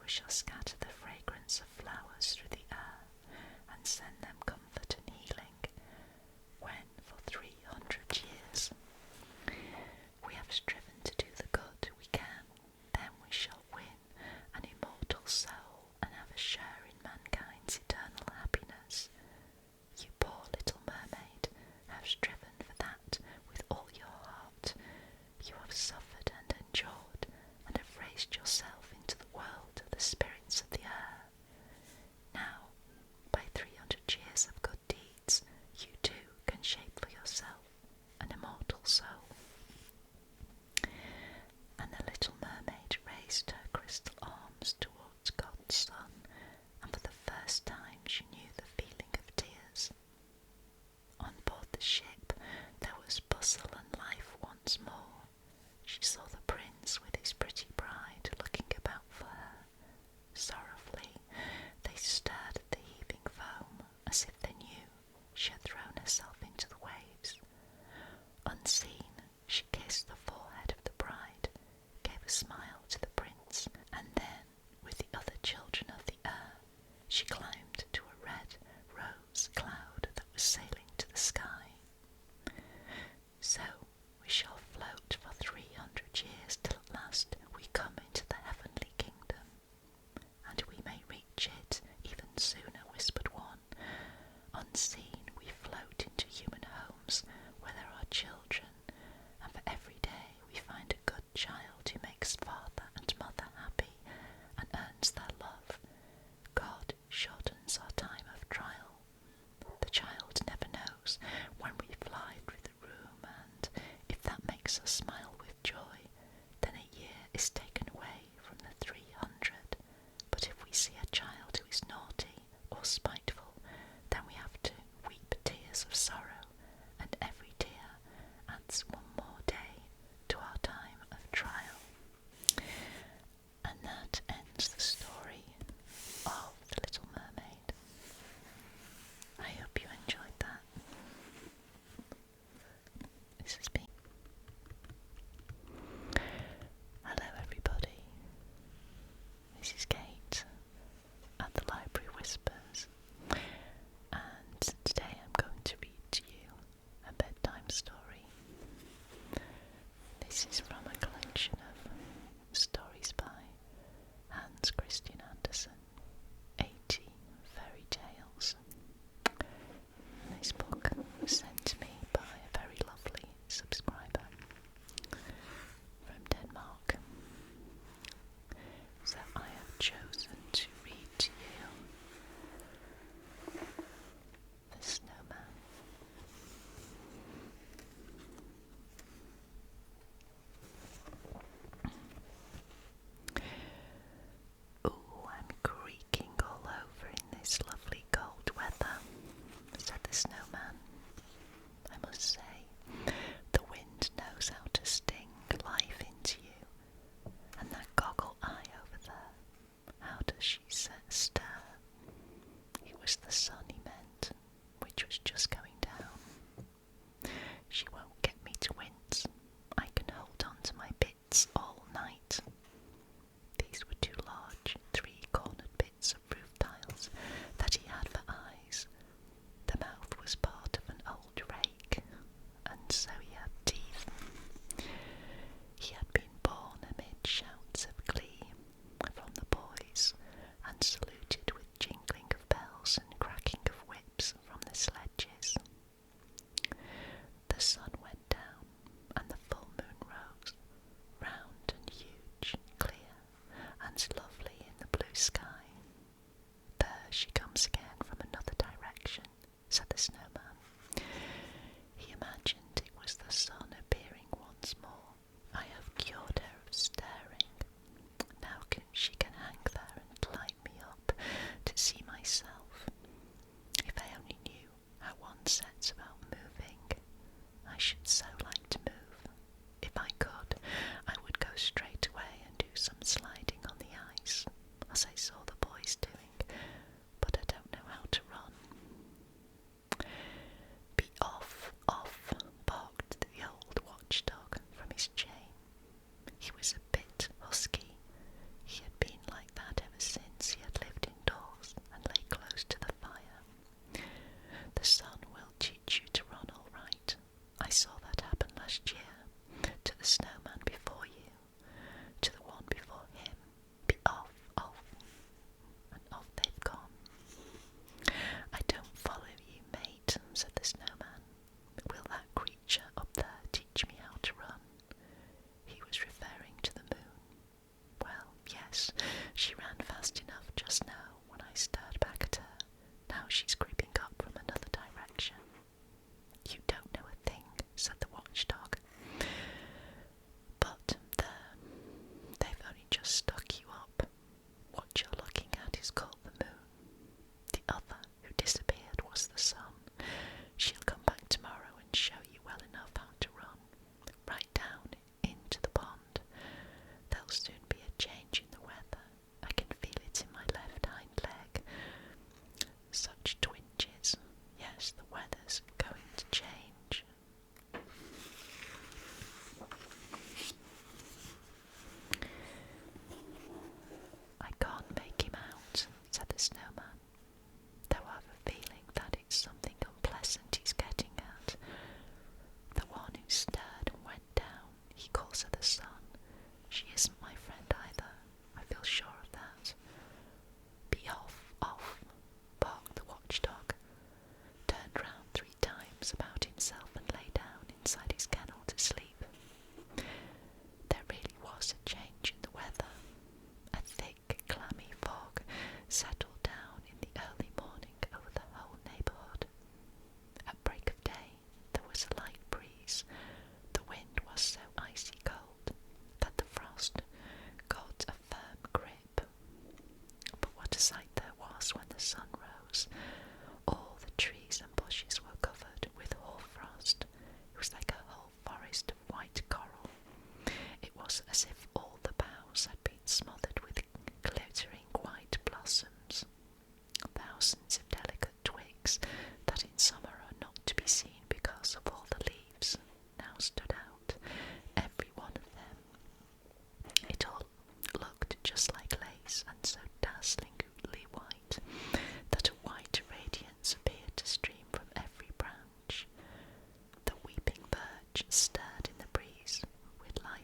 S1: We shall scatter the fragrance of flowers through the air, and send them comfort and healing. When, for 300 years, we have striven to do the good we can, then we shall win an immortal soul and have a share in mankind's eternal happiness. You poor little mermaid have striven for that with all your heart. You have suffered and endured, and have raised yourself into the world of the spirits of the air. Now, by 300 years of good deeds, you too can shape for yourself an immortal soul." And the little mermaid raised her crystal arms towards God's Son, and for the first time she knew the feeling of tears. On board the ship there was bustle and life once more. She saw the prince with his pretty bride looking about for her. Sorrowfully they stared at the heaving foam, as if they knew she had thrown herself into the waves. Unseen, she kissed the forehead of the bride, gave a smile to the prince, and then, with the other children of the air, she climbed to a red rose cloud that was sailing to the sky. "So we shall float for 300 years till at last we come into the heavenly kingdom. And we may reach it even sooner," whispered one. "Unseen we float into human homes where there are children, and for every day we find a good child who makes father and mother happy and earns their love. God shortens our time of trial. The child never knows when we fly through the room, and if that makes us smile with joy, then a year is taken away from the 300. But if we see a child who is naughty or spiteful, then we have to weep tears of sorrow, and every tear adds one more day to our time of trial." And that ends the story of The Little Mermaid. I hope you enjoyed that. This has been This is from a collection of stories by Hans Christian Andersen, 80 fairy tales. This book was sent to me by a very lovely subscriber from Denmark. So I have chosen to read to you The Snowman. "Ooh, I'm creaking all over in this lovely cold weather," said the Snowman. "I must say, the wind knows how to sting life into you. And that goggle eye over there, how does she stir?" It was the sun he meant, which was just going down. "She won't get me to wince. I can hold on to my bits all night." These were two large, three-cornered bits of roof tiles that he had for eyes. The mouth was part of an old rake, and so he had teeth. He had been born amid shouts of glee from the boys, and saluted with jingling of bells and cracking of whips from the sledges. The sun went down, and the full moon rose, round and huge, clear and lovely in the blue sky. "There she comes again from another direction," said the Snowman. He imagined it was the sun appearing once more. "I have cured her of staring. Now she can hang there and light me up to see myself. If I only knew how one sets about moving. I should so like to move. If I could, I would go straight away and do some sliding on the ice, as I saw the boys doing, but I don't know how to run." "Be off, off," barked the old watchdog from his chain. He was a bit husky. He had been like that ever since he had lived indoors and lay close to the fire. "The sun will teach you to run all right. I saw that happen last year to the Snowman before you, to the one before him. Be off, off." And off they've gone. "I don't follow you, mate," said the Snowman. "Will that creature up there teach me how to run?" He was referring to the moon. "Well, yes, she ran fast enough just now when I stared back at her. Now she's creeping up from another direction." "You don't know a thing," said the watchdog. "But there, they've only just stuck you up. What you're looking at is called the moon. The other, who disappeared, was the sun. She'll come back tomorrow and show you well enough how to run, right down into the pond. There'll soon be a change in the weather. I can feel it in my left hind leg. Such twinges. Yes, the weather's going to change." "I can't make him out," said the Snowman, "though I've a feeling that it's something unpleasant he's getting at. The one who stared and went down, he calls her the sun. She isn't my friend either. I feel sure of that." "Be off, off," barked the watchdog, turned round 3 times about himself and lay down inside his kennel to sleep. There really was a change in the weather. A thick, clammy fog settled down in the early morning over the whole neighbourhood. At break of day there was a light breeze. The wind was so icy cold that the frost got a firm grip. But what a sight there was when the sun rose! All the trees and bushes were covered with hoarfrost. It was like a whole forest of white coral. It was as if all the boughs had been smothered with glittering white blossoms. Thousands of delicate twigs that in summer are not to be seen because of all the leaves now stood out, every one of them. It all looked just like lace, and so dazzlingly white that a white radiance appeared to stream from every branch. The weeping birch stirred in the breeze with light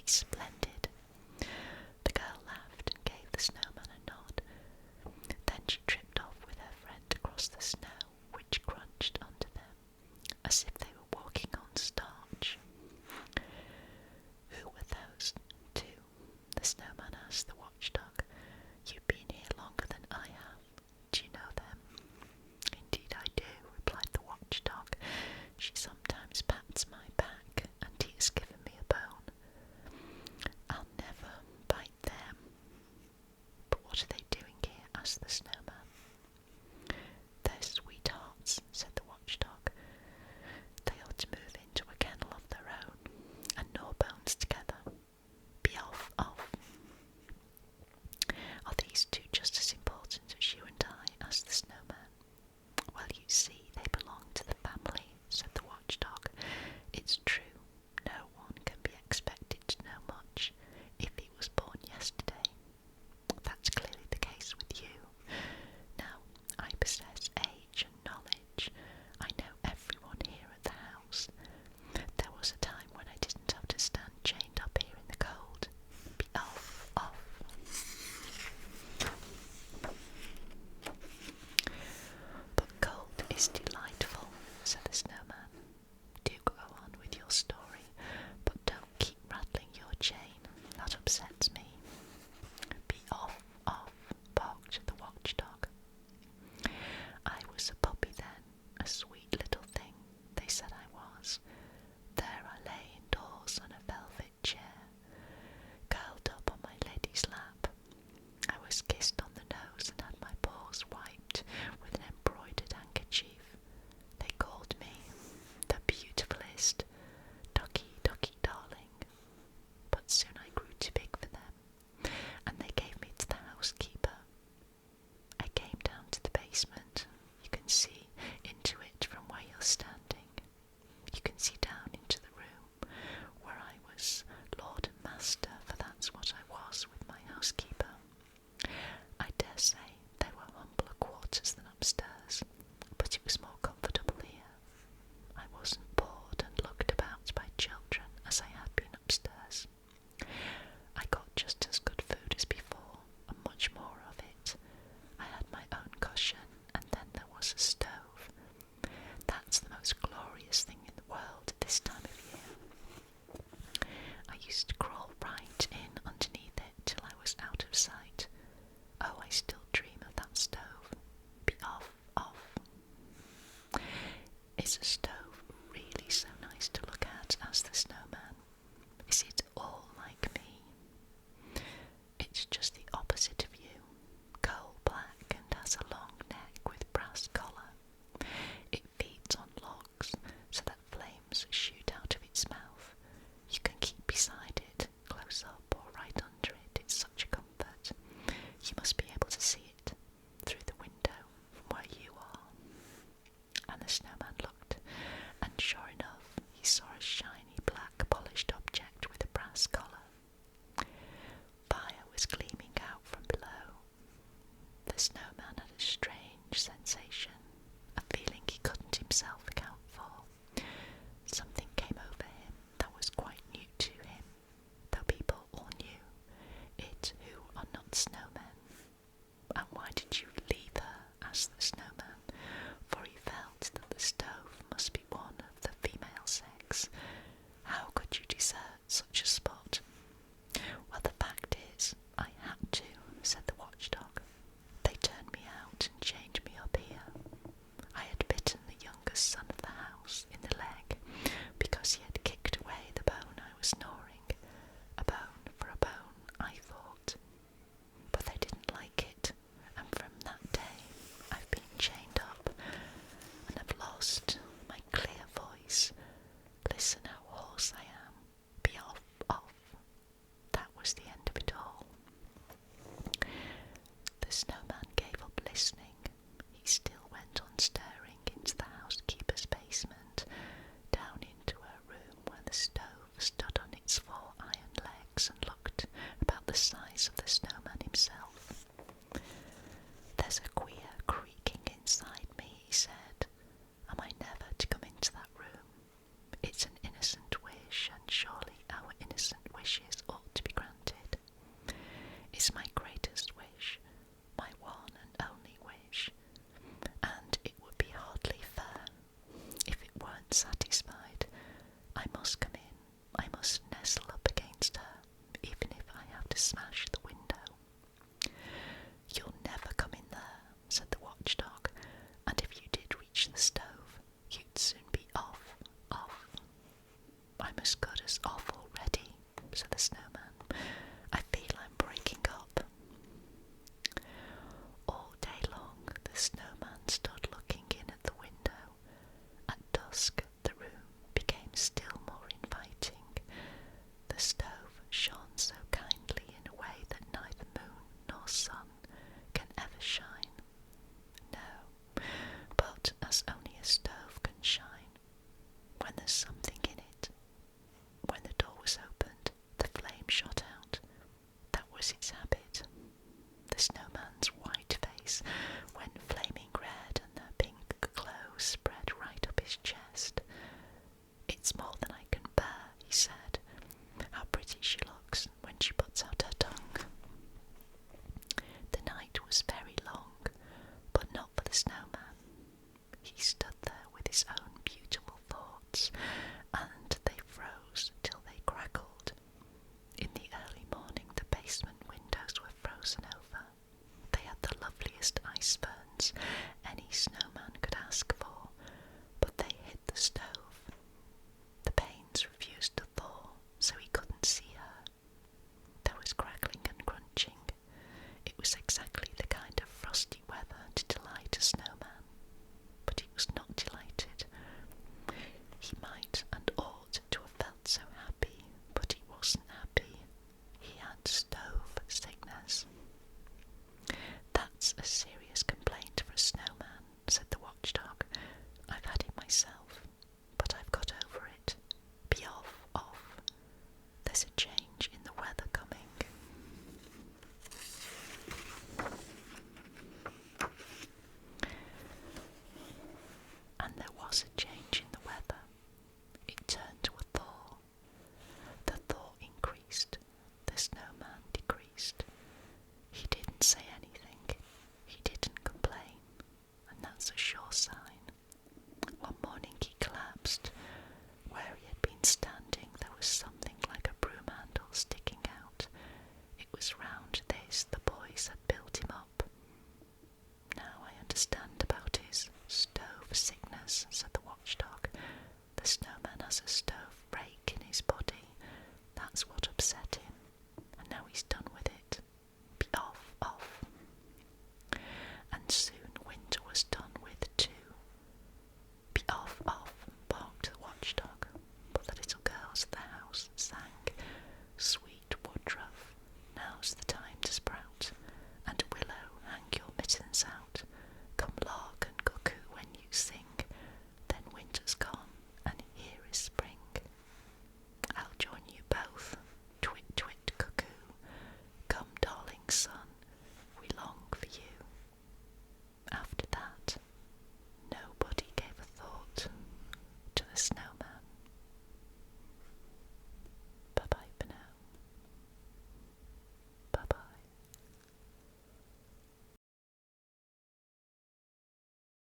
S1: It's splendid. The girl laughed and gave the snowman a nod. Then she tripped off with her friend across the snow, which crunched under them, as if they were walking on starch. Who were those two? The snowman asked the watchdog. You've been here longer than I have. Do you know them? Indeed I do, replied the watchdog. She sometimes pats my back, and he has given me a bone. I'll never bite them. But what are they doing here? Asked the snowman. They're sweethearts, said the watchdog. They ought to move into a kennel of their own, and gnaw bones together. Be off, off. Are these two just as important as you and I? Asked the snowman. Well, you see, they belong to the family, said the watchdog. It's true, no one can be expected to know much if he was born yesterday. That's clearly the case with you. Now, I possess age and knowledge. I know everyone here at the house. There was a time when I didn't have to stand chained up here in the cold. Be off, off. But cold is delightful, said the snowman. Do go on with your story, but don't keep rattling your chain. That upsets me. Be off, barked the watchdog. I was a puppy then, a sweet little thing, they said I was. There I lay indoors on a velvet chair, curled up on my lady's lap. I was kissed on the nose and had my paws wiped with an embroidered handkerchief. They called me the beautifulest, Ducky, Ducky, darling. But soon I grew too big for them, and they gave me to the housekeeper. I came down to the basement. You can see into it from where you're standing. You can see down into the room where I was lord and master, for that's what I was with my housekeeper. I dare say they were humbler quarters than upstairs, but it was more comfortable here. I wasn't bored and looked about by children as I had been upstairs. I got just as good food as before, and much more of it. I had my own cushion, and then there was a stove. That's the most glorious thing in the world at this time of year. I used to crawl right in underneath it till I was out of sight. Oh, I still dream of that stove. Be off, off. Is a stove really so nice to look at? Asked the snowman. Is it all like me? It's just the opposite of you. Coal black and has a long neck with brass collar. It feeds on logs so that flames shoot out of its mouth. You can keep beside it, close up or right under it. It's such a comfort. You must be able to see it through the window from where you are. And the snowman looked, and sure enough, he saw a shiny black polished object with a brass collar. Fire was gleaming out from below. The snowman had a strange sensation, a feeling he couldn't himself account for. Something came over him that was quite new to him, though people all knew it who are not snowmen. And why did you leave her? Asked the snowman, for he felt that the stove must be one of the female sex. How could you desert such a spot? Well, the fact is, I had to, said the watchdog. They turned me out and chained me up here. I had bitten the youngest son of the house in the leg because he had kicked away the bone I was gnawing. A bone for a bone, I thought. But they didn't like it, and from that day I've been chained up and have lost my clear voice. Listen how hoarse I am. Be off, off. That was the end of it all. The snowman gave up listening. He still went on staring into the housekeeper's basement, down into her room where the stove stood on its 4 iron legs and looked about the size of the snowman himself. There's a queer creaking inside me, he said. Am I never to come into that room? It's an innocent wish, and surely our innocent wishes said the Snowman. I feel I'm breaking up. All day long the Snowman stood looking in at the window. At dusk the room became still more inviting. The stove shone so kindly in a way that neither moon nor sun can ever shine. No, but as only a stove can shine, when there's something in it. When the door was opened, the flame shot out. That was its habit. The Snowman's white face went flaming red, and the pink glow spread right up his chest. It's more than I can bear, he said. How pretty she looks when she puts out her tongue. The night was very long, but not for the Snowman. He stood there with his own beautiful thoughts, and they froze till they crackled. In the early morning the basement windows were frozen over. They had the loveliest ice ferns any snowman could ask for, but they hid the stove. The panes refused to thaw, so he couldn't see her. There was crackling and crunching. It was exactly the kind of frosty weather to delight a snowman, but he was not delighted. He might and ought to have felt so happy, but he wasn't happy. He had stove sickness. That's a serious complaint for a snowman, said the watchdog. I've had it myself, but I've got over it. Be off, off. There's a change in the weather coming. And there was a change in the weather. It turned to a thaw. The thaw increased. The Snowman decreased. He didn't say anything. He didn't complain. And that's a sure sign. One morning he collapsed. Where he had been standing there was something like a broom handle sticking out. It was round this the boys had built him up. Now I understand about his stove sickness, said the watchdog. The Snowman has a stove break in his body. That's what upset him, and now he's done with it. Be off, off. And soon winter was done with too. Be off, off, barked the watchdog, but the little girls of the house sang